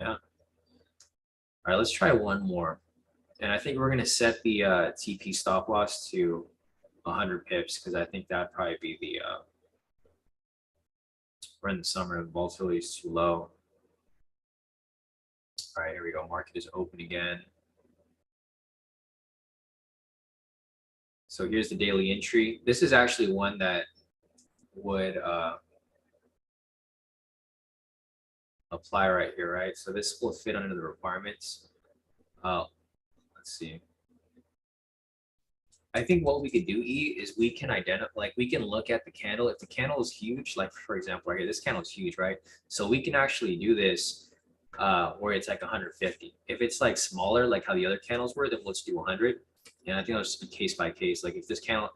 Speaker 1: Yeah. All right, let's try one more. And I think we're going to set the TP stop loss to 100 pips because I think that'd probably be the, we're in the summer, the volatility is too low. All right, here we go. Market is open again. So here's the daily entry. This is actually one that would apply right here, right? So this will fit under the requirements. Let's see. I think what we could do, E, is we can identify, like we can look at the candle. If the candle is huge, like for example, right here, this candle is huge, right? So we can actually do this where it's like 150. If it's like smaller, like how the other candles were, then let's do 100. And I think it'll just be case by case. Like if this candle,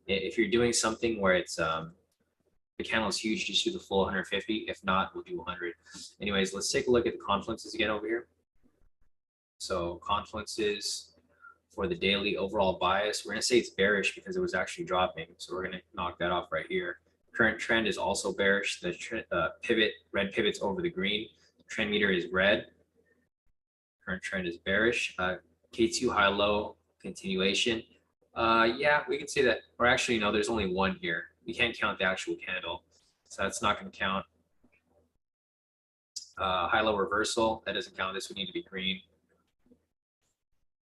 Speaker 1: if you're doing something where it's the candle is huge, just do the full 150. If not, we'll do 100. Anyways, let's take a look at the confluences again over here. So confluences for the daily overall bias, we're going to say it's bearish because it was actually dropping. So we're going to knock that off right here. Current trend is also bearish. The pivot, red pivots over the green. Trend meter is red. Current trend is bearish. K2 high low continuation. Yeah, we can say that. Or actually, no, there's only one here. We can't count the actual candle, so that's not going to count. High low reversal, that doesn't count. This would need to be green.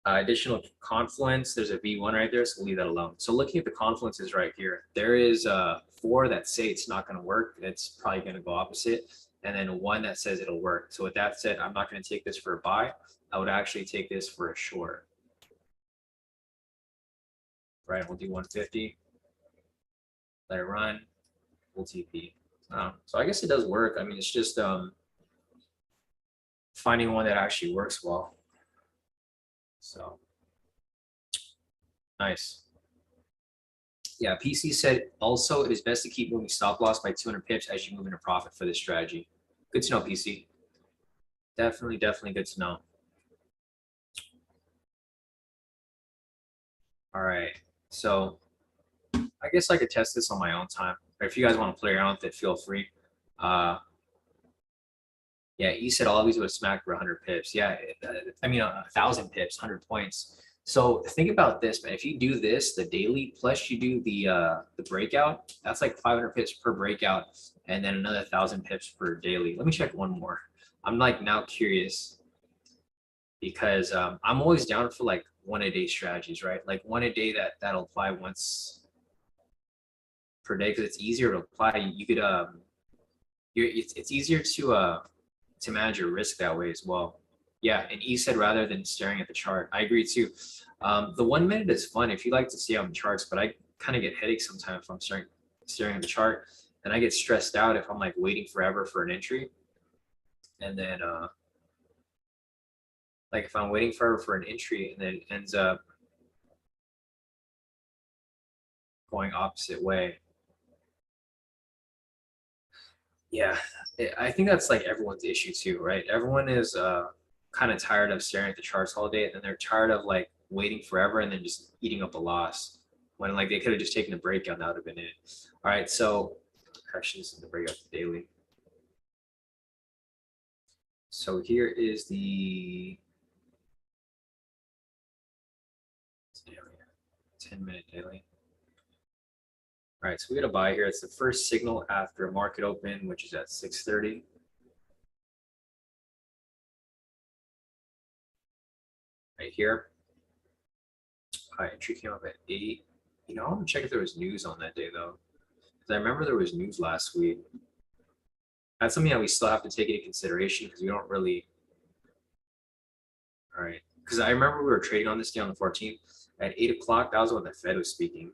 Speaker 1: Additional confluence, there's a V1 right there, so we'll leave that alone. So looking at the confluences right here, there is 4 that say it's not going to work. It's probably going to go opposite. And then 1 that says it'll work. So with that said, I'm not going to take this for a buy. I would actually take this for a short. Right, we'll do 150. Let it run. We'll TP. So I guess it does work. I mean, it's just finding one that actually works well. So nice. Yeah, PC said also it is best to keep moving stop loss by 200 pips as you move into profit for this strategy. Good to know, PC. Definitely good to know. All right, so I guess I could test this on my own time. Or if you guys want to play around with it, feel free. Yeah, you said all these would smack for 100 pips. Yeah, I mean 1,000 pips, 100 points. So think about this, man. If you do this, the daily plus you do the breakout, that's like 500 pips per breakout, and then another 1,000 pips per daily. Let me check one more. I'm like now curious because I'm always down for like one-a-day strategies, right? Like one a day that'll apply once per day because it's easier to apply. You could it's easier to manage your risk that way as well. Yeah, and E said rather than staring at the chart. I agree too. The 1 minute is fun if you like to stay on the charts, but I kind of get headaches sometimes if I'm staring at the chart, and I get stressed out if I'm like waiting forever for an entry, and then like if I'm waiting forever for an entry and then it ends up going opposite way. Yeah, I think that's like everyone's issue too, right? Everyone is kind of tired of staring at the charts all day, and then they're tired of like waiting forever and then just eating up a loss when like they could have just taken a breakout. That would have been it. All right, so actually this is the breakout daily. So here is the 10-minute daily. All right, so we got a buy here. It's the first signal after market open, which is at 6:30. Right here. Entry came up at 8. You know, I want to check if there was news on that day though, because I remember there was news last week. That's something that we still have to take into consideration because we don't really. All right, because I remember we were trading on this day on the 14th at 8 o'clock. That was when the Fed was speaking.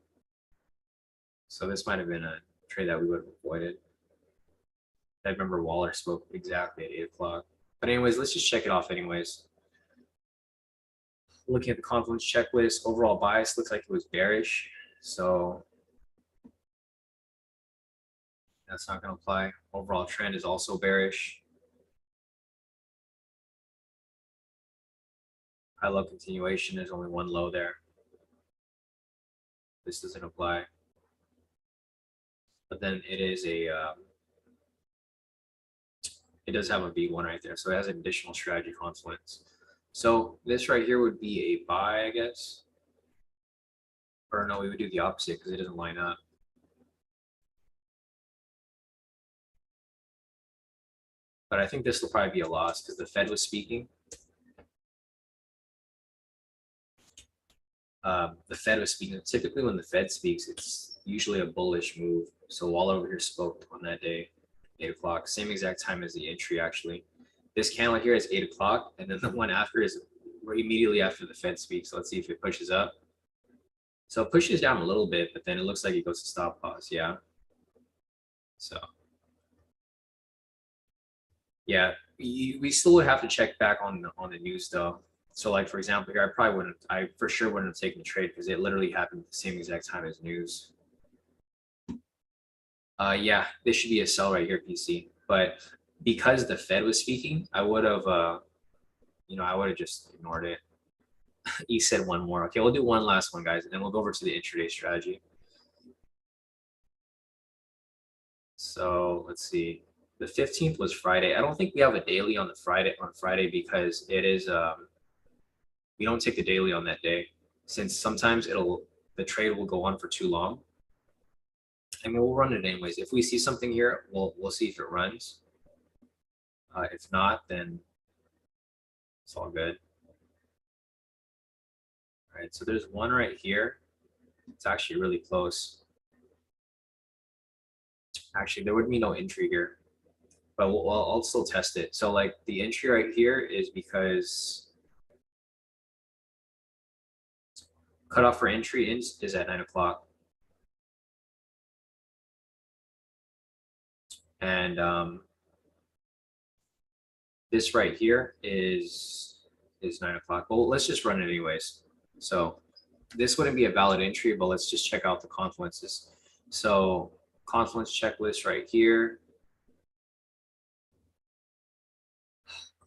Speaker 1: So this might have been a trade that we would have avoided. I remember Waller spoke exactly at 8 o'clock. But anyways, let's just check it off anyways. Looking at the Confluence checklist, overall bias looks like it was bearish. So that's not going to apply. Overall trend is also bearish. High low continuation, there's only one low there. This doesn't apply. But then it is a, it does have a V1 right there. So it has an additional strategy confluence. So this right here would be a buy, I guess. Or no, we would do the opposite because it doesn't line up. But I think this will probably be a loss because the Fed was speaking. The Fed was speaking. Typically when the Fed speaks, it's usually a bullish move. So Waller over here spoke on that day, 8 o'clock, same exact time as the entry actually. This candle here is 8 o'clock, and then the one after is immediately after the Fed speaks. So let's see if it pushes up. So it pushes down a little bit, but then it looks like it goes to stop loss. Yeah. So yeah, we still would have to check back on the news though. So like for example here, I for sure wouldn't have taken the trade because it literally happened at the same exact time as news. Yeah, this should be a sell right here, PC. But because the Fed was speaking, I would have, I would have just ignored it. He said one more. Okay, we'll do one last one, guys, and then we'll go over to the intraday strategy. So let's see. The 15th was Friday. I don't think we have a daily on Friday because it is we don't take the daily on that day since sometimes the trade will go on for too long. I mean, we'll run it anyways. If we see something here, we'll see if it runs. If not, then it's all good. All right, so there's one right here. It's actually really close. Actually, there would be no entry here, but I'll still test it. So like the entry right here is because cutoff for entry is at 9 o'clock. And this right here is 9 o'clock. Well, let's just run it anyways. So this wouldn't be a valid entry, but let's just check out the confluences. So confluence checklist right here.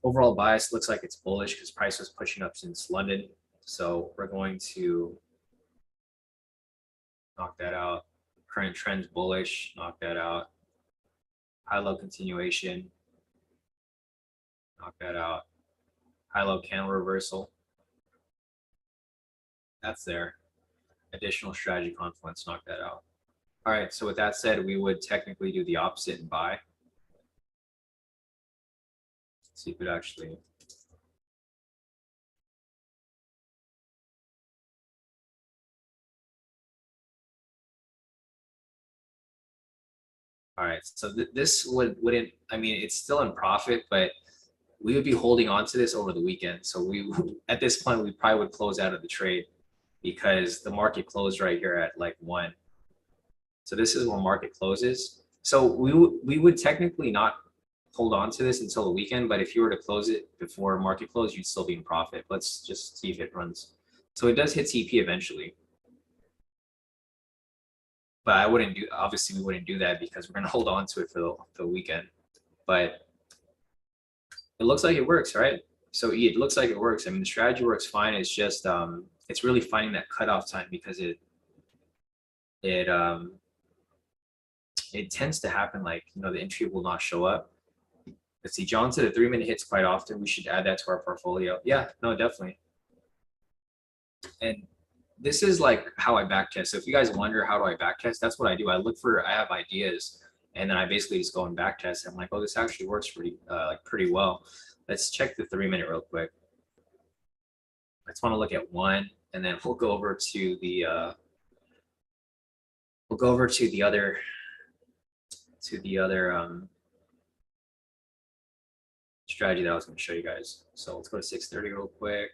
Speaker 1: Overall bias looks like it's bullish because price was pushing up since London. So we're going to knock that out. Current trend's bullish, knock that out. High low continuation, knock that out. High low candle reversal. That's there. Additional strategy confluence, knock that out. All right, so with that said, we would technically do the opposite and buy. Let's see if it actually All right, so this wouldn't, I mean, it's still in profit, but we would be holding on to this over the weekend. So we, at this point, we probably would close out of the trade because the market closed right here at like 1. So this is when market closes. So we would technically not hold on to this until the weekend, but if you were to close it before market close, you'd still be in profit. Let's just see if it runs. So it does hit TP eventually. But I wouldn't do, obviously we wouldn't do that because we're gonna hold on to it for the weekend. But it looks like it works, right? So it looks like it works. I mean, the strategy works fine. It's just it's really finding that cutoff time because it it tends to happen like, you know, the entry will not show up. Let's see, John said the 3-minute hits quite often. We should add that to our portfolio. Yeah, no, definitely. And this is like how I backtest. So if you guys wonder how do I backtest, that's what I do. I look for, I have ideas, and then I basically just go and backtest. I'm like, oh, this actually works pretty well. Let's check the 3-minute real quick. I just want to look at 1, and then we'll go over to the other strategy that I was going to show you guys. So let's go to 6:30 real quick.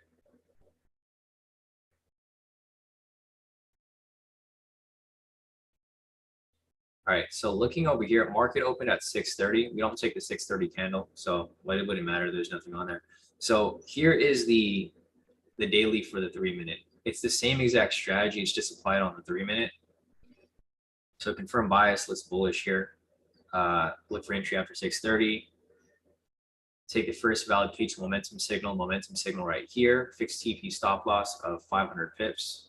Speaker 1: All right, so looking over here, market opened at 6:30. We don't take the 6:30 candle, so it wouldn't matter. There's nothing on there. So here is the daily for the 3-minute. It's the same exact strategy. It's just applied on the 3-minute. So confirm bias. Let's bullish here. Look for entry after 6:30. Take the first valid case momentum signal right here. Fixed TP stop loss of 500 pips.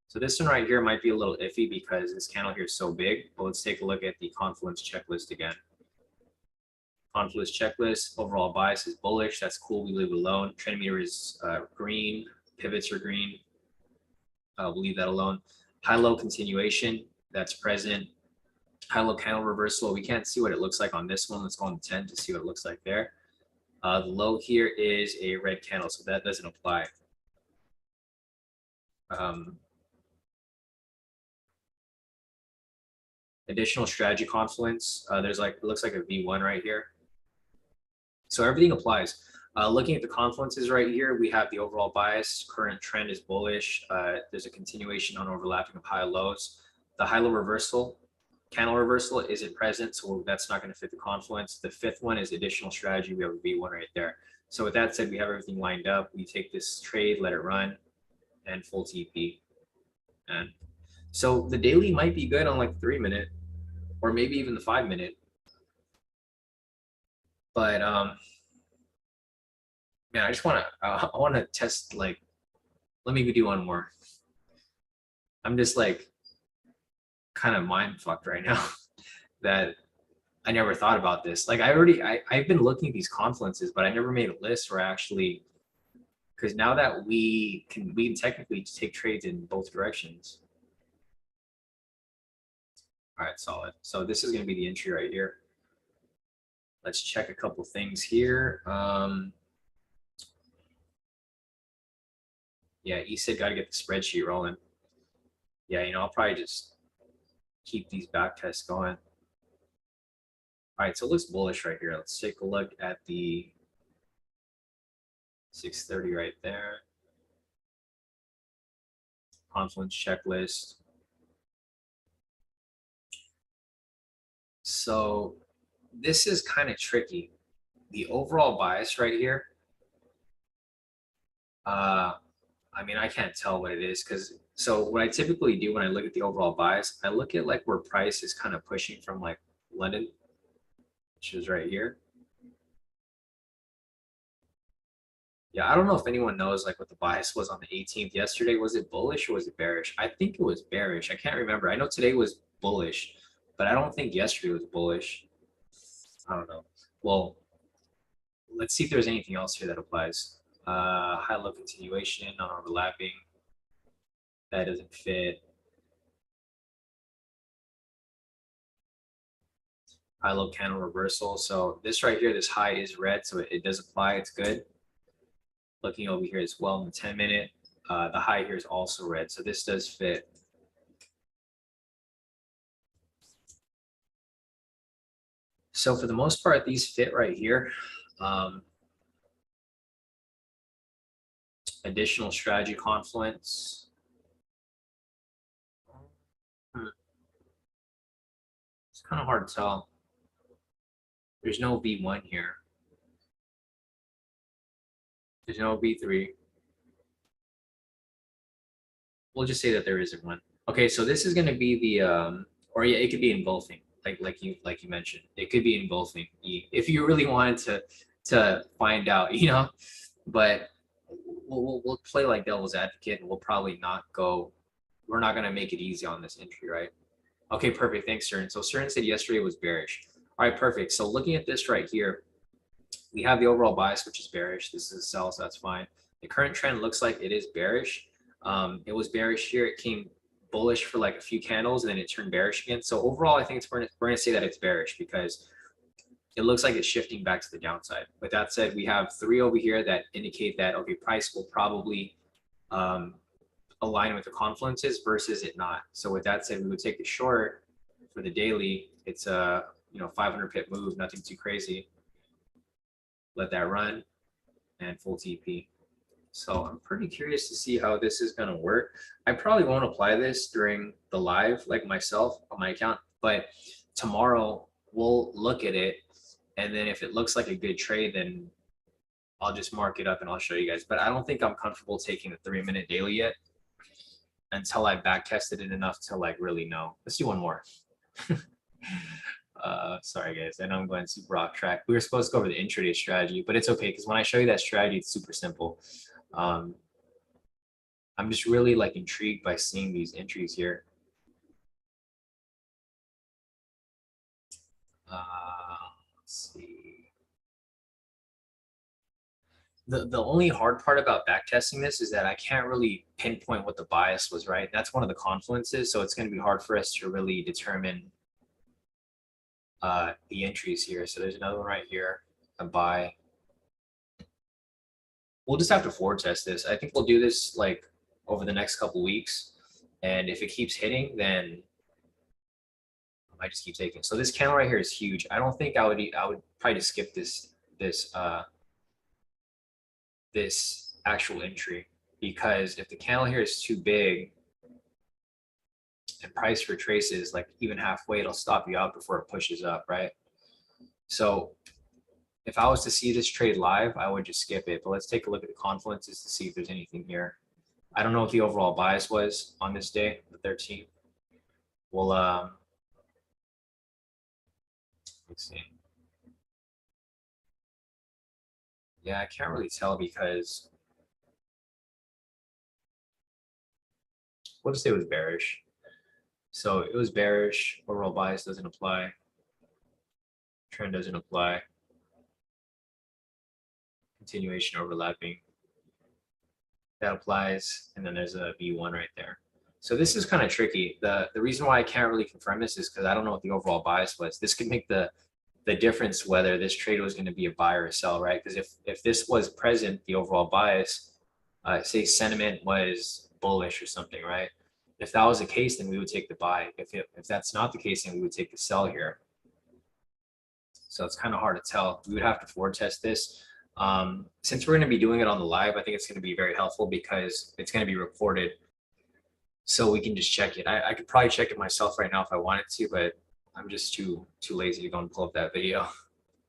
Speaker 1: So this one right here might be a little iffy because this candle here is so big, but let's take a look at the Confluence checklist again. Confluence checklist, overall bias is bullish. That's cool, we leave it alone. Trend meter is green, pivots are green. We'll leave that alone. High-low continuation, that's present. High-low candle reversal, we can't see what it looks like on this one. Let's go on 10 to see what it looks like there. The low here is a red candle, so that doesn't apply. Additional strategy confluence, there's like, it looks like a V1 right here. So everything applies. Looking at the confluences right here, we have the overall bias. Current trend is bullish. There's a continuation on overlapping of high lows. The high-low reversal, candle reversal isn't present, so that's not going to fit the confluence. The 5th one is additional strategy. We have a V1 right there. So with that said, we have everything lined up. We take this trade, let it run, and full TP. And so the daily might be good on like 3-minute, or maybe even the 5-minute. But man, I just want to I want to test, like, let me do one more. I'm just like kind of mind fucked right now that I never thought about this. Like I've been looking at these confluences, but I never made a list where actually, because now that we can technically take trades in both directions. All right, solid. So this is going to be the entry right here. Let's check a couple things here. Yeah, said got to get the spreadsheet rolling. Yeah, you know, I'll probably just keep these back tests going. All right, so it looks bullish right here. Let's take a look at the 6:30 right there. Confluence checklist. So this is kind of tricky. The overall bias right here, I mean, I can't tell what it is because, so what I typically do when I look at the overall bias, I look at like where price is kind of pushing from like London, which is right here. Yeah, I don't know if anyone knows like what the bias was on the 18th yesterday. Was it bullish or was it bearish? I think it was bearish. I can't remember. I know today was bullish, but I don't think yesterday was bullish. I don't know. Well, let's see if there's anything else here that applies. High-low continuation, non-overlapping. That doesn't fit. High-low candle reversal. So this right here, this high is red, so it does apply. It's good. Looking over here as well in the 10-minute, the high here is also red, so this does fit. So for the most part, these fit right here. Additional strategy Confluence. It's kind of hard to tell. There's no V1 here. There's no V3. We'll just say that there isn't one. Okay, so this is going to be the or yeah, it could be engulfing, like you mentioned. It could be engulfing if you really wanted to find out, you know. But we'll play like devil's advocate, and we'll probably not go. We're not going to make it easy on this entry, right? Okay, perfect. Thanks, Cern. So Cern said yesterday was bearish. All right, perfect. So looking at this right here, we have the overall bias, which is bearish. This is a sell, so that's fine. The current trend looks like it is bearish. It was bearish here. It came bullish for like a few candles, and then it turned bearish again. So overall, I think we're going to say that it's bearish because it looks like it's shifting back to the downside. With that said, we have 3 over here that indicate that, okay, price will probably align with the confluences versus it not. So with that said, we would take the short for the daily. It's a 500 pip move, nothing too crazy. Let that run and full TP. So I'm pretty curious to see how this is going to work. I probably won't apply this during the live like myself on my account, but tomorrow we'll look at it, and then if it looks like a good trade, then I'll just mark it up and I'll show you guys. But I don't think I'm comfortable taking the 3-minute daily yet until I back tested it enough to like really know. Let's do one more. Sorry guys, I know I'm going super off track. We were supposed to go over the intraday strategy, but it's okay because when I show you that strategy, it's super simple. I'm just really like intrigued by seeing these entries here. Let's see. The only hard part about backtesting this is that I can't really pinpoint what the bias was, right? That's one of the confluences, so it's going to be hard for us to really determine the entries here. So there's another one right here, a buy. We'll just have to forward test this. I think we'll do this like over the next couple weeks, and if it keeps hitting, then I might just keep taking. So this candle right here is huge. I don't think I would probably just skip this actual entry, because if the candle here is too big and price retraces like even halfway, it'll stop you out before it pushes up, right? So if I was to see this trade live, I would just skip it. But let's take a look at the confluences to see if there's anything here. I don't know what the overall bias was on this day, the 13th. Well, let's see. Yeah, I can't really tell because we'll just say it was bearish. So it was bearish. Overall bias doesn't apply. Trend doesn't apply. Continuation overlapping. That applies, and then there's a V1 right there. So this is kind of tricky. The reason why I can't really confirm this is because I don't know what the overall bias was. This could make the difference whether this trade was going to be a buy or a sell, right? Because if this was present, the overall bias, say sentiment was bullish or something, right? If that was the case, then we would take the buy. If that's not the case, then we would take the sell here. So it's kind of hard to tell. We would have to forward test this. Since we're going to be doing it on the live, I think it's going to be very helpful because it's going to be recorded, so we can just check it. I could probably check it myself right now if I wanted to, but I'm just too lazy to go and pull up that video.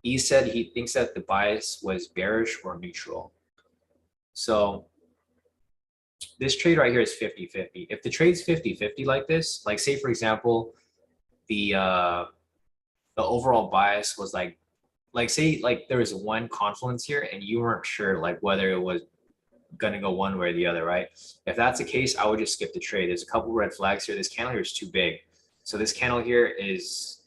Speaker 1: He said he thinks that the bias was bearish or neutral. So this trade right here is 50-50. If the trade's 50-50 like this, like say for example, the overall bias was like say like there was one confluence here and you weren't sure like whether it was gonna go one way or the other, right? If that's the case, I would just skip the trade. There's a couple red flags here. This candle here is too big. So this candle here is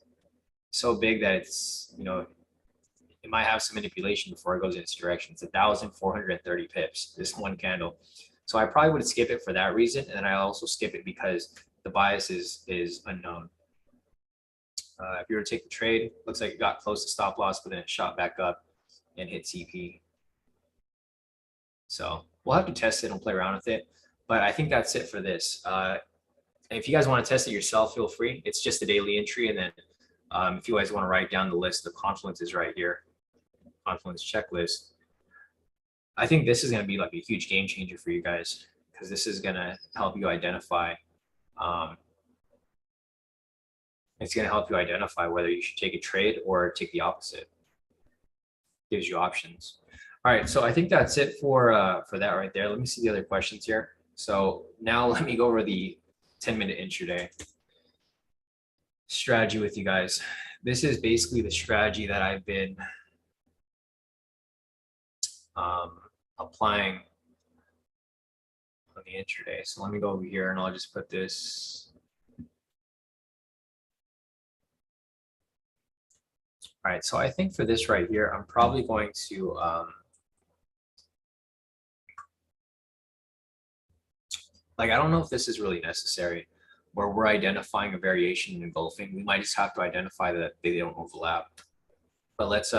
Speaker 1: so big that it's, it might have some manipulation before it goes in its direction. It's 1,430 pips, this one candle. So I probably would skip it for that reason. And then I also skip it because the bias is unknown. If you were to take the trade, looks like it got close to stop loss, but then it shot back up and hit TP. So we'll have to test it and play around with it. But I think that's it for this. If you guys want to test it yourself, feel free. It's just a daily entry, and then If you guys want to write down the list of Confluences right here, Confluence Checklist, I think this is going to be like a huge game changer for you guys, because this is going to help you identify. It's going to help you identify whether you should take a trade or take the opposite. Gives you options. All right, so I think that's it for that right there. Let me see the other questions here. So now let me go over the 10-minute intraday strategy with you guys. This is basically the strategy that I've been applying on the intraday. So let me go over here and I'll just put this. All right, so I think for this right here, I'm probably going to I don't know if this is really necessary, where we're identifying a variation in engulfing. We might just have to identify that they don't overlap. But let's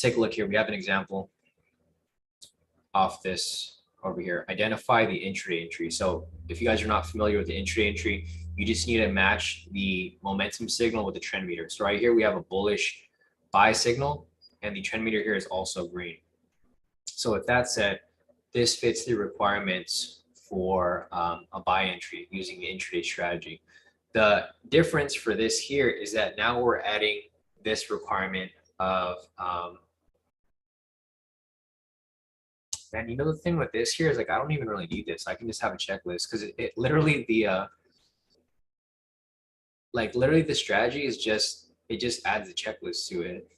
Speaker 1: take a look here. We have an example off this over here. Identify the intraday entry. So if you guys are not familiar with the intraday entry, you just need to match the momentum signal with the trend meter. So right here we have a bullish buy signal, and the trend meter here is also green. So with that said, this fits the requirements for a buy entry using the intraday strategy. The difference for this here is that now we're adding this requirement of man, you know, the thing with this here is I don't even really need this. I can just have a checklist, because it literally literally the strategy is just, it just adds a checklist to it.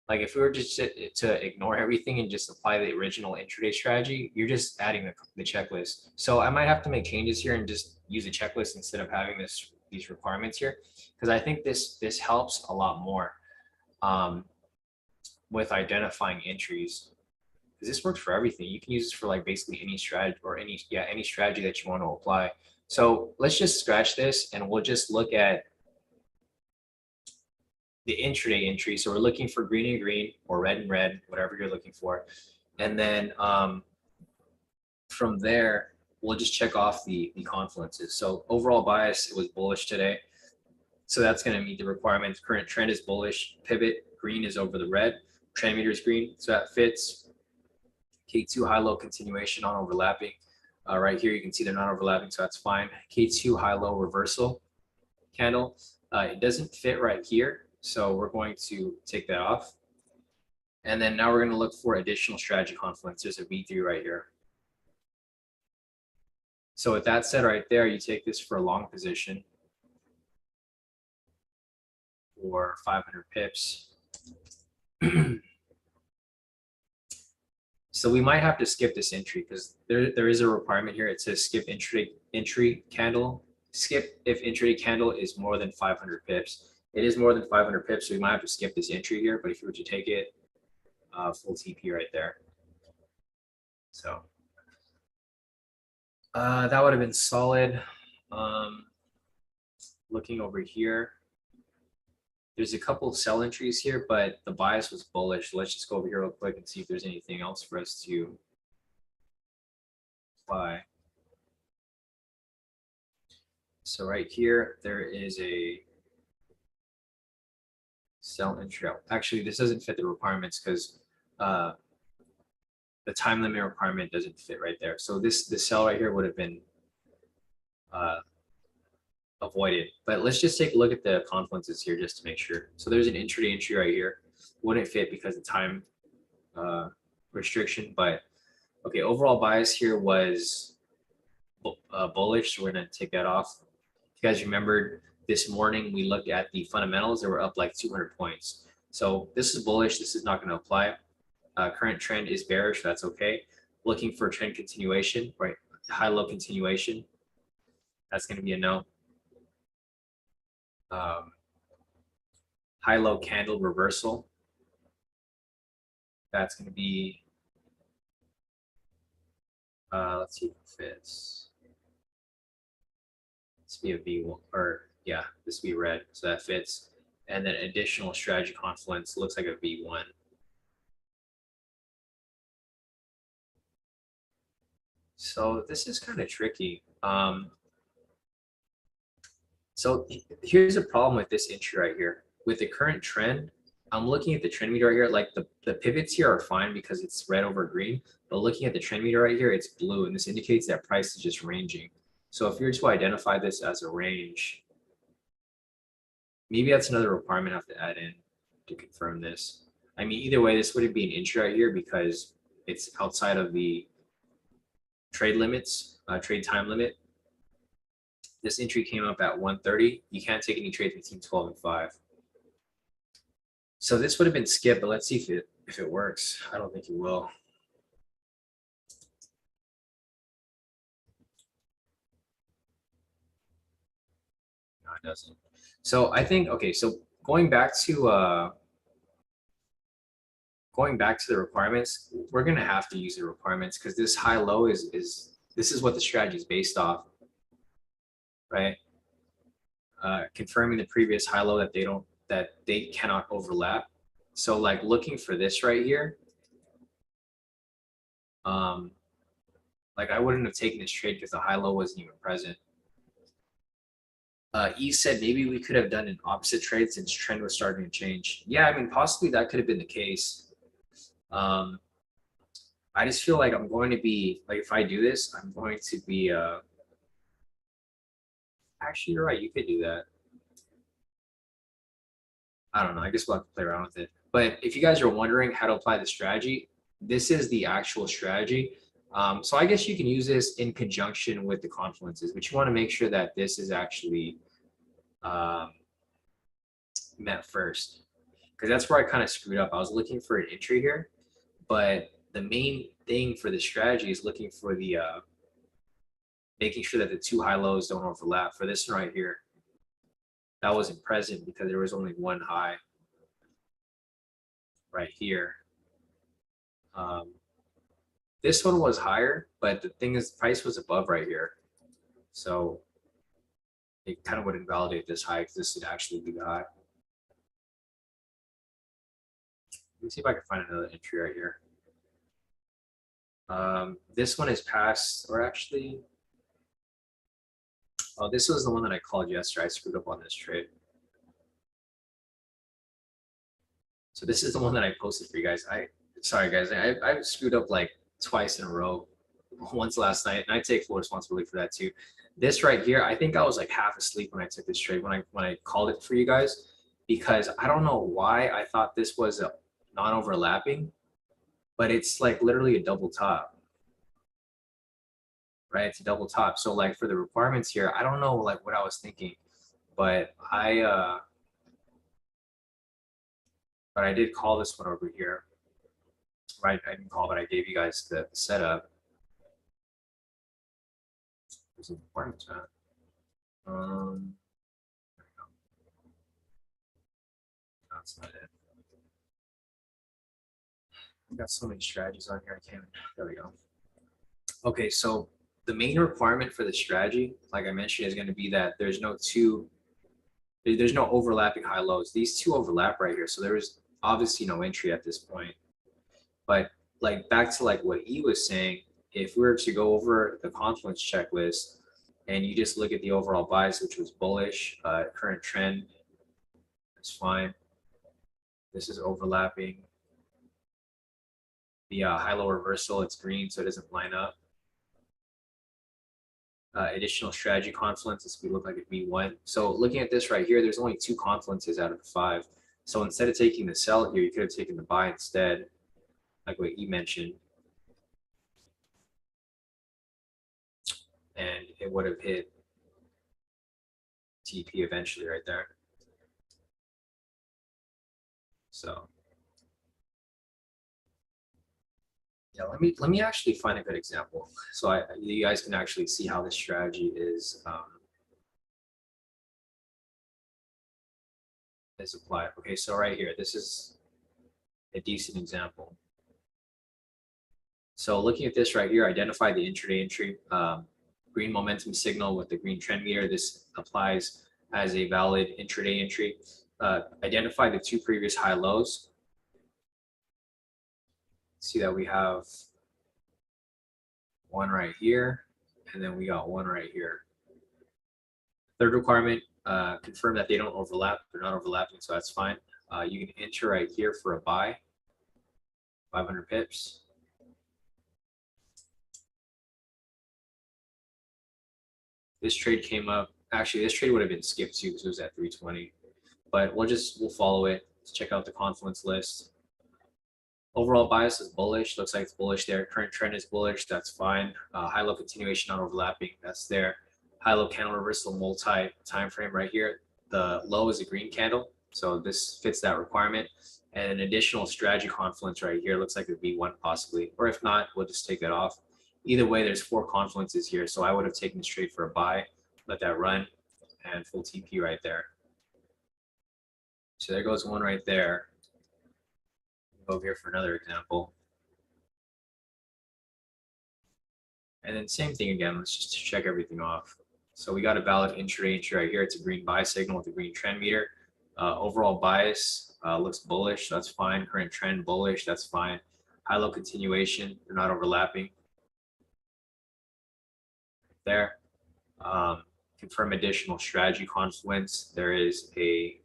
Speaker 1: Like if we were just to ignore everything and just apply the original intraday strategy, you're just adding the checklist. So I might have to make changes here and just use a checklist instead of having these requirements here, because I think this helps a lot more with identifying entries. Because this works for everything. You can use this for basically any strategy or any strategy that you want to apply. So let's just scratch this and we'll just look at the intraday entry. So we're looking for green and green, or red and red, whatever you're looking for. And then from there, we'll just check off the confluences. So overall bias, it was bullish today. So that's going to meet the requirements. Current trend is bullish. Pivot, green is over the red. Trend meter is green, so that fits. K2 high-low continuation, non-overlapping. Right here, you can see they're not overlapping, so that's fine. K2 high-low reversal candle. It doesn't fit right here, so we're going to take that off. And then now we're going to look for additional strategy confluence. There's a V3 right here. So with that said right there, you take this for a long position for 500 pips. So we might have to skip this entry, because there is a requirement here. It says skip entry candle. Skip if intraday candle is more than 500 pips. It is more than 500 pips, so we might have to skip this entry here. But if you were to take it, full TP right there. So that would have been solid. Looking over here, there's a couple of sell entries here, but the bias was bullish. So let's just go over here real quick and see if there's anything else for us to apply. So right here, there is a sell entry. Actually, this doesn't fit the requirements, because the time limit requirement doesn't fit right there. So this sell right here would have been avoided. But let's just take a look at the confluences here just to make sure. So there's an intraday entry right here. Wouldn't fit because of time restriction. But okay, overall bias here was bullish, so we're going to take that off. If you guys remembered, this morning we looked at the fundamentals. They were up like 200 points. So this is bullish. This is not going to apply. Current trend is bearish. So that's okay. Looking for trend continuation, right? High-low continuation. That's going to be a no. High-low candle reversal. That's going to be, let's see if it fits. This be a V1, or yeah, this be red, so that fits. And then additional strategy confluence looks like a V1. So this is kind of tricky. So here's a problem with this entry right here. With the current trend, I'm looking at the trend meter right here. Like the pivots here are fine because it's red over green, but looking at the trend meter right here, it's blue, and this indicates that price is just ranging. So if you're to identify this as a range, maybe that's another requirement I have to add in to confirm this. I mean, either way, this wouldn't be an entry right here because it's outside of the trade limits, trade time limit. This entry came up at 1:30. You can't take any trades between 12 and 5. So this would have been skipped, but let's see if it works. I don't think it will. No, it doesn't. So I think, okay, so going back to the requirements, we're gonna have to use the requirements because this high low is this is what the strategy is based off, right? Confirming the previous high low that they cannot overlap. So like looking for this right here, like I wouldn't have taken this trade because the high low wasn't even present. E said maybe we could have done an opposite trade since trend was starting to change. Yeah, I mean possibly that could have been the case. I just feel like I'm going to be like if I do this, I'm going to be actually you're right, you could do that. I don't know. I guess we'll have to play around with it. But if you guys are wondering how to apply the strategy, this is the actual strategy. So I guess you can use this in conjunction with the confluences, but you want to make sure that this is actually met first, because that's where I kind of screwed up. I was looking for an entry here, but the main thing for the strategy is looking for the making sure that the two high lows don't overlap. For this one right here, that wasn't present because there was only one high right here. This one was higher, but the thing is, the price was above right here. So it kind of would invalidate this high because this would actually be the high. Let me see if I can find another entry right here. This one is past, or actually, oh, this was the one that I called yesterday. I screwed up on this trade. So this is the one that I posted for you guys. Sorry guys, I screwed up like twice in a row. Once last night, and I take full responsibility for that too. This right here, I think I was like half asleep when I took this trade when I called it for you guys, because I don't know why I thought this was a non-overlapping, but it's like literally a double top, right? It's a double top. So like for the requirements here, I don't know like what I was thinking, but I did call this one over here, right? I didn't call, but I gave you guys the setup. There's a requirements, man. That's not it. I got so many strategies on here. I can't. There we go. Okay, so the main requirement for the strategy, like I mentioned, is going to be that there's no overlapping high lows. These two overlap right here, so there is obviously no entry at this point. But like back to like what E was saying, if we were to go over the Confluence checklist and you just look at the overall bias, which was bullish, current trend, that's fine. This is overlapping. The high-low reversal, it's green, so it doesn't line up. Additional strategy confluences, we look like a V1. So looking at this right here, there's only 2 confluences out of the 5. So instead of taking the sell here, you could have taken the buy instead, like what he mentioned. And it would have hit TP eventually right there. So yeah, let me actually find a good example so you guys can actually see how this strategy is applied. Okay, so right here, this is a decent example. So looking at this right here, identify the intraday entry, green momentum signal with the green trend meter. This applies as a valid intraday entry. Identify the 2 previous high lows. See that we have one right here, and then we got one right here. Third requirement, confirm that they don't overlap. They're not overlapping, so that's fine. You can enter right here for a buy, 500 pips. This trade came up. Actually, this trade would have been skipped too because it was at 320. But we'll follow it. Let's check out the Confluence list. Overall bias is bullish. Looks like it's bullish there. Current trend is bullish. That's fine. High-low continuation, not overlapping. That's there. High-low candle reversal multi time frame right here. The low is a green candle, so this fits that requirement. And an additional strategy confluence right here. Looks like it would be one possibly, or if not, we'll just take that off. Either way, there's 4 confluences here, so I would have taken this trade for a buy, let that run, and full TP right there. So there goes one right there. Go over here for another example. And then same thing again, let's just check everything off. So we got a valid intraday entry right here. It's a green buy signal with a green trend meter. Overall bias looks bullish, that's fine. Current trend bullish, that's fine. High-low continuation, they're not overlapping. There. Confirm additional strategy confluence. There is a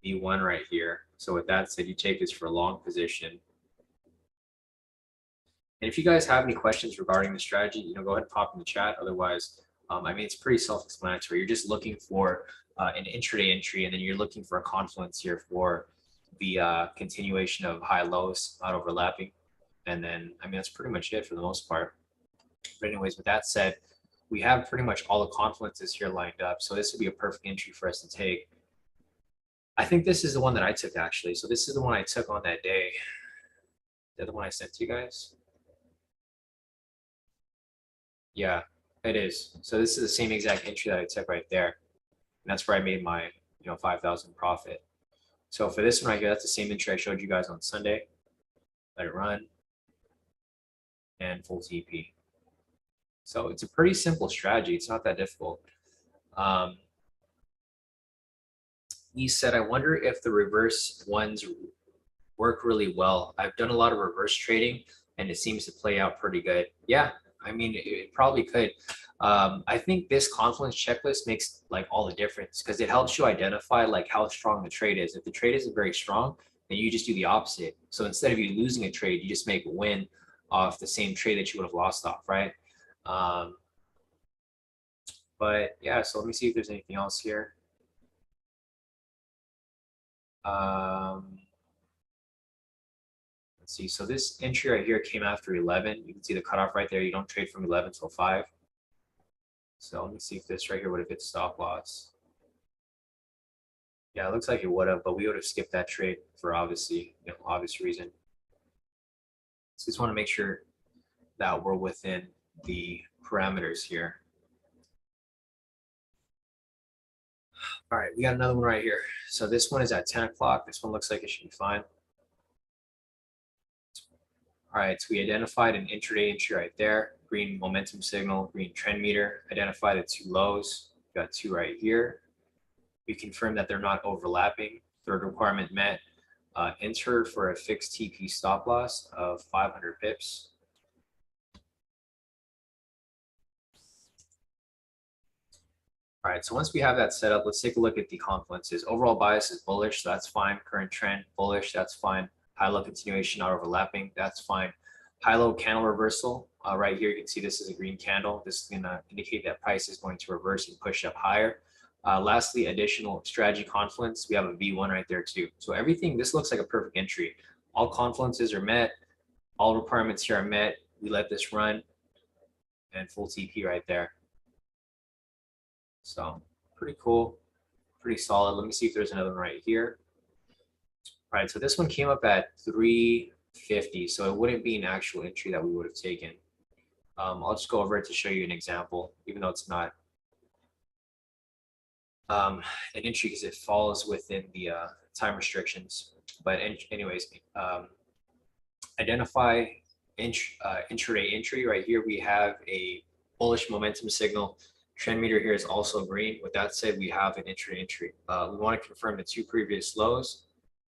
Speaker 1: B1 right here. So with that said, you take this for a long position. And if you guys have any questions regarding the strategy, go ahead and pop in the chat. Otherwise, I mean, it's pretty self-explanatory. You're just looking for an intraday entry, and then you're looking for a confluence here for the continuation of high lows, not overlapping. And then, I mean, that's pretty much it for the most part. But anyways, with that said, we have pretty much all the confluences here lined up. So this would be a perfect entry for us to take. I think this is the one that I took actually. So this is the one I took on that day. The other one I sent to you guys. Yeah, it is. So this is the same exact entry that I took right there. And that's where I made my, 5,000 profit. So for this one right here, that's the same entry I showed you guys on Sunday. Let it run. And full TP. So it's a pretty simple strategy. It's not that difficult. He said, I wonder if the reverse ones work really well. I've done a lot of reverse trading and it seems to play out pretty good. Yeah, I mean, it probably could. I think this Confluence checklist makes like all the difference because it helps you identify like how strong the trade is. If the trade isn't very strong, then you just do the opposite. So instead of you losing a trade, you just make a win off the same trade that you would have lost off, right? But yeah, so let me see if there's anything else here. Let's see. So this entry right here came after 11. You can see the cutoff right there. You don't trade from 11 till 5. So let me see if this right here would have hit stop loss. Yeah, it looks like it would have, but we would have skipped that trade for obvious reason. So just want to make sure that we're within the parameters here. All right, we got another one right here. So this one is at 10 o'clock. This one looks like it should be fine. All right, so we identified an intraday entry right there. Green momentum signal, green trend meter. Identify the 2 lows. We got 2 right here. We confirm that they're not overlapping. Third requirement met. Enter for a fixed TP stop loss of 500 pips. All right, so once we have that set up, let's take a look at the confluences. Overall bias is bullish, so that's fine. Current trend, bullish, that's fine. High-low continuation, not overlapping, that's fine. High-low candle reversal, right here you can see this is a green candle. This is gonna indicate that price is going to reverse and push up higher. Lastly, additional strategy confluence, we have a V1 right there too. So everything, this looks like a perfect entry. All confluences are met, all requirements here are met. We let this run and full TP right there. So pretty cool, pretty solid. Let me see if there's another one right here. All right, so this one came up at 350, so it wouldn't be an actual entry that we would have taken. I'll just go over it to show you an example, even though it's not an entry because it falls within the time restrictions. But anyways, identify intraday entry. Right here we have a bullish momentum signal. Trend meter here is also green. With that said, we have an intraday entry. We want to confirm the 2 previous lows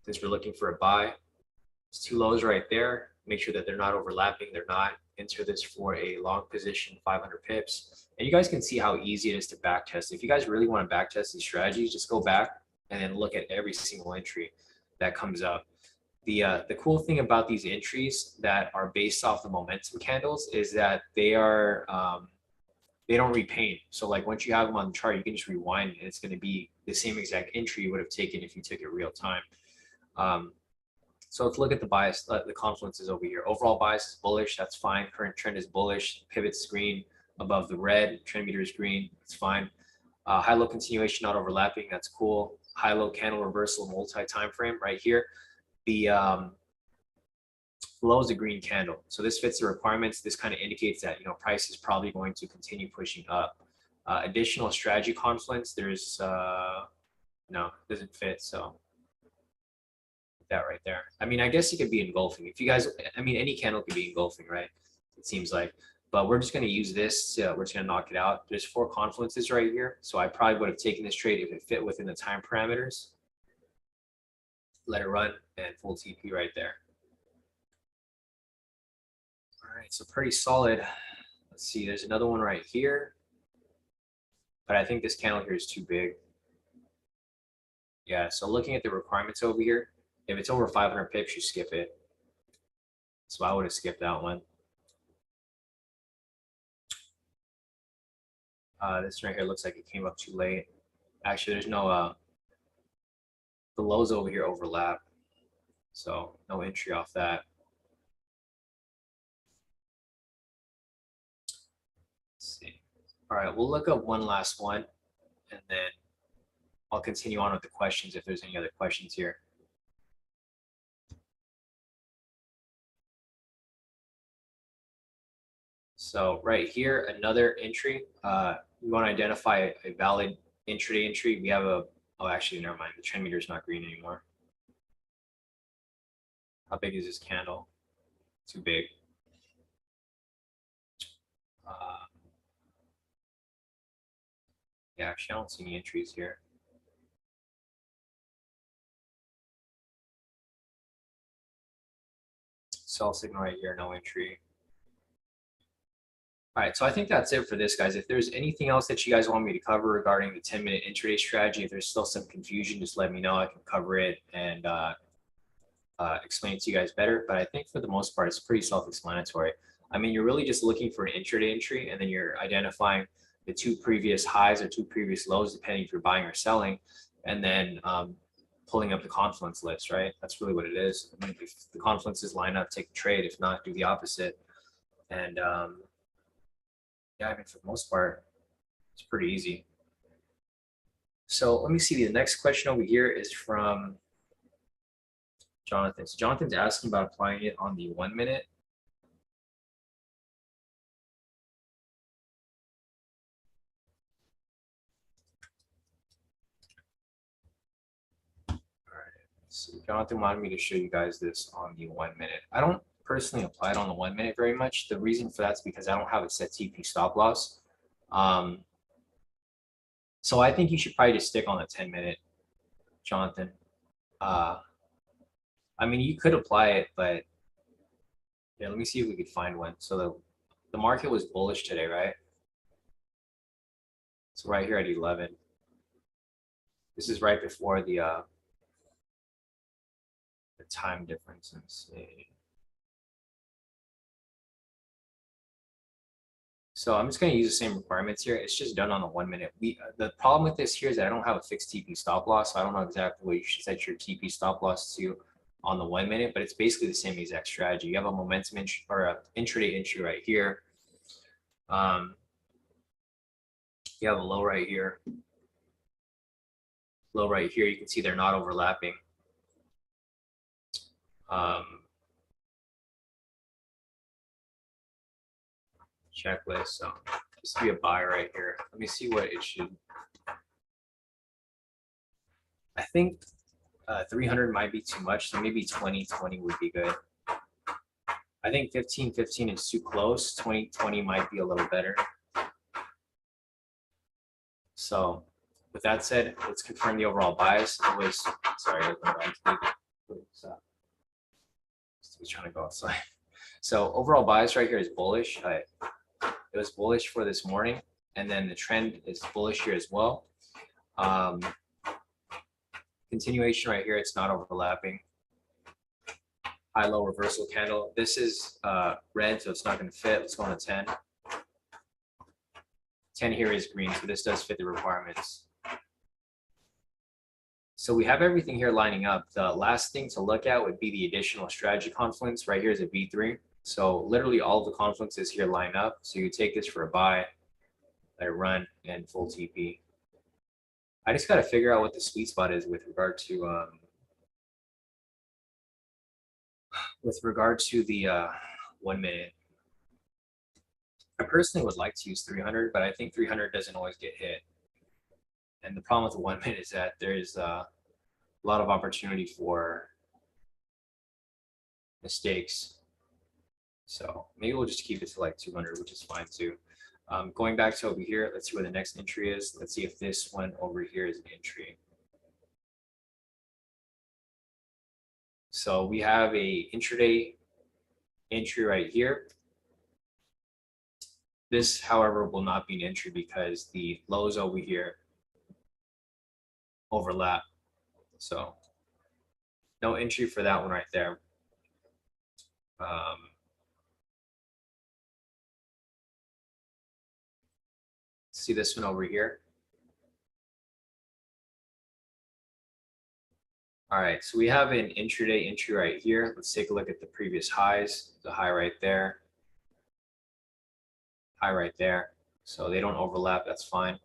Speaker 1: since we're looking for a buy. There's 2 lows right there. Make sure that they're not overlapping. They're not. enter this for a long position, 500 pips. And you guys can see how easy it is to backtest. If you guys really want to backtest these strategies, just go back and then look at every single entry that comes up. The cool thing about these entries that are based off the momentum candles is that they don't repaint. So like once you have them on the chart, you can just rewind and it's going to be the same exact entry you would have taken if you took it real time. So let's look at the bias, the confluences over here. Overall bias is bullish, that's fine. Current trend is bullish. Pivot's green above the red. Trend meter is green, it's fine. High-low continuation not overlapping, that's cool. High-low candle reversal multi-time frame right here. The low is a green candle, so this fits the requirements. This kind of indicates that price is probably going to continue pushing up. Additional strategy confluence, there's no, it doesn't fit, so that right there. I mean, I guess it could be engulfing. If you guys, I mean, any candle could be engulfing, right? It seems like, but we're just going to use this. We're just going to knock it out. There's 4 confluences right here, so I probably would have taken this trade if it fit within the time parameters. Let it run and full TP right there. All right, so pretty solid. Let's see, there's another one right here, but I think this candle here is too big. Yeah, so looking at the requirements over here, if it's over 500 pips, you skip it. So I would have skipped that one. This right here looks like it came up too late. Actually, there's no, the lows over here overlap. So no entry off that. Let's see. All right, we'll look up one last one and then I'll continue on with the questions if there's any other questions here. So right here, another entry. We want to identify a valid intraday entry. We have a, oh, actually, never mind. The trend meter is not green anymore. How big is this candle? Too big. Yeah, actually, I don't see any entries here. Sell signal right here, no entry. All right, so I think that's it for this, guys. If there's anything else that you guys want me to cover regarding the 10-minute intraday strategy, if there's still some confusion, just let me know. I can cover it and explain it to you guys better. But I think for the most part, it's pretty self-explanatory. I mean, you're really just looking for an intraday entry, and then you're identifying the 2 previous highs or 2 previous lows, depending if you're buying or selling, and then pulling up the confluence list, right? That's really what it is. I mean, if the confluences line up, take the trade. If not, do the opposite. And yeah, I mean, for the most part, it's pretty easy. So let me see. The next question over here is from Jonathan. So Jonathan's asking about applying it on the 1 minute. All right. So Jonathan wanted me to show you guys this on the 1 minute. I don't personally apply it on the 1 minute very much. The reason for that's because I don't have a set TP stop loss. So I think you should probably just stick on the 10-minute, Jonathan. I mean, you could apply it, but yeah, let me see if we could find one. So the market was bullish today, right? So right here at 11. This is right before the time difference. Let's see. So I'm just going to use the same requirements here. It's just done on the 1 minute. The problem with this here is that I don't have a fixed TP stop loss. So I don't know exactly what you should set your TP stop loss to on the 1 minute, but it's basically the same exact strategy. You have a momentum entry or a intraday entry right here. You have a low right here. Low right here. You can see they're not overlapping. Checklist. So this would be a buy right here. Let me see what it should. I think 300 might be too much, so maybe 2020 would be good. I think 1515 is too close. 2020 might be a little better. So with that said, let's confirm the overall bias. It was, sorry, I was trying to go outside. So overall bias right here is bullish. It was bullish for this morning, and then the trend is bullish here as well. Continuation right here, it's not overlapping. High-low reversal candle. This is red, so it's not going to fit. Let's go on a 10. 10 here is green, so this does fit the requirements. So we have everything here lining up. The last thing to look at would be the additional strategy confluence. Right here is a B3. So literally all of the confluences here line up. So you take this for a buy, let it run, and full TP. I just got to figure out what the sweet spot is with regard to the 1 minute. I personally would like to use 300, but I think 300 doesn't always get hit. And the problem with the 1 minute is that there's a lot of opportunity for mistakes. So maybe we'll just keep it to like 200, which is fine too. Going back to over here, let's see where the next entry is. Let's see if this one over here is an entry. So we have a intraday entry right here. This, however, will not be an entry because the lows over here overlap. So no entry for that one right there. See this one over here. All right, so we have an intraday entry right here. Let's take a look at the previous highs. The high right there, high right there. So they don't overlap, that's fine.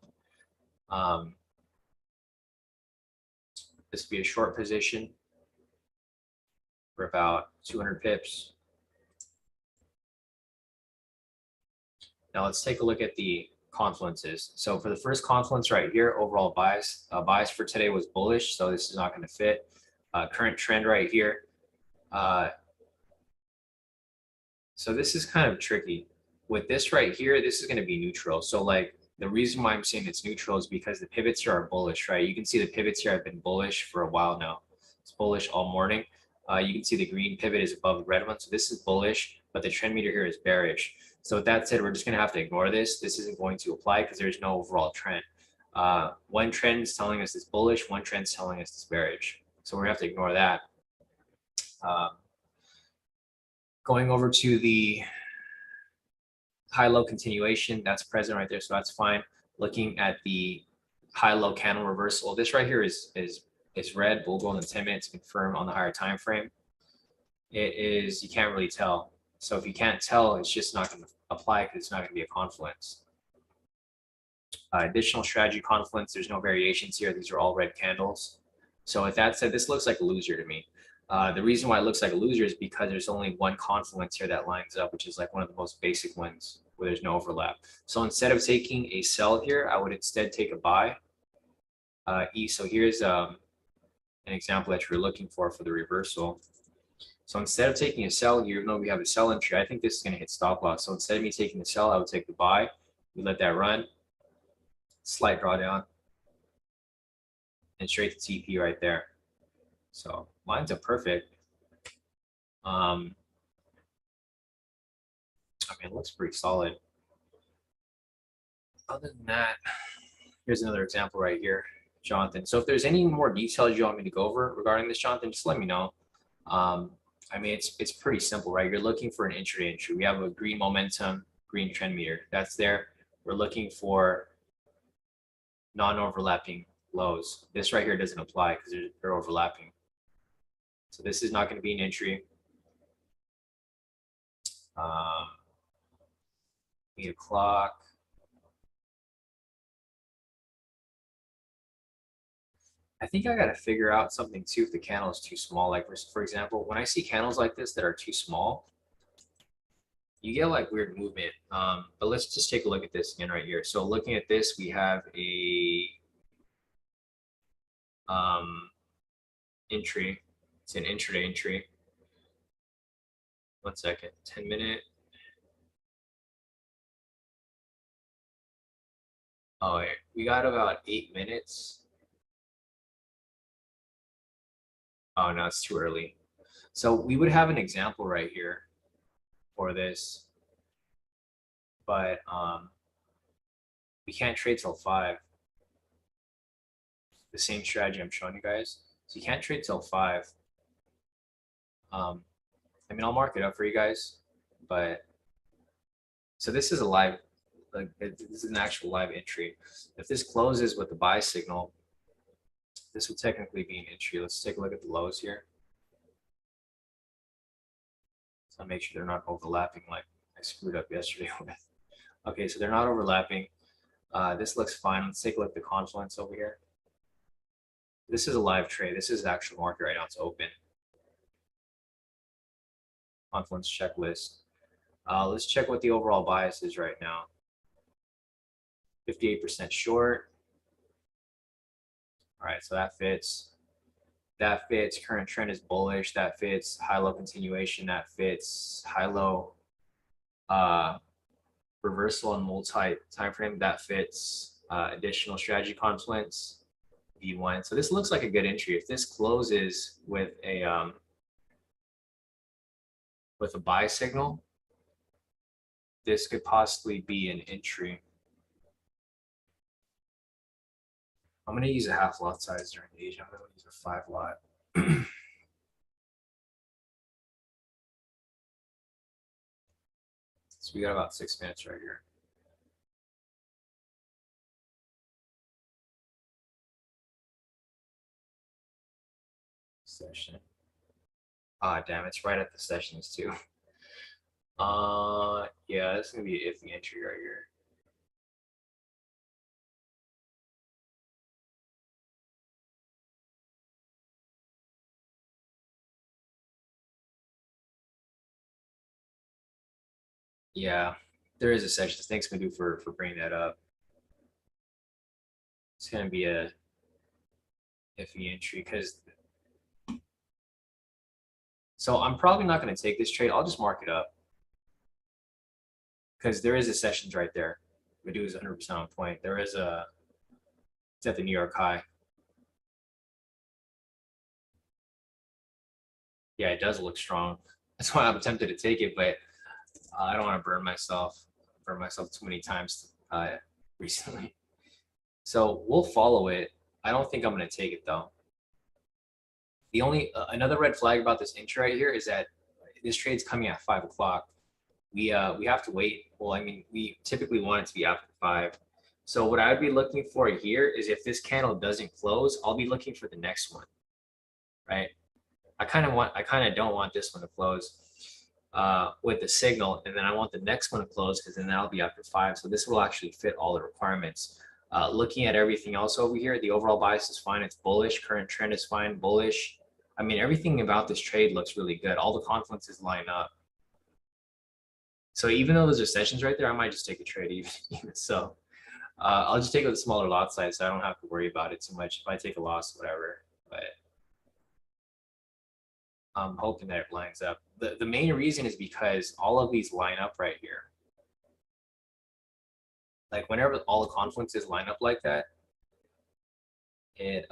Speaker 1: This would be a short position for about 200 pips. Now let's take a look at the confluences. So for the first confluence right here, overall bias for today was bullish, so this is not going to fit. Current trend right here. So this is kind of tricky. With this right here, this is going to be neutral. So like the reason why I'm saying it's neutral is because the pivots here are bullish, right? You can see the pivots here have been bullish for a while now. It's bullish all morning. You can see the green pivot is above the red one. So this is bullish, but the trend meter here is bearish. So with that said, we're just going to have to ignore this. This isn't going to apply because there's no overall trend. One trend is telling us it's bullish. One trend is telling us it's bearish. So we're going to have to ignore that. Going over to the high-low continuation, that's present right there, so that's fine. Looking at the high-low candle reversal, this right here is red. We'll go in the 10 minutes, confirm on the higher time frame. It is, you can't really tell. So if you can't tell, it's just not going to apply because it's not going to be a confluence. Additional strategy confluence, there's no variations here. These are all red candles. So with that said, this looks like a loser to me. The reason why it looks like a loser is because there's only one confluence here that lines up, which is like one of the most basic ones where there's no overlap. So instead of taking a sell here, I would instead take a buy. So here's an example that you're looking for the reversal. So instead of taking a sell here, even though we have a sell entry, I think this is going to hit stop loss. So instead of me taking the sell, I would take the buy. We let that run. Slight drawdown. And straight to TP right there. So lines are perfect. I mean, it looks pretty solid. Other than that, here's another example right here, Jonathan. So if there's any more details you want me to go over regarding this, Jonathan, just let me know. I mean, it's pretty simple, right? You're looking for an intraday entry. We have a green momentum, green trend meter. That's there. We're looking for non-overlapping lows. This right here doesn't apply because they're overlapping. So this is not going to be an entry. 8 o'clock. I think I got to figure out something too if the candle is too small. Like for example, when I see candles like this that are too small, you get like weird movement. But let's just take a look at this again right here. So looking at this, we have a entry. It's an intraday entry. 1 second, 10 minute. Oh, we got about 8 minutes. Oh no, it's too early. So we would have an example right here for this, but we can't trade till 5. The same strategy I'm showing you guys. So you can't trade till 5. I mean, I'll mark it up for you guys, but so this is a live, like this is an actual live entry. If this closes with the buy signal, this would technically be an entry. Let's take a look at the lows here. So make sure they're not overlapping like I screwed up yesterday with. Okay, so they're not overlapping. This looks fine. Let's take a look at the Confluence over here. This is a live trade. This is the actual market right now. It's open. Confluence Checklist. Let's check what the overall bias is right now. 58% short. All right, so that fits. That fits. Current trend is bullish. That fits. High-low continuation. That fits. High-low reversal and multi-time frame. That fits. Additional strategy confluence. V1. So this looks like a good entry. If this closes with a buy signal, this could possibly be an entry. I'm going to use a half lot size during the Asia. I'm going to use a 5 lot. So we got about 6 minutes right here. Session. Ah, damn, it's right at the sessions too. Yeah, this is gonna be an iffy entry right here. Yeah, there is a session. Thanks, Madhu, for bringing that up. It's gonna be a iffy entry because. So I'm probably not going to take this trade. I'll just mark it up because there is a sessions right there. Madhu is 100% on point. There is a. It's at the New York high. Yeah, it does look strong. That's why I'm tempted to take it, but I don't want to burn myself too many times recently. So we'll follow it. I don't think I'm going to take it though. The only another red flag about this entry right here is that this trade's coming at 5 o'clock. We have to wait. Well, I mean, we typically want it to be after 5. So what I would be looking for here is if this candle doesn't close, I'll be looking for the next one, right? I kind of don't want this one to close with the signal, and then I want the next one to close because then that'll be after 5. So this will actually fit all the requirements. Looking at everything else over here, the overall bias is fine. It's bullish. Current trend is fine. Bullish. I mean, everything about this trade looks really good. All the confluences line up. So even though those are sessions right there, I might just take a trade even so. I'll just take a smaller lot size so I don't have to worry about it too much. If I take a loss, whatever. But I'm hoping that it lines up. The main reason is because all of these line up right here. Like whenever all the confluences line up like that, it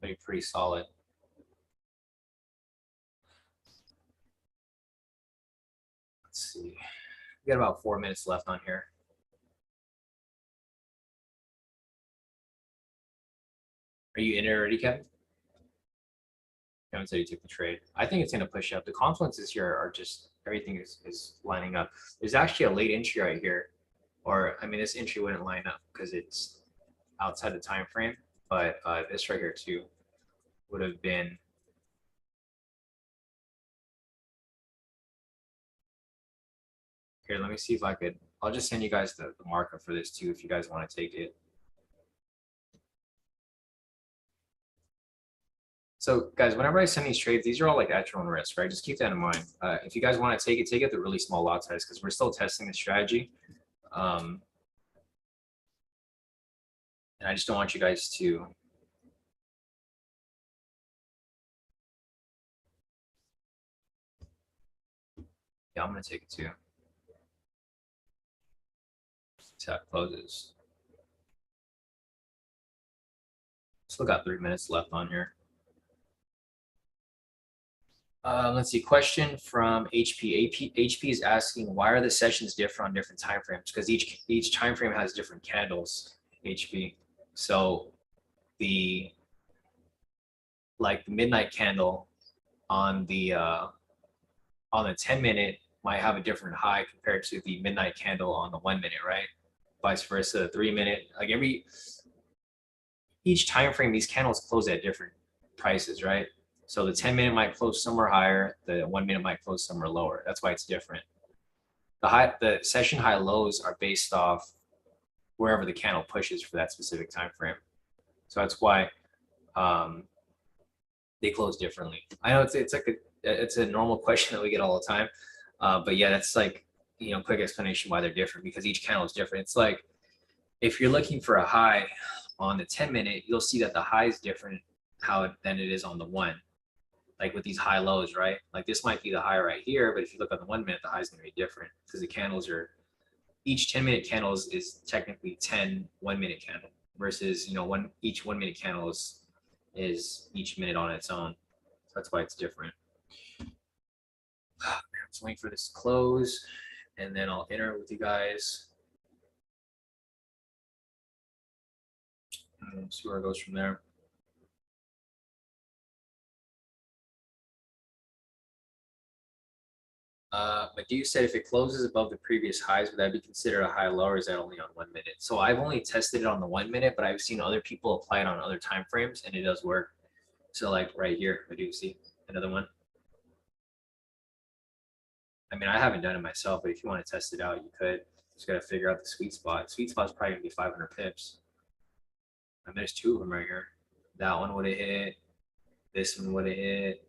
Speaker 1: be pretty solid. Let's see. We got about 4 minutes left on here. Are you in it already, Kevin? Kevin said he took the trade. I think it's going to push up. The confluences here are just, everything is lining up. There's actually a late entry right here. Or, I mean, this entry wouldn't line up because it's outside the time frame. But this right here too would have been. Here, let me see if I could. I'll just send you guys the markup for this too if you guys want to take it. So guys, whenever I send these trades, these are all like at your own risk, right? Just keep that in mind. If you guys want to take it the really small lot size because we're still testing the strategy. And I just don't want you guys to. Yeah, I'm going to take it too. See how it closes. Still got 3 minutes left on here. Let's see. Question from HP. HP is asking, why are the sessions different on different time frames? Because each time frame has different candles. HP. So the midnight candle on the 10-minute might have a different high compared to the midnight candle on the 1 minute, right? Vice versa, 3 minute. Like each time frame, these candles close at different prices, right? So the 10-minute might close somewhere higher, the 1 minute might close somewhere lower. That's why it's different. The session high lows are based off wherever the candle pushes for that specific time frame. So that's why they close differently. I know it's a normal question that we get all the time, but yeah, that's like quick explanation why they're different because each candle is different. It's like if you're looking for a high on the 10-minute, you'll see that the high is different than it is on the 1. Like with these high lows, right? Like this might be the high right here, but if you look at the 1 minute, the high is going to be different because the candles are each 10-minute candle is technically 10 1-minute candle versus each 1-minute candle is each minute on its own. So that's why it's different. I'm just waiting for this to close, and then I'll enter with you guys. And see where it goes from there. But you said if it closes above the previous highs, would that be considered a high low, or is that only on 1 minute? So I've only tested it on the 1 minute, but I've seen other people apply it on other time frames, and it does work. So like right here, I do see another one. I mean, I haven't done it myself, but if you want to test it out, you could. Just got to figure out the sweet spot. Sweet spot's probably gonna be 500 pips. And there's 2 of them right here. That one would have hit. This one would have hit.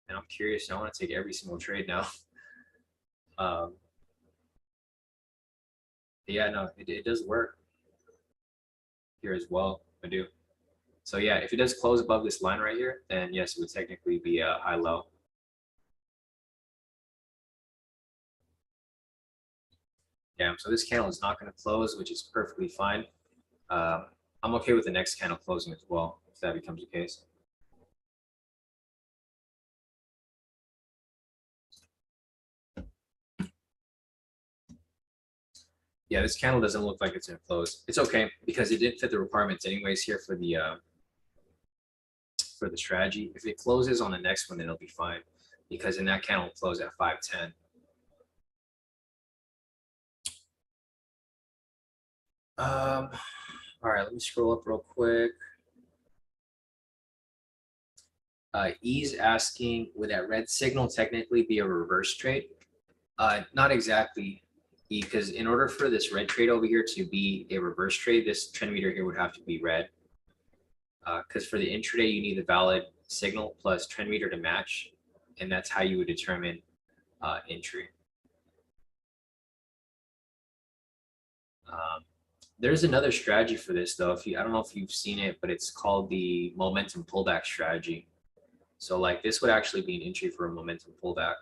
Speaker 1: And I'm curious. I want to take every single trade now. Yeah, no, it does work here as well. I do. So yeah, if it does close above this line right here, then yes, it would technically be a high low. Yeah, so this candle is not going to close, which is perfectly fine. I'm okay with the next candle closing as well, if that becomes the case. Yeah, this candle doesn't look like it's going to close. It's okay because it didn't fit the requirements anyways here for the strategy. If it closes on the next one, then it'll be fine because in that candle will close at 510. All right, let me scroll up real quick. E's asking, would that red signal technically be a reverse trade? Not exactly, because in order for this red trade over here to be a reverse trade, this trend meter here would have to be red. Because for the intraday, you need the valid signal plus trend meter to match, and that's how you would determine entry. There's another strategy for this though. I don't know if you've seen it, but it's called the momentum pullback strategy. So like this would actually be an entry for a momentum pullback.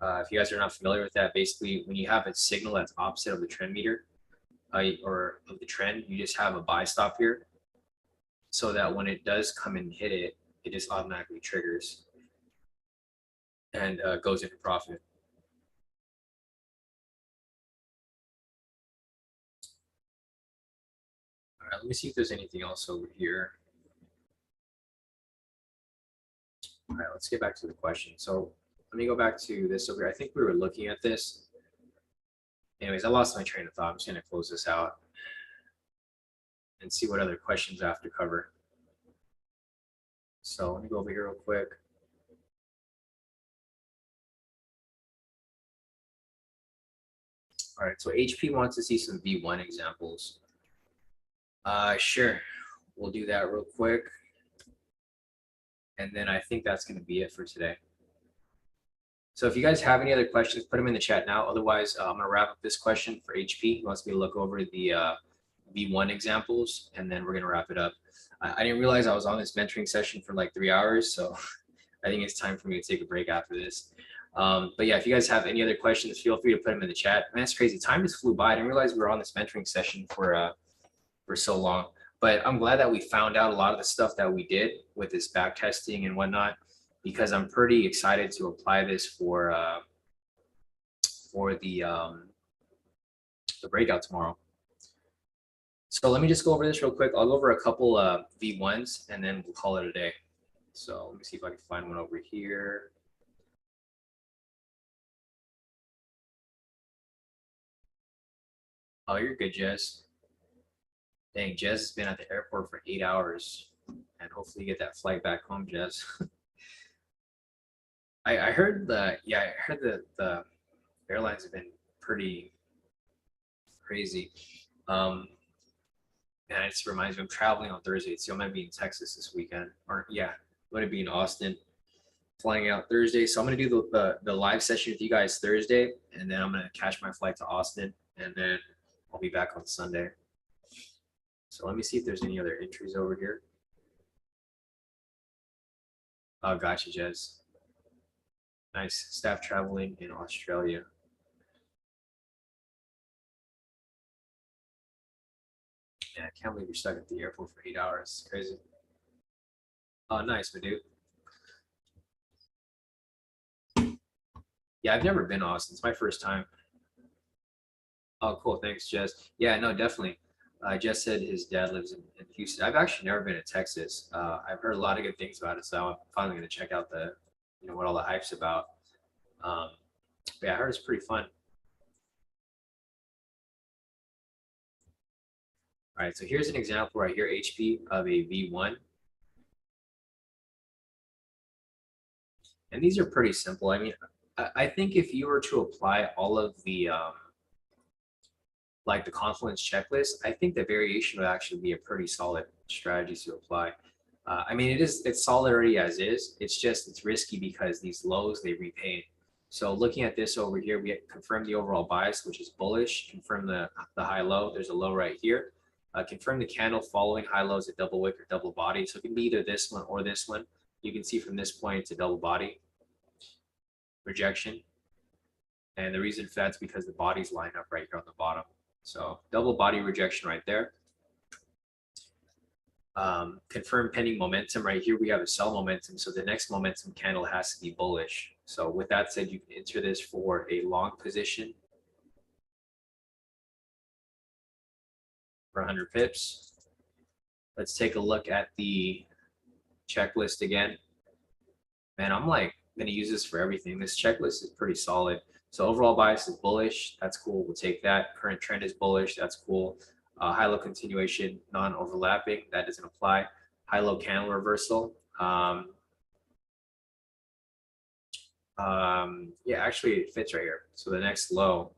Speaker 1: If you guys are not familiar with that, basically when you have a signal that's opposite of the trend meter or of the trend, you just have a buy stop here so that when it does come and hit it, it just automatically triggers and goes into profit. All right, let me see if there's anything else over here. All right, let's get back to the question. So let me go back to this over here. I think we were looking at this. Anyways, I lost my train of thought. I'm just going to close this out and see what other questions I have to cover. So let me go over here real quick. All right, so HP wants to see some V1 examples. Sure, we'll do that real quick. And then I think that's going to be it for today. So if you guys have any other questions, put them in the chat now. Otherwise, I'm going to wrap up this question for HP. He wants me to look over the V1 examples, and then we're going to wrap it up. I didn't realize I was on this mentoring session for like 3 hours, so I think it's time for me to take a break after this. But yeah, if you guys have any other questions, feel free to put them in the chat. Man, it's crazy. Time just flew by. I didn't realize we were on this mentoring session for so long. But I'm glad that we found out a lot of the stuff that we did with this back testing and whatnot, because I'm pretty excited to apply this for the breakout tomorrow. So let me just go over this real quick. I'll go over a couple V1s and then we'll call it a day. So let me see if I can find one over here. Oh, you're good, Jess. Dang, Jess has been at the airport for 8 hours, and hopefully you get that flight back home, Jess. I heard the airlines have been pretty crazy. And it just reminds me, I'm traveling on Thursday, so I'm gonna be in Texas this weekend. Or yeah, I'm gonna be in Austin, flying out Thursday. So I'm gonna do the live session with you guys Thursday, and then I'm gonna catch my flight to Austin, and then I'll be back on Sunday. So let me see if there's any other entries over here. Oh, gotcha, Jez. Nice. Staff traveling in Australia. Yeah, I can't believe you're stuck at the airport for 8 hours. It's crazy. Oh, nice, my dude. Yeah, I've never been to Austin. It's my first time. Oh, cool. Thanks, Jess. Yeah, no, definitely. Jess said his dad lives in Houston. I've actually never been to Texas. I've heard a lot of good things about it, so I'm finally going to check out what all the hype's about. But yeah, I heard it's pretty fun. All right, so here's an example right here, HP of a V1. And these are pretty simple. I mean, I think if you were to apply all of the like the Confluence checklist, I think the variation would actually be a pretty solid strategy to apply. I mean, it's solid already as is. It's risky because these lows, they repaint. So looking at this over here, we confirm the overall bias, which is bullish, confirm the high low. There's a low right here. Confirm the candle following high lows at double wick or double body. So it can be either this one or this one. You can see from this point it's a double body rejection. And the reason for that's because the bodies line up right here on the bottom. So double body rejection right there. Confirm pending momentum right here. We have a sell momentum. So the next momentum candle has to be bullish. So with that said, you can enter this for a long position for 100 pips. Let's take a look at the checklist again. Man, I'm like going to use this for everything. This checklist is pretty solid. So overall bias is bullish. That's cool. We'll take that. Current trend is bullish. That's cool. High-low continuation, non-overlapping. That doesn't apply. High-low candle reversal. Yeah, actually it fits right here. So the next low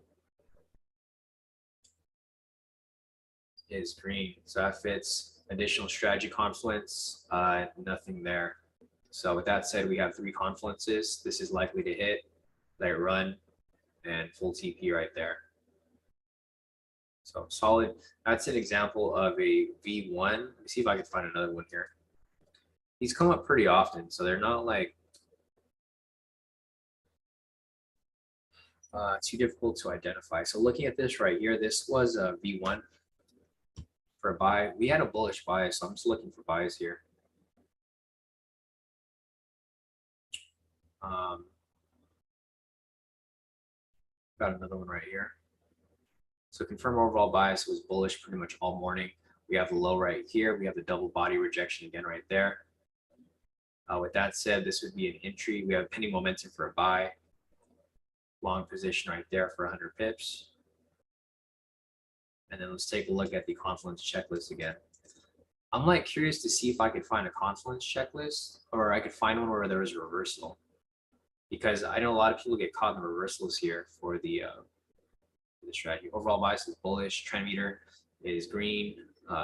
Speaker 1: is green. So that fits. Additional strategy confluence, nothing there. So with that said, we have 3 confluences. This is likely to hit, let it run, and full TP right there. So solid. That's an example of a V1. Let me see if I can find another one here. These come up pretty often, so they're not like too difficult to identify. So looking at this right here, this was a V1 for a buy. We had a bullish buy, so I'm just looking for buys here. Got another one right here. So confirm overall bias was bullish pretty much all morning. We have the low right here. We have the double body rejection again right there. With that said, this would be an entry. We have pending momentum for a buy. Long position right there for 100 pips. And then let's take a look at the Confluence checklist again. I'm like curious to see if I could find a Confluence checklist, or I could find one where there was a reversal, because I know a lot of people get caught in the reversals here for the strategy. Overall bias is bullish. Trend meter is green.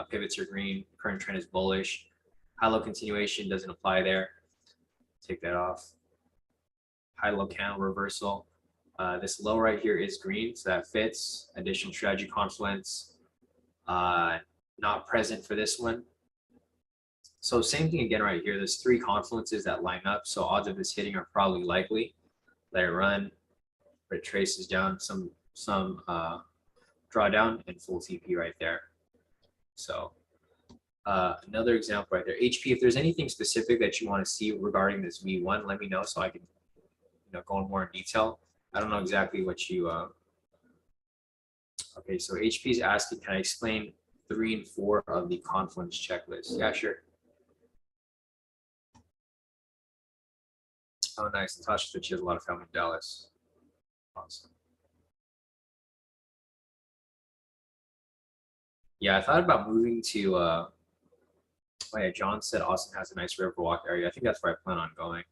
Speaker 1: Pivots are green. Current trend is bullish. High-low continuation doesn't apply there. Take that off. High-low candle reversal. This low right here is green, so that fits. Additional strategy confluence. Not present for this one. So same thing again right here. There's 3 confluences that line up, so odds of this hitting are probably likely. Let it run. It traces down some drawdown and full TP right there. So Another example right there, HP. If there's anything specific that you want to see regarding this V1, let me know so I can go in more in detail. I don't know exactly what you. Okay, so HP is asking, can I explain 3 and 4 of the Confluence checklist? Yeah, sure. Oh, nice. Natasha said she has a lot of family in Dallas. Awesome. Yeah, I thought about moving to. Oh yeah, John said Austin has a nice riverwalk area. I think that's where I plan on going.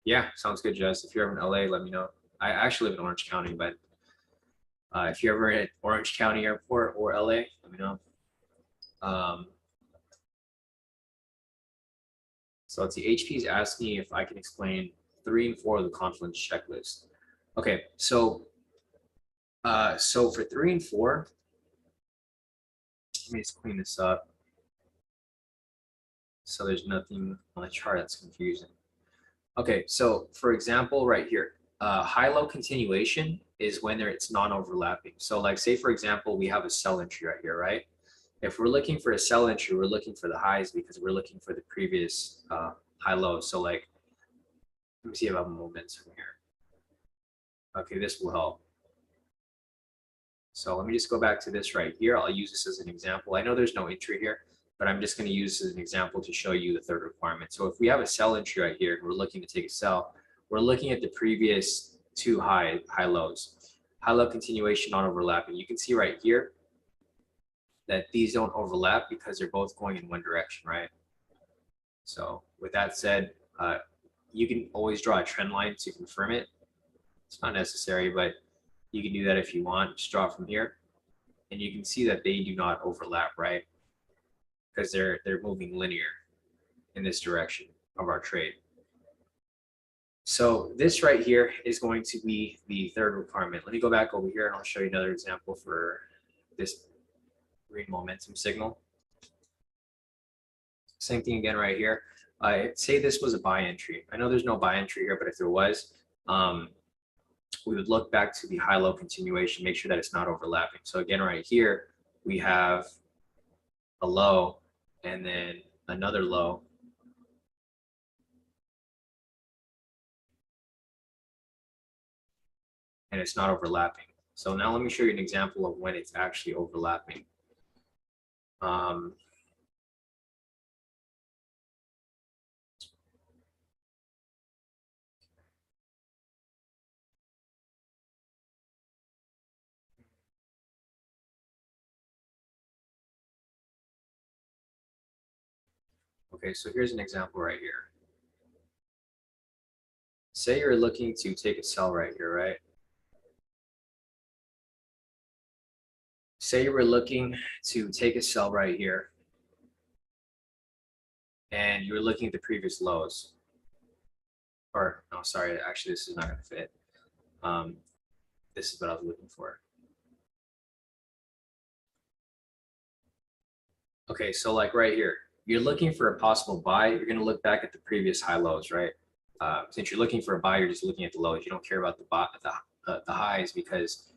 Speaker 1: Yeah, sounds good, Jess. If you're ever in LA, let me know. I actually live in Orange County, but if you're ever at Orange County Airport or LA, let me know. So let's see, HP is asking me if I can explain 3 and 4 of the Confluence checklist. Okay, so for 3 and 4, let me just clean this up so there's nothing on the chart that's confusing. Okay, so for example, right here, high-low continuation is when it's non-overlapping. So like say, for example, we have a sell entry right here, right? If we're looking for a sell entry, we're looking for the highs because we're looking for the previous high lows. So like, let me see if I have momentum here. Okay, this will help. So let me just go back to this right here. I'll use this as an example. I know there's no entry here, but I'm just going to use this as an example to show you the third requirement. So if we have a sell entry right here, and we're looking to take a sell, we're looking at the previous 2 high lows. High low continuation, non overlapping. You can see right here that these don't overlap because they're both going in one direction, right? So with that said, you can always draw a trend line to confirm it. It's not necessary, but you can do that if you want. Just draw from here, and you can see that they do not overlap, right? Because they're moving linear in this direction of our trade. So this right here is going to be the third requirement. Let me go back over here and I'll show you another example for this green momentum signal. Same thing again right here. Say this was a buy entry. I know there's no buy entry here, but if there was, we would look back to the high-low continuation, make sure that it's not overlapping. So again, right here, we have a low and then another low. And it's not overlapping. So now let me show you an example of when it's actually overlapping. Okay, so here's an example right here. Say you're looking to take a sell right here, right? Say you were looking to take a sell right here, and you were looking at the previous lows. Or, no, sorry, actually this is not gonna fit. This is what I was looking for. Okay, so like right here, you're looking for a possible buy, you're gonna look back at the previous high lows, right? Since you're looking for a buy, you're just looking at the lows. You don't care about the highs because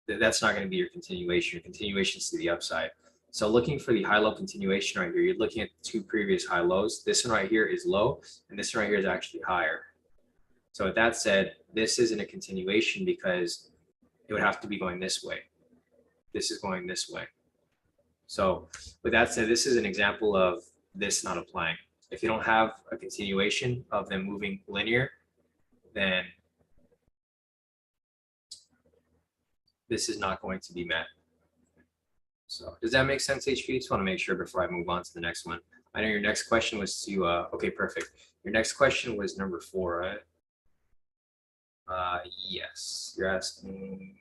Speaker 1: that's not going to be your continuation. Your continuation is to the upside. So looking for the high-low continuation right here, you're looking at the 2 previous high lows. This one right here is low, and this one right here is actually higher. So with that said, this isn't a continuation because it would have to be going this way. This is going this way. So with that said, this is an example of this not applying. If you don't have a continuation of them moving linear, then this is not going to be met. So does that make sense, HP? Just want to make sure before I move on to the next one. I know your next question was to, okay, perfect. Your next question was number 4, right? Yes, you're asking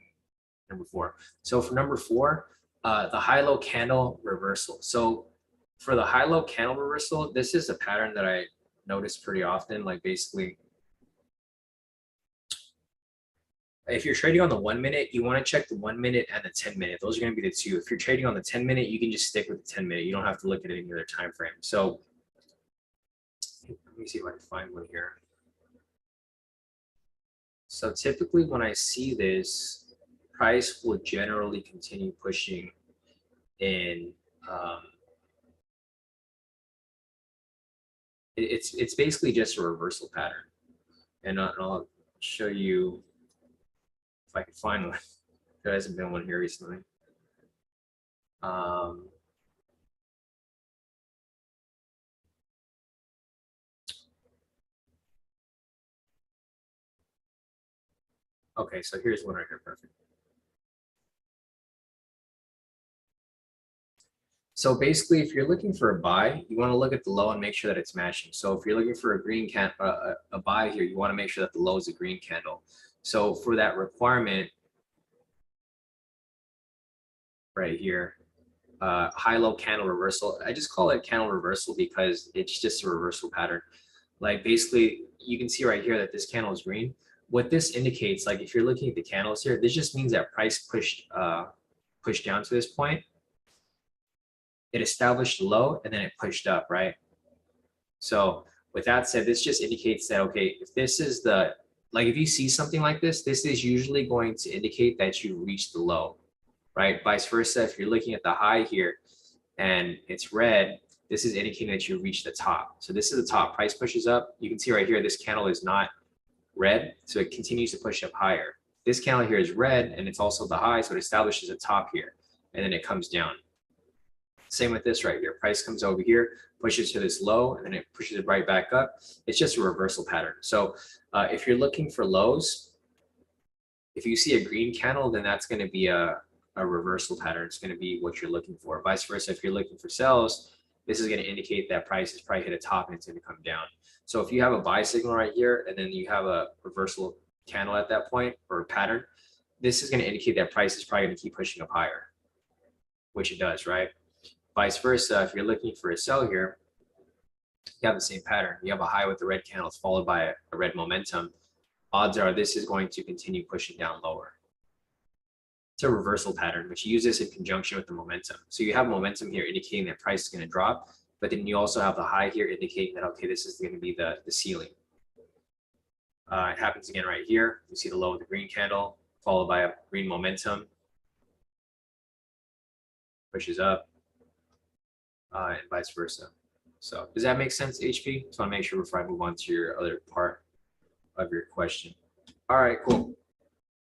Speaker 1: number 4. So for number 4, the high-low candle reversal. So for the high-low candle reversal, this is a pattern that I notice pretty often. Like basically, if you're trading on the 1 minute, you want to check the 1 minute and the 10 minute. Those are going to be the 2. If you're trading on the 10 minute, you can just stick with the 10 minute. You don't have to look at any other time frame. So let me see if I can find one here. So typically when I see this, price will generally continue pushing in Um, it's basically just a reversal pattern, and I'll show you if I can find one. There hasn't been one here recently. Okay, so here's one right here, perfect. So basically, if you're looking for a buy, you want to look at the low and make sure that it's matching. So if you're looking for a green a buy here, you want to make sure that the low is a green candle. So for that requirement right here, high-low candle reversal. I just call it candle reversal because it's just a reversal pattern. Like basically, you can see right here that this candle is green. What this indicates, like if you're looking at the candles here, this just means that price pushed down to this point. It established a low and then it pushed up, right? So with that said, this just indicates that, okay, if this is the, like if you see something like this is usually going to indicate that you reached the low, right? Vice versa, if you're looking at the high here and it's red, this is indicating that you reached the top. So this is the top, price pushes up. You can see right here, this candle is not red, so it continues to push up higher. This candle here is red and it's also the high, so it establishes a top here and then it comes down. Same with this right here. Price comes over here, pushes to this low, and then it pushes it right back up. It's just a reversal pattern. So if you're looking for lows, if you see a green candle, then that's going to be a reversal pattern. It's going to be what you're looking for. Vice versa, if you're looking for sells, this is going to indicate that price is probably hit a top and it's going to come down. So if you have a buy signal right here, and then you have a reversal candle at that point, or a pattern, this is going to indicate that price is probably going to keep pushing up higher, which it does, right? Vice versa, if you're looking for a sell here, you have the same pattern. You have a high with the red candles followed by a red momentum. Odds are this is going to continue pushing down lower. It's a reversal pattern, which you use this in conjunction with the momentum. So you have momentum here indicating that price is going to drop, but then you also have the high here indicating that, okay, this is going to be the ceiling. It happens again right here. You see the low of the green candle followed by a green momentum. Pushes up. And vice versa. So does that make sense, HP? Just want to make sure before I move on to your other part of your question. All right, cool.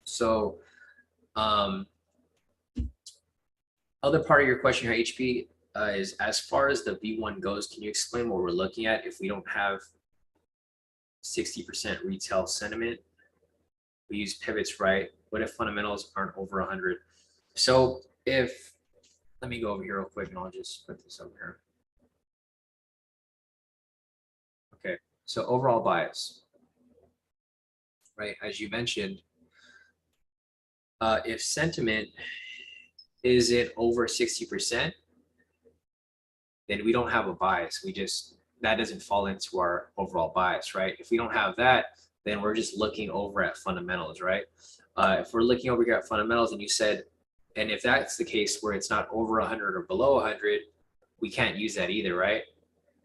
Speaker 1: So other part of your question here, HP, is as far as the V1 goes, can you explain what we're looking at if we don't have 60% retail sentiment? We use pivots, right? What if fundamentals aren't over 100? So if, let me go over here real quick and I'll just put this over here. Okay, so overall bias, right? As you mentioned, if sentiment isn't over 60%, then we don't have a bias. We just, that doesn't fall into our overall bias, right? If we don't have that, then we're just looking over at fundamentals, right? If we're looking over here at fundamentals and you said, and if that's the case where it's not over 100 or below 100, we can't use that either, right?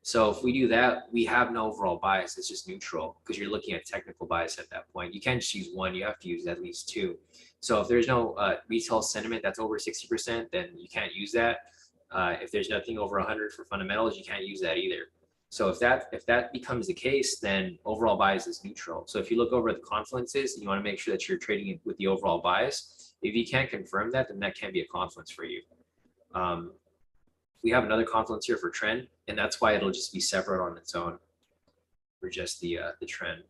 Speaker 1: So if we do that, we have no overall bias. It's just neutral because you're looking at technical bias at that point. You can't just use one. You have to use at least two. So if there's no retail sentiment that's over 60%, then you can't use that. If there's nothing over 100 for fundamentals, you can't use that either. So if that becomes the case, then overall bias is neutral. So if you look over at the confluences, you want to make sure that you're trading with the overall bias. If you can't confirm that, then that can't be a confluence for you. We have another confluence here for trend, and that's why it'll just be separate on its own for just the trend.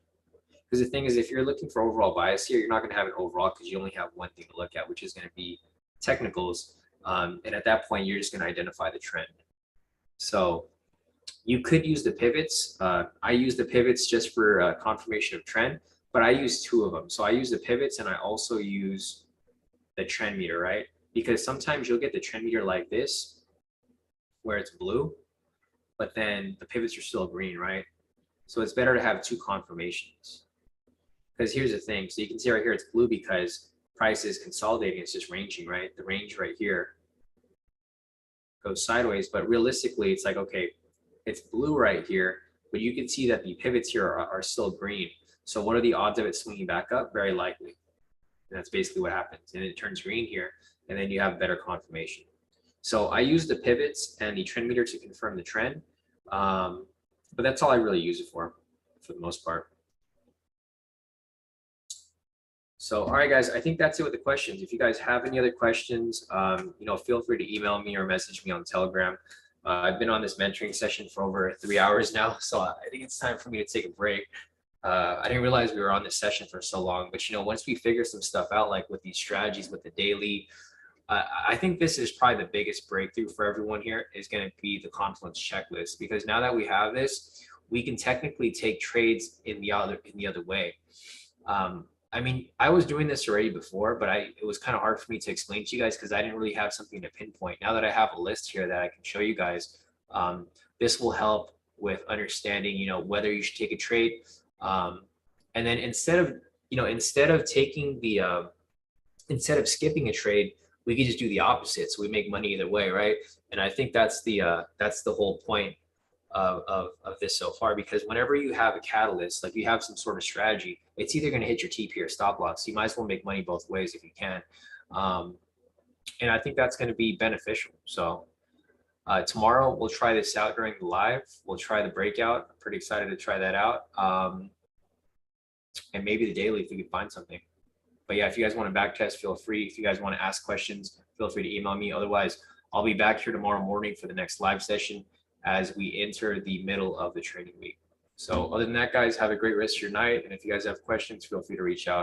Speaker 1: Because the thing is, if you're looking for overall bias here, you're not going to have it overall because you only have one thing to look at, which is going to be technicals. And at that point, you're just going to identify the trend. So you could use the pivots. I use the pivots just for confirmation of trend, but I use two of them. So I use the pivots and I also use the trend meter, right? Because sometimes you'll get the trend meter like this, where it's blue, but then the pivots are still green, right? So it's better to have two confirmations. Because here's the thing. So you can see right here, it's blue because price is consolidating. It's just ranging, right? The range right here goes sideways, but realistically, it's like, okay, it's blue right here, but you can see that the pivots here are still green. So what are the odds of it swinging back up? Very likely. And that's basically what happens. And it turns green here, and then you have better confirmation. So I use the pivots and the trend meter to confirm the trend. But that's all I really use it for the most part. So, all right, guys, I think that's it with the questions. If you guys have any other questions, feel free to email me or message me on Telegram. I've been on this mentoring session for over 3 hours now, so I think it's time for me to take a break. I didn't realize we were on this session for so long, but once we figure some stuff out, like with these strategies, with the daily, I think this is probably the biggest breakthrough for everyone here is going to be the Confluence checklist, because now that we have this, we can technically take trades in the other way. I mean, I was doing this already before, but it was kind of hard for me to explain to you guys because I didn't really have something to pinpoint. Now that I have a list here that I can show you guys, this will help with understanding, whether you should take a trade. And then instead of taking the, instead of skipping a trade, we could just do the opposite. So we make money either way, right? And I think that's the whole point of this so far, because whenever you have a catalyst, like you have some sort of strategy, it's either going to hit your TP or stop loss. You might as well make money both ways if you can. And I think that's going to be beneficial. So tomorrow we'll try this out during the live. We'll try the breakout. I'm pretty excited to try that out. And maybe the daily if we can find something. But yeah, if you guys want to back test, feel free. If you guys want to ask questions, feel free to email me. Otherwise, I'll be back here tomorrow morning for the next live session as we enter the middle of the trading week. So other than that, guys, have a great rest of your night. And if you guys have questions, feel free to reach out.